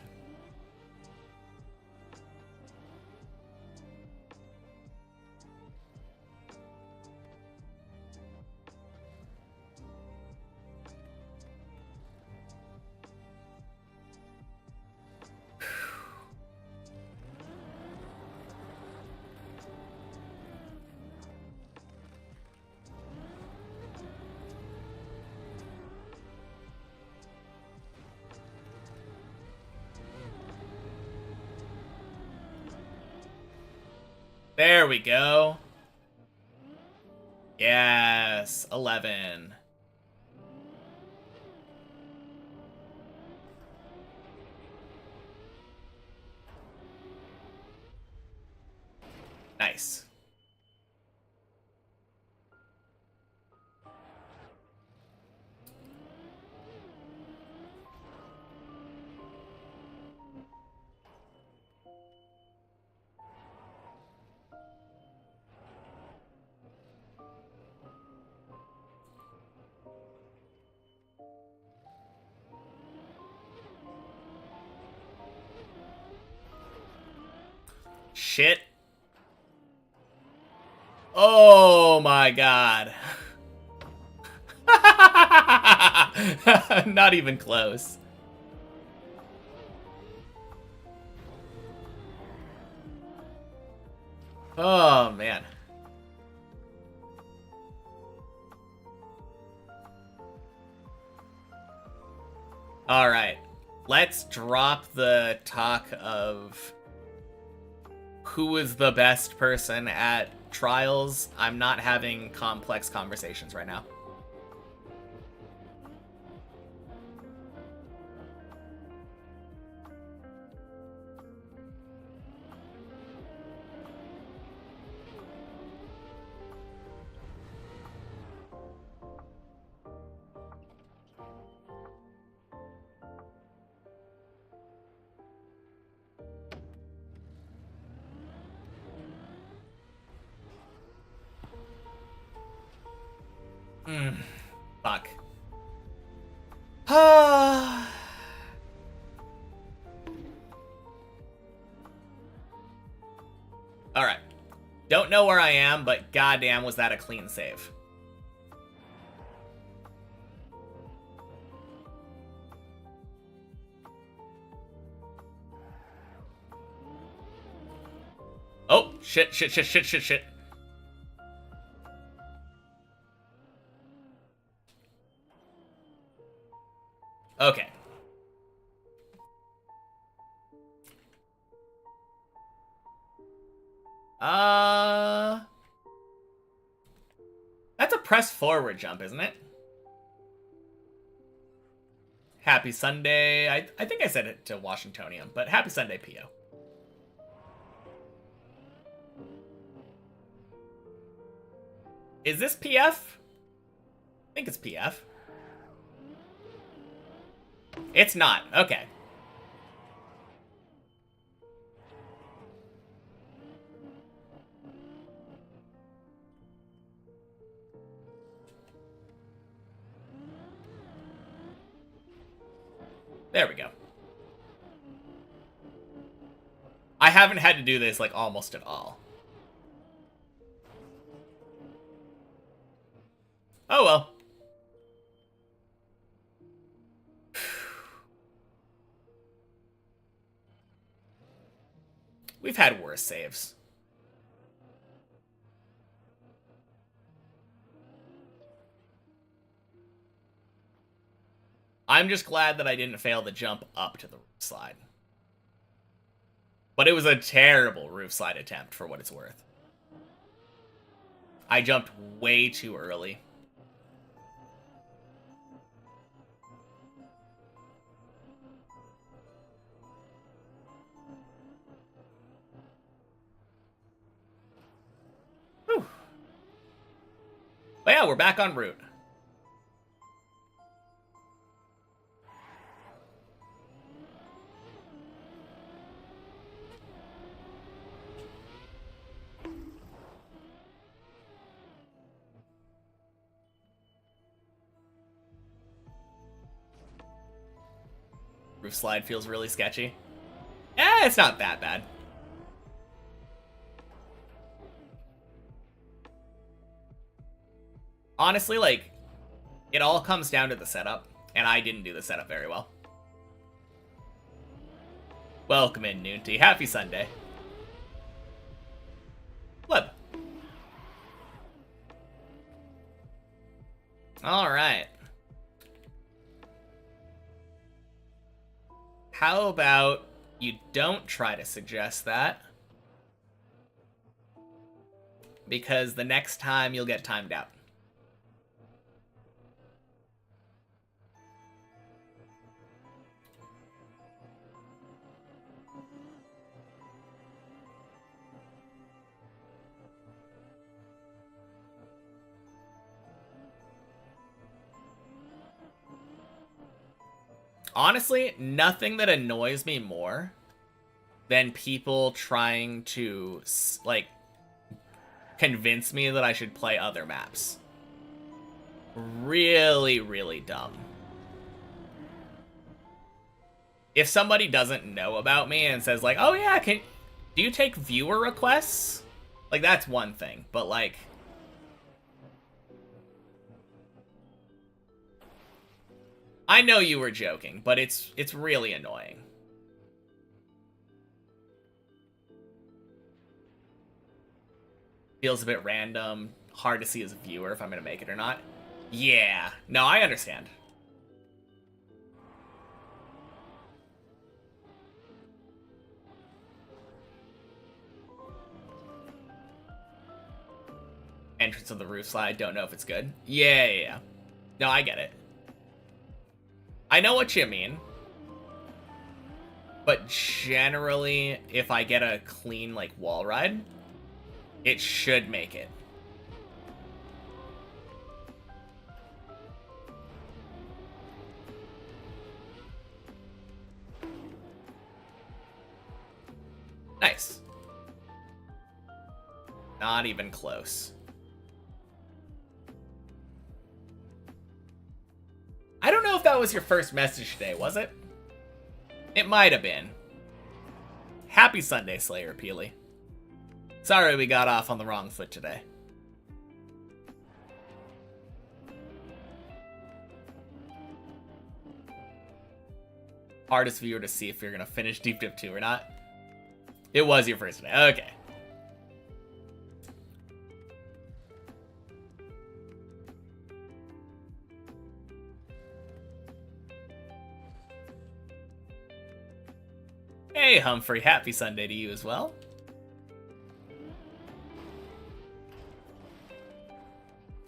There we go. Yes, 11. Nice. Shit. Oh my god. Not even close. Oh man. All right. Let's drop the talk of who is the best person at trials. I'm not having complex conversations right now. Fuck. Alright. Don't know where I am, but goddamn was that a clean save. Oh, shit. Okay. That's a press forward jump, isn't it? Happy Sunday. I think I said it to Washingtonian, but happy Sunday, Pio. Is this PF? I think it's PF. It's not. Okay. There we go. I haven't had to do this, like, almost at all. Oh, well. We've had worse saves. I'm just glad that I didn't fail the jump up to the roof slide. But it was a terrible roof slide attempt for what it's worth. I jumped way too early. But yeah, we're back en route. Roof slide feels really sketchy. It's not that bad. Honestly, like, it all comes down to the setup, and I didn't do the setup very well. Welcome in, Noonty. Happy Sunday. Flip. Alright. How about you don't try to suggest that? Because the next time you'll get timed out. Honestly, nothing that annoys me more than people trying to, like, convince me that I should play other maps. Really, really dumb. If somebody doesn't know about me and says, like, oh yeah, do you take viewer requests? Like, that's one thing, but, like, I know you were joking, but it's really annoying. Feels a bit random, hard to see as a viewer if I'm gonna make it or not. Yeah, no, I understand. Entrance of the roof slide, don't know if it's good. Yeah. No, I get it. I know what you mean. But generally, if I get a clean, like, wall ride, it should make it. Nice. Not even close. I don't know if that was your first message today, was it? It might have been. Happy Sunday, Slayer Peely. Sorry we got off on the wrong foot today. Hardest viewer to see if you're gonna finish Deep Dip 2 or not. It was your first day. Okay. Hey, Humphrey. Happy Sunday to you as well.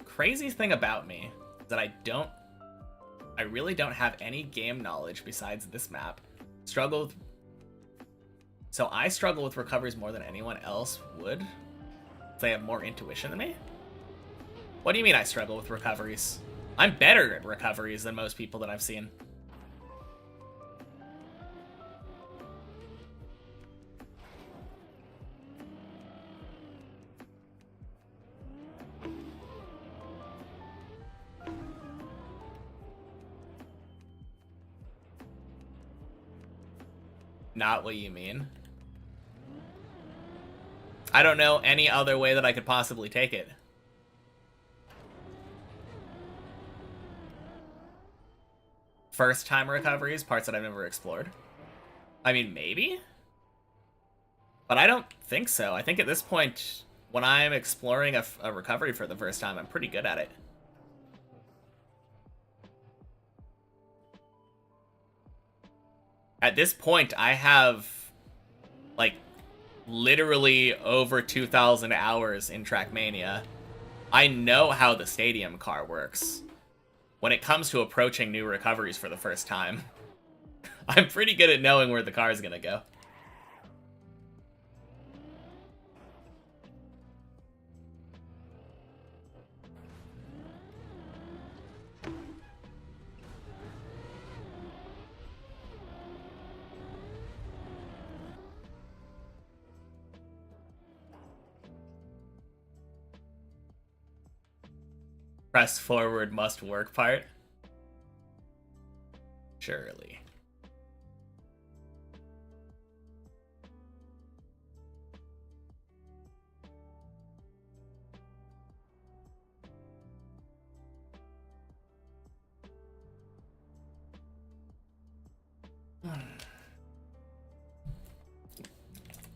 Crazy thing about me is that I really don't have any game knowledge besides this map. So I struggle with recoveries more than anyone else would. They have more intuition than me? What do you mean I struggle with recoveries? I'm better at recoveries than most people that I've seen. Not what you mean. I don't know any other way that I could possibly take it. First time recoveries, parts that I've never explored. I mean, maybe? But I don't think so. I think at this point, when I'm exploring a recovery for the first time, I'm pretty good at it. At this point, I have, like, literally over 2,000 hours in Trackmania. I know how the stadium car works. When it comes to approaching new recoveries for the first time, I'm pretty good at knowing where the car is gonna go. Press forward must work part. Surely.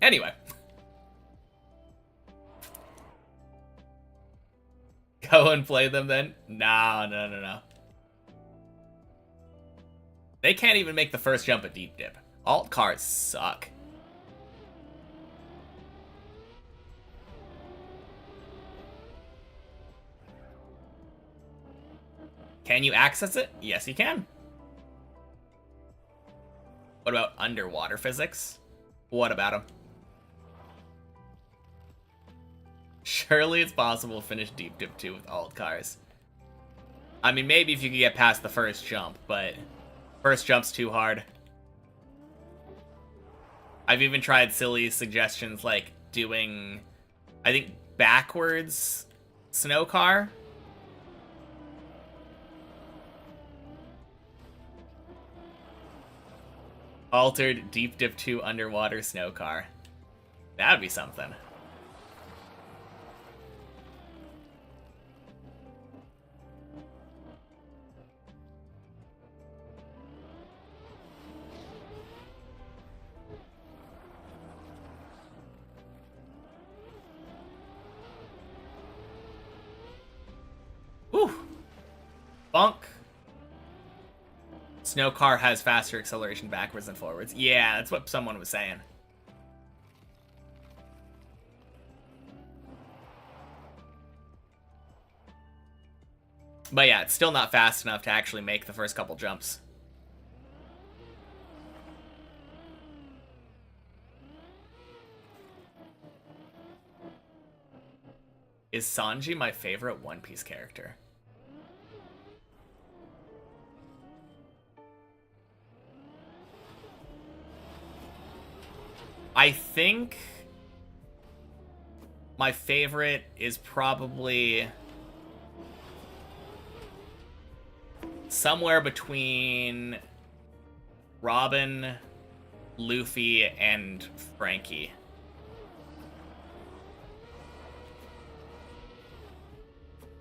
Anyway. Go and play them then? No. They can't even make the first jump a deep dip. Alt cars suck. Can you access it? Yes, you can. What about underwater physics? What about them? Surely it's possible to finish Deep Dip 2 with alt cars. I mean, maybe if you could get past the first jump, but first jump's too hard. I've even tried silly suggestions like doing, I think, backwards snow car. Altered Deep Dip 2 underwater snow car. That would be something. Whew. Bonk. Snow car has faster acceleration backwards than forwards. Yeah, that's what someone was saying. But yeah, it's still not fast enough to actually make the first couple jumps. Is Sanji my favorite One Piece character? I think my favorite is probably somewhere between Robin, Luffy, and Frankie.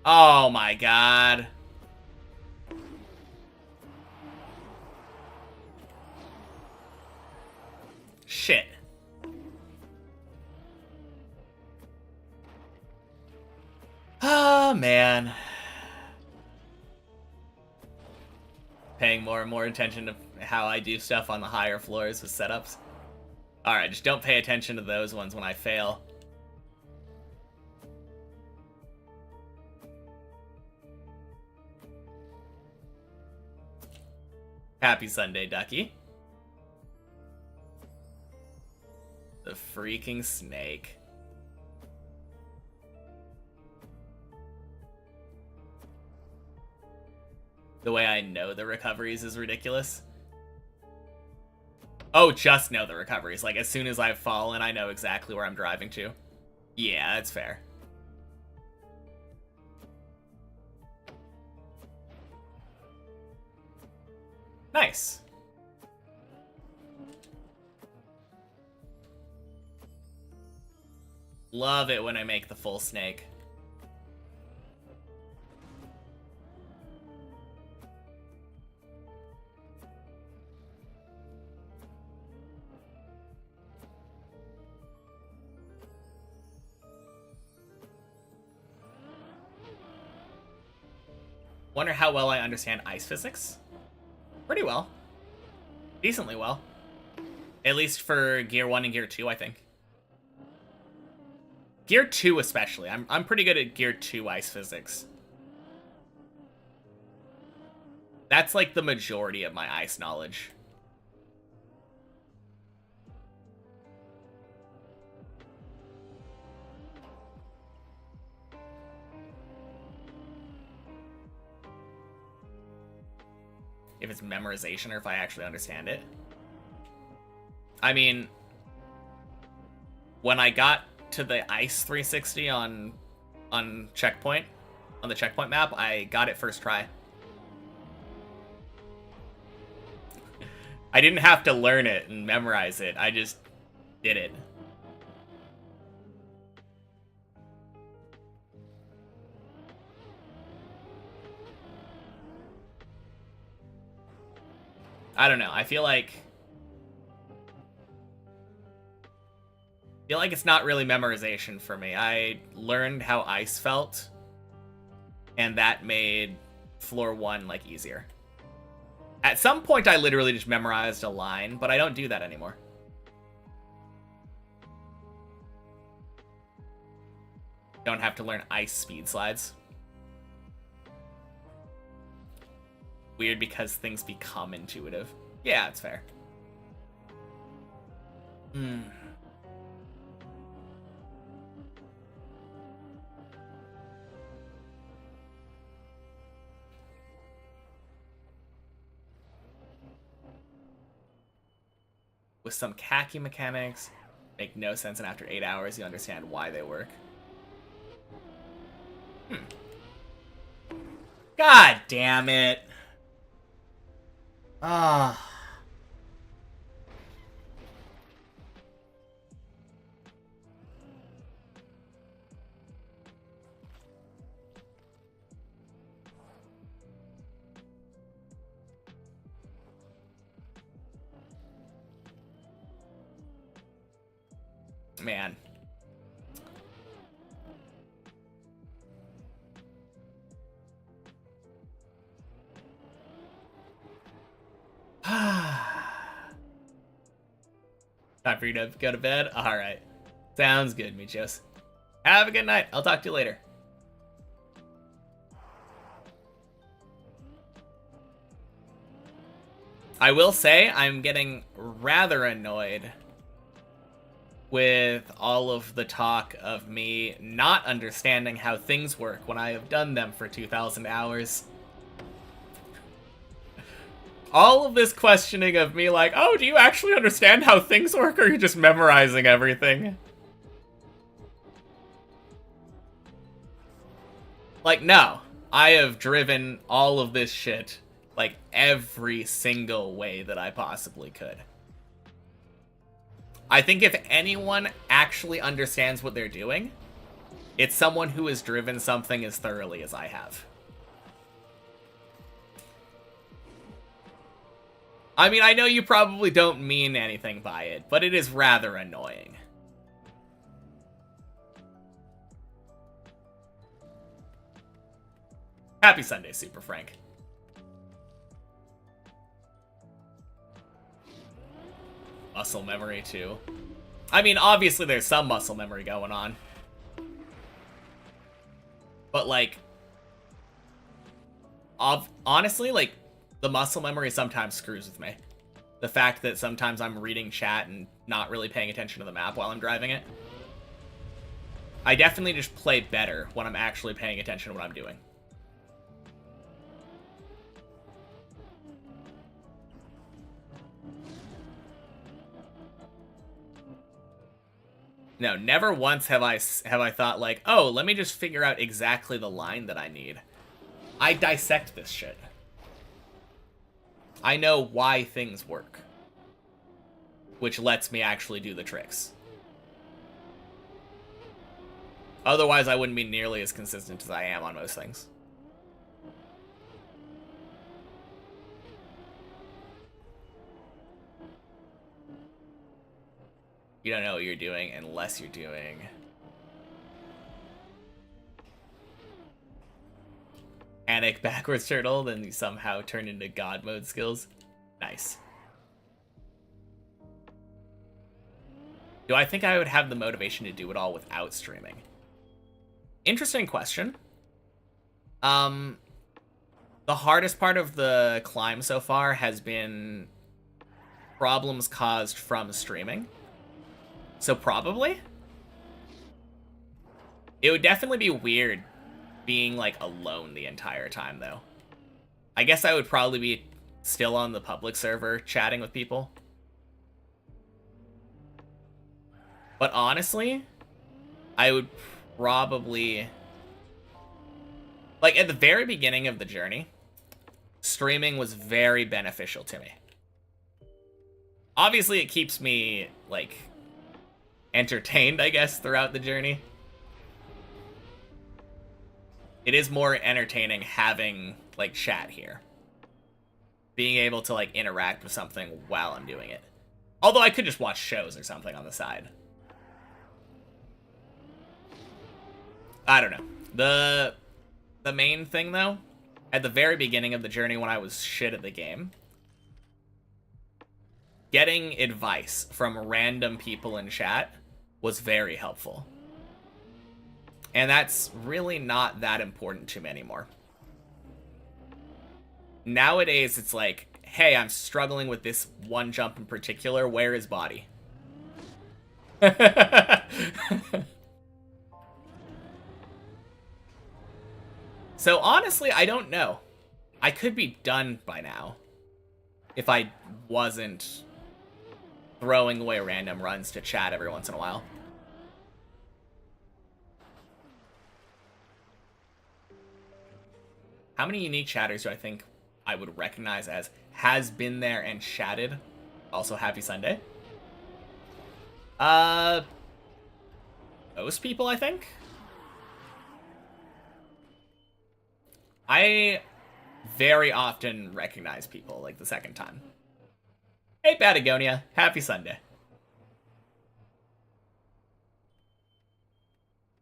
Oh my god. Shit. Oh, man. Paying more and more attention to how I do stuff on the higher floors with setups. Alright, just don't pay attention to those ones when I fail. Happy Sunday, Ducky. The freaking snake. The way I know the recoveries is ridiculous. Oh, just know the recoveries. Like, as soon as I've fallen, I know exactly where I'm driving to. Yeah, that's fair. Nice. Love it when I make the full snake. Wonder how well I understand ice physics? Pretty well. Decently well. At least for Gear 1 and Gear 2, I think. Gear 2 especially. I'm pretty good at Gear 2 ice physics. That's like the majority of my ice knowledge. If it's memorization or if I actually understand it. I mean, when I got to the ice 360 on Checkpoint, on the checkpoint map, I got it first try. I didn't have to learn it and memorize it. I just did it. I don't know. I feel like it's not really memorization for me. I learned how ice felt, and that made floor 1 like easier. At some point, I literally just memorized a line, but I don't do that anymore. Don't have to learn ice speed slides. Weird because things become intuitive. Yeah, it's fair. With some khaki mechanics, make no sense, and after 8 hours, you understand why they work. God damn it. Ah. Man. Time for you to go to bed? Alright. Sounds good, Michos. Have a good night. I'll talk to you later. I will say I'm getting rather annoyed with all of the talk of me not understanding how things work when I have done them for 2,000 hours. All of this questioning of me like, oh, do you actually understand how things work, or are you just memorizing everything? Like, no. I have driven all of this shit, like, every single way that I possibly could. I think if anyone actually understands what they're doing, it's someone who has driven something as thoroughly as I have. I mean, I know you probably don't mean anything by it, but it is rather annoying. Happy Sunday, Super Frank. Muscle memory, too. I mean, obviously there's some muscle memory going on. But, like, honestly, like, the muscle memory sometimes screws with me. The fact that sometimes I'm reading chat and not really paying attention to the map while I'm driving it. I definitely just play better when I'm actually paying attention to what I'm doing. No, never once have I thought like, oh, let me just figure out exactly the line that I need. I dissect this shit. I know why things work, which lets me actually do the tricks. Otherwise, I wouldn't be nearly as consistent as I am on most things. You don't know what you're doing unless you're doing... Panic backwards turtle, then you somehow turn into God mode skills. Nice. Do I think I would have the motivation to do it all without streaming? Interesting question. The hardest part of the climb so far has been problems caused from streaming. So probably. It would definitely be weird being, like, alone the entire time, though. I guess I would probably be still on the public server chatting with people. But honestly, I would probably... Like, at the very beginning of the journey, streaming was very beneficial to me. Obviously, it keeps me, like, entertained, I guess, throughout the journey. It is more entertaining having, like, chat here. Being able to, like, interact with something while I'm doing it. Although I could just watch shows or something on the side. I don't know. The main thing, though, at the very beginning of the journey when I was shit at the game, getting advice from random people in chat was very helpful. And that's really not that important to me anymore. Nowadays, it's like, hey, I'm struggling with this one jump in particular. Where is body? So honestly, I don't know. I could be done by now if I wasn't throwing away random runs to chat every once in a while. How many unique chatters do I think I would recognize as has been there and chatted? Also, happy Sunday. Most people, I think. I very often recognize people, like, the second time. Hey, Patagonia. Happy Sunday.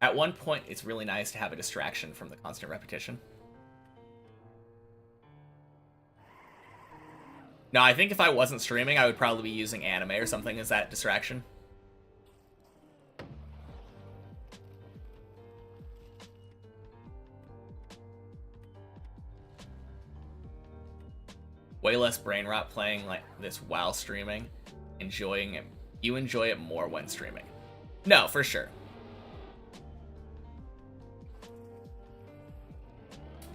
At one point, it's really nice to have a distraction from the constant repetition. No, I think if I wasn't streaming, I would probably be using anime or something as that distraction. Way less brain rot playing like this while streaming. Enjoying it. You enjoy it more when streaming. No, for sure.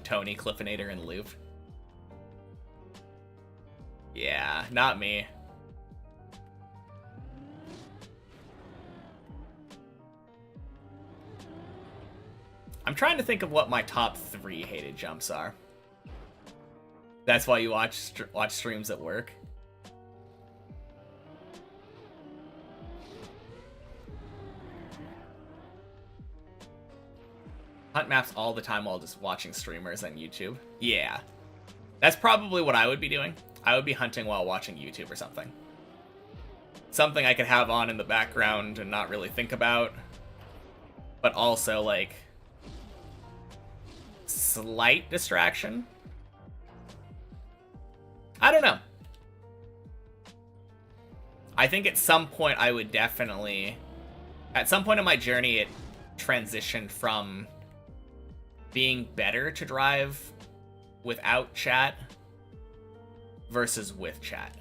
Tony, Cliffinator, and Loop. Yeah, not me. I'm trying to think of what my top 3 hated jumps are. That's why you watch streams at work. Hunt maps all the time while just watching streamers on YouTube. Yeah. That's probably what I would be doing. I would be hunting while watching YouTube or something. Something I could have on in the background and not really think about. But also, like, slight distraction. I don't know. I think at some point I would definitely... At some point in my journey, it transitioned from being better to drive without chat versus with chat.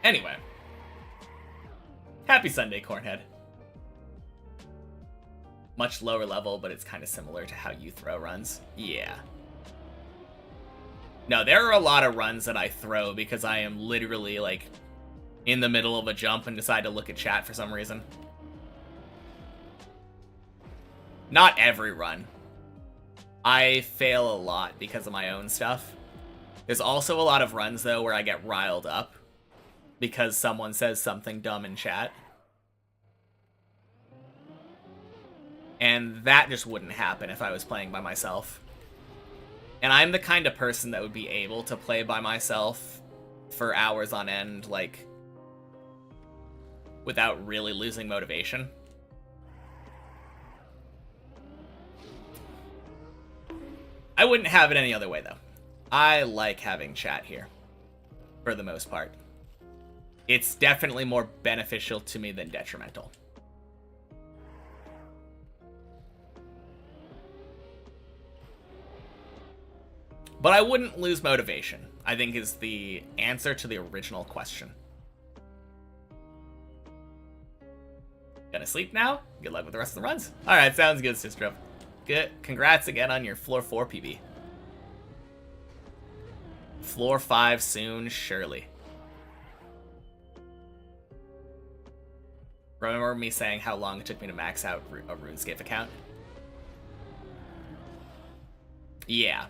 Anyway. Happy Sunday, Cornhead. Much lower level, but it's kind of similar to how you throw runs. Yeah. No, there are a lot of runs that I throw because I am literally, like, in the middle of a jump and decide to look at chat for some reason. Not every run. I fail a lot because of my own stuff. There's also a lot of runs, though, where I get riled up because someone says something dumb in chat. And that just wouldn't happen if I was playing by myself. And I'm the kind of person that would be able to play by myself for hours on end, like, without really losing motivation. I wouldn't have it any other way, though. I like having chat here, for the most part. It's definitely more beneficial to me than detrimental. But I wouldn't lose motivation, I think is the answer to the original question. Gonna sleep now? Good luck with the rest of the runs. Alright, sounds good, Sistrov. Good. Congrats again on your floor 4 PB. Floor 5 soon, surely. Remember me saying how long it took me to max out a RuneScape account? Yeah.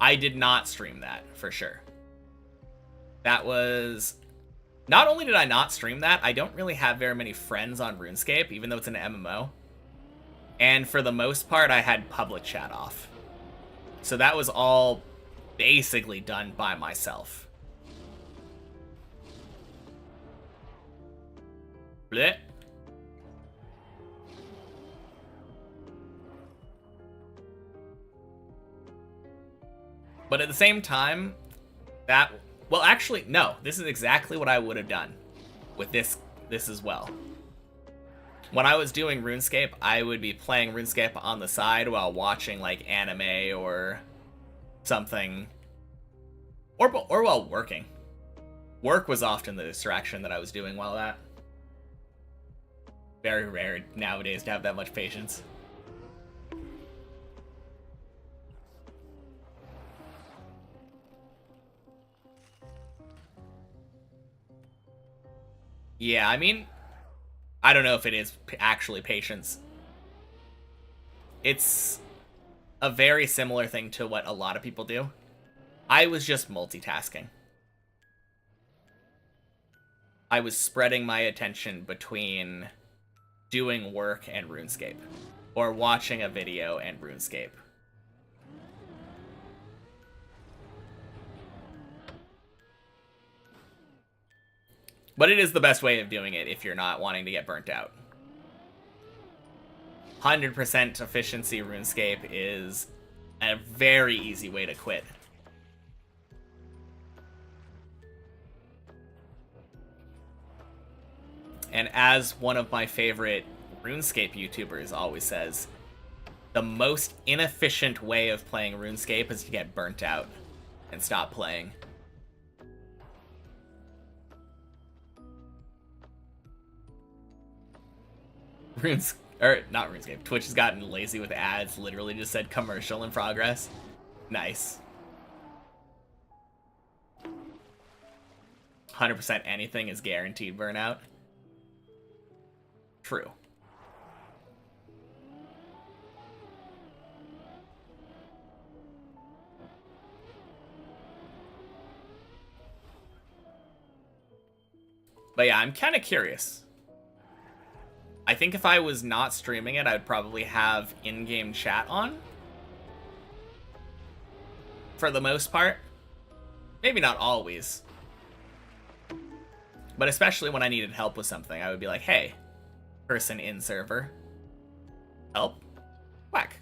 I did not stream that, for sure. That was... Not only did I not stream that, I don't really have very many friends on RuneScape, even though it's an MMO. And for the most part, I had public chat off. So that was all basically done by myself. Blech. But at the same time, that... Well, actually, no. This is exactly what I would have done with this as well. When I was doing RuneScape, I would be playing RuneScape on the side while watching, like, anime or something. Or while working. Work was often the distraction that I was doing while that. Very rare nowadays to have that much patience. Yeah, I mean, I don't know if it is actually patience. It's a very similar thing to what a lot of people do. I was just multitasking. I was spreading my attention between doing work and RuneScape, or watching a video and RuneScape. But it is the best way of doing it if you're not wanting to get burnt out. 100% efficiency RuneScape is a very easy way to quit. And as one of my favorite RuneScape YouTubers always says, the most inefficient way of playing RuneScape is to get burnt out and stop playing. Not RuneScape. Twitch has gotten lazy with ads. Literally just said commercial in progress. Nice. 100% anything is guaranteed burnout. True. But yeah, I'm kind of curious. I think if I was not streaming it, I'd probably have in-game chat on. For the most part. Maybe not always. But especially when I needed help with something, I would be like, hey, person in server. Help? Whack.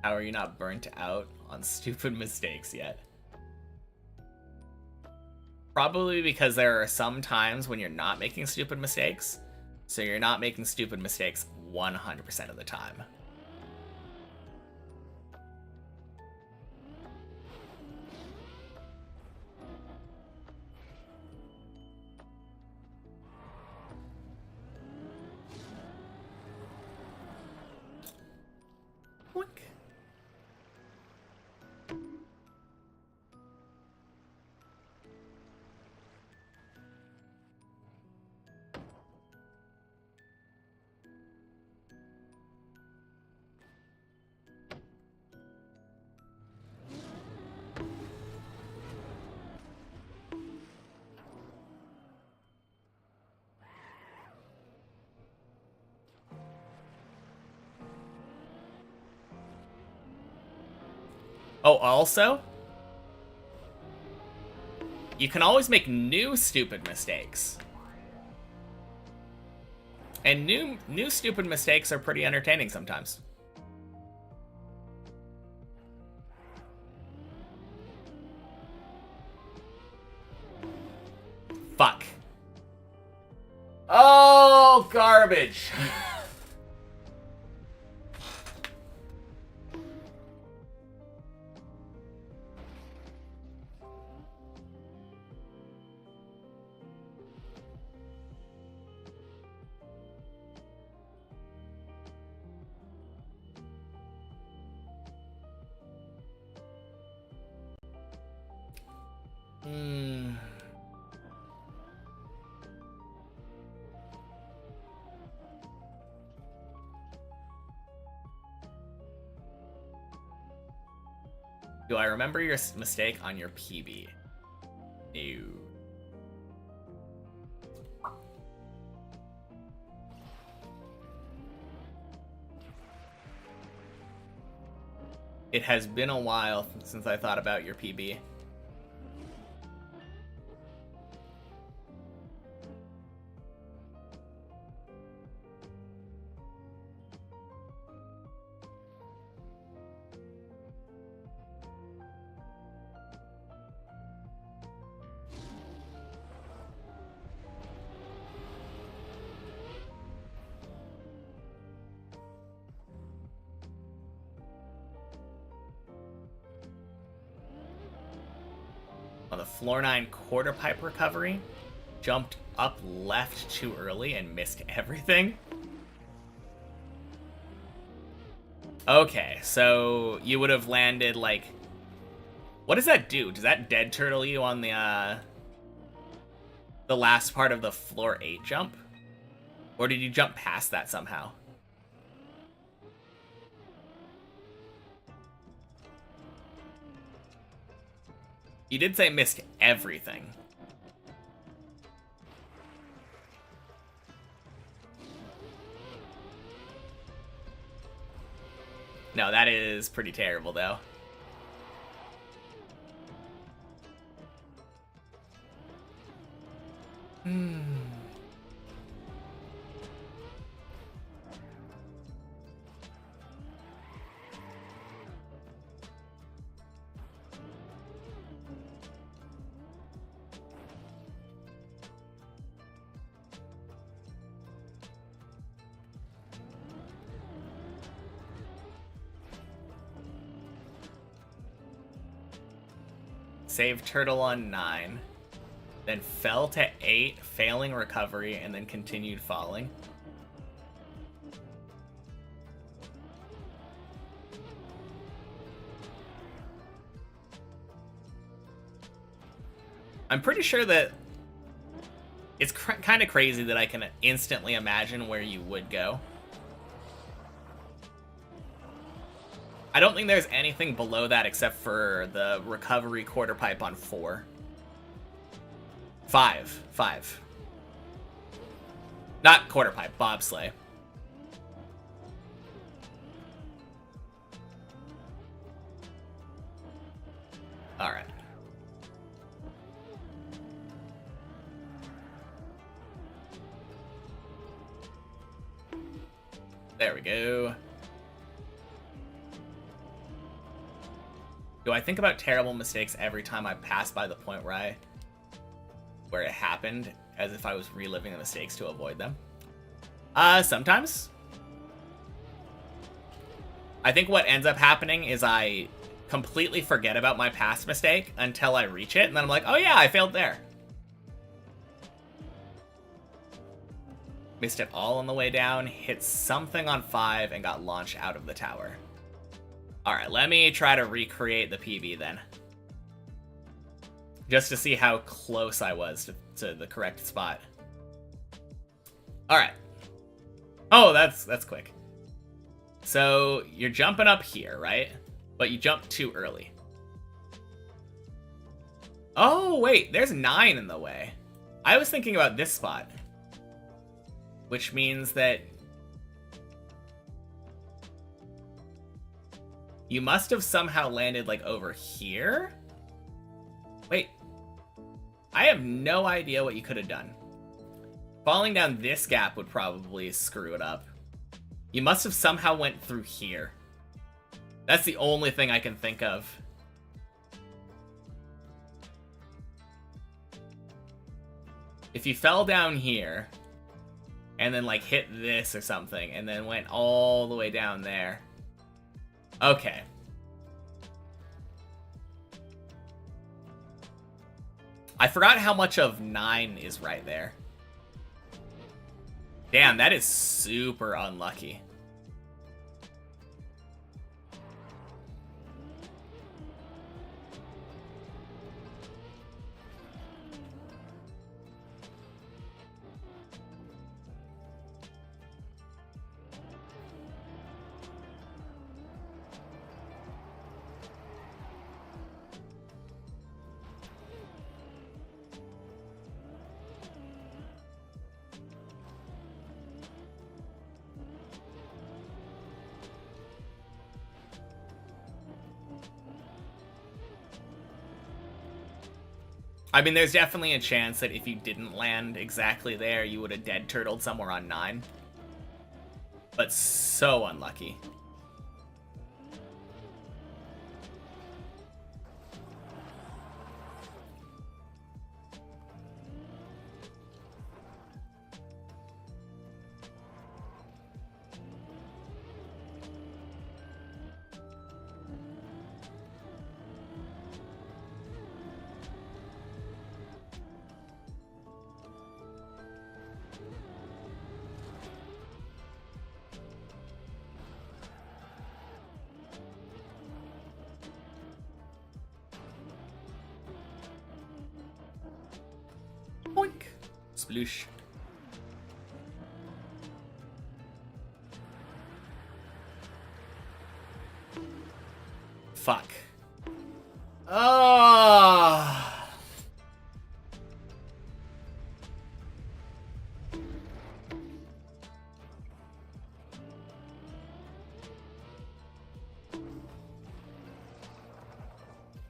How are you not burnt out on stupid mistakes yet? Probably because there are some times when you're not making stupid mistakes, so you're not making stupid mistakes 100% of the time. Oh, also, you can always make new stupid mistakes. And new stupid mistakes are pretty entertaining sometimes. Fuck. Oh, garbage. Hmm. Do I remember your mistake on your PB? No. It has been a while since I thought about your PB. On the floor 9 quarter pipe recovery, jumped up left too early and missed everything. Okay, so you would have landed like... What does that do? Does that dead turtle you on the last part of the floor 8 jump? Or did you jump past that somehow? You did say missed everything. No, that is pretty terrible, though. Save turtle on 9. Then fell to 8, failing recovery, and then continued falling. I'm pretty sure that it's kind of crazy that I can instantly imagine where you would go. I don't think there's anything below that except for the recovery quarter pipe on 4. 5. Not quarter pipe, bobsleigh. Alright. There we go. Do I think about terrible mistakes every time I pass by the point where it happened, as if I was reliving the mistakes to avoid them? Sometimes. I think what ends up happening is I completely forget about my past mistake until I reach it, and then I'm like, oh yeah, I failed there. Missed it all on the way down, hit something on 5, and got launched out of the tower. Alright, let me try to recreate the PB then. Just to see how close I was to the correct spot. Alright. Oh, that's quick. So, you're jumping up here, right? But you jumped too early. Oh, wait, there's 9 in the way. I was thinking about this spot. Which means that you must have somehow landed, like, over here? Wait. I have no idea what you could have done. Falling down this gap would probably screw it up. You must have somehow went through here. That's the only thing I can think of. If you fell down here, and then, like, hit this or something, and then went all the way down there. Okay. I forgot how much of 9 is right there. Damn, that is super unlucky. I mean, there's definitely a chance that if you didn't land exactly there, you would have dead turtled somewhere on 9. But so unlucky. Boink. Sploosh. Fuck. Oh.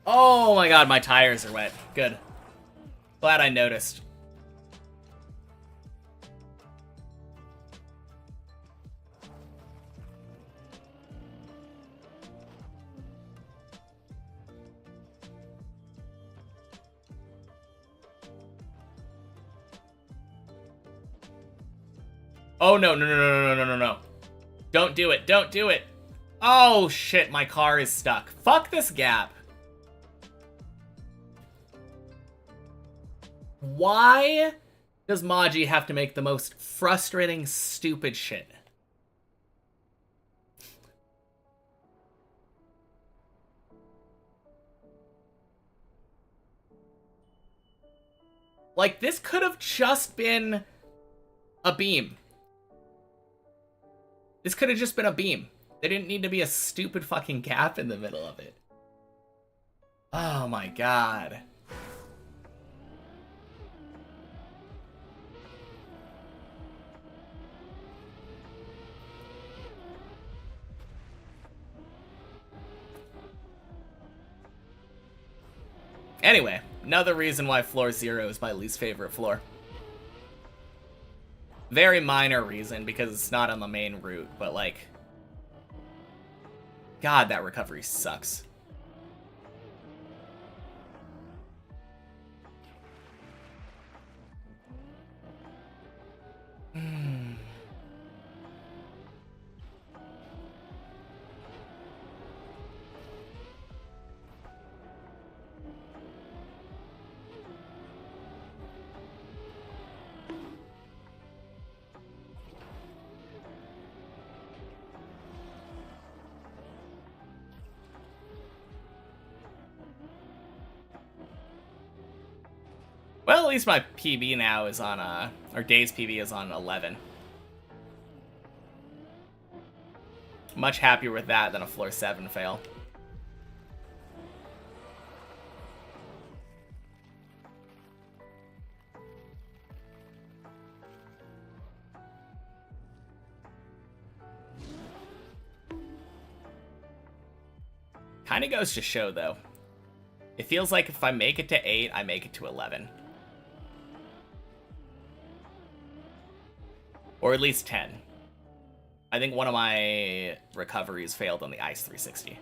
Oh my god, my tires are wet. Good. Glad I noticed. Oh, no, no, no, no, no, no, no, no. Don't do it. Don't do it. Oh, shit. My car is stuck. Fuck this gap. Why does Maji have to make the most frustrating, stupid shit? Like, this could have just been a beam. This could have just been a beam. There didn't need to be a stupid fucking gap in the middle of it. Oh my god. Anyway, another reason why floor 0 is my least favorite floor. Very minor reason, because it's not on the main route, but like... God, that recovery sucks. Well, at least my PB now is on, or Day's PB is on 11. Much happier with that than a floor 7 fail. Kinda goes to show, though. It feels like if I make it to 8, I make it to 11. Or at least 10. I think one of my recoveries failed on the Ice 360.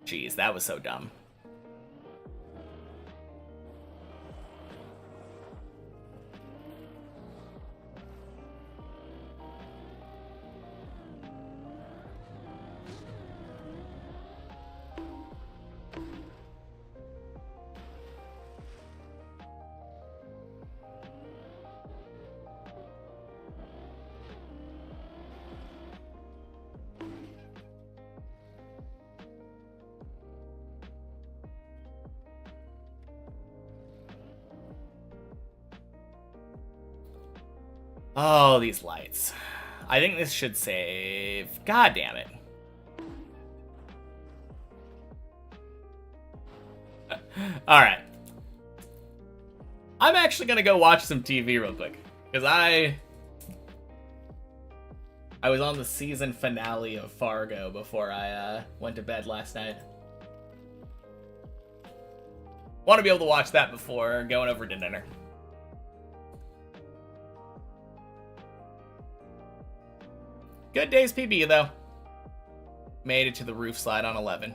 Jeez, that was so dumb. Oh, these lights. I think this should save. God damn it. Alright. I'm actually gonna go watch some TV real quick. Because I was on the season finale of Fargo before I went to bed last night. Want to be able to watch that before going over to dinner. Good day's PB, though. Made it to the roof slide on 11.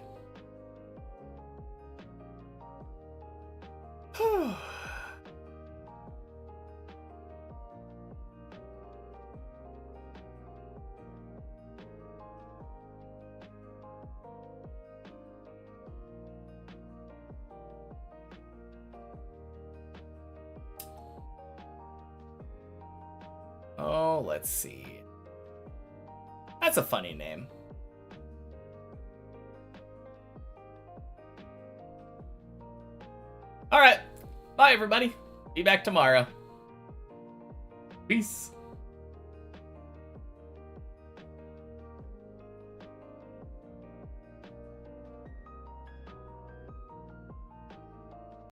Oh, let's see. That's a funny name. Alright. Bye, everybody. Be back tomorrow. Peace.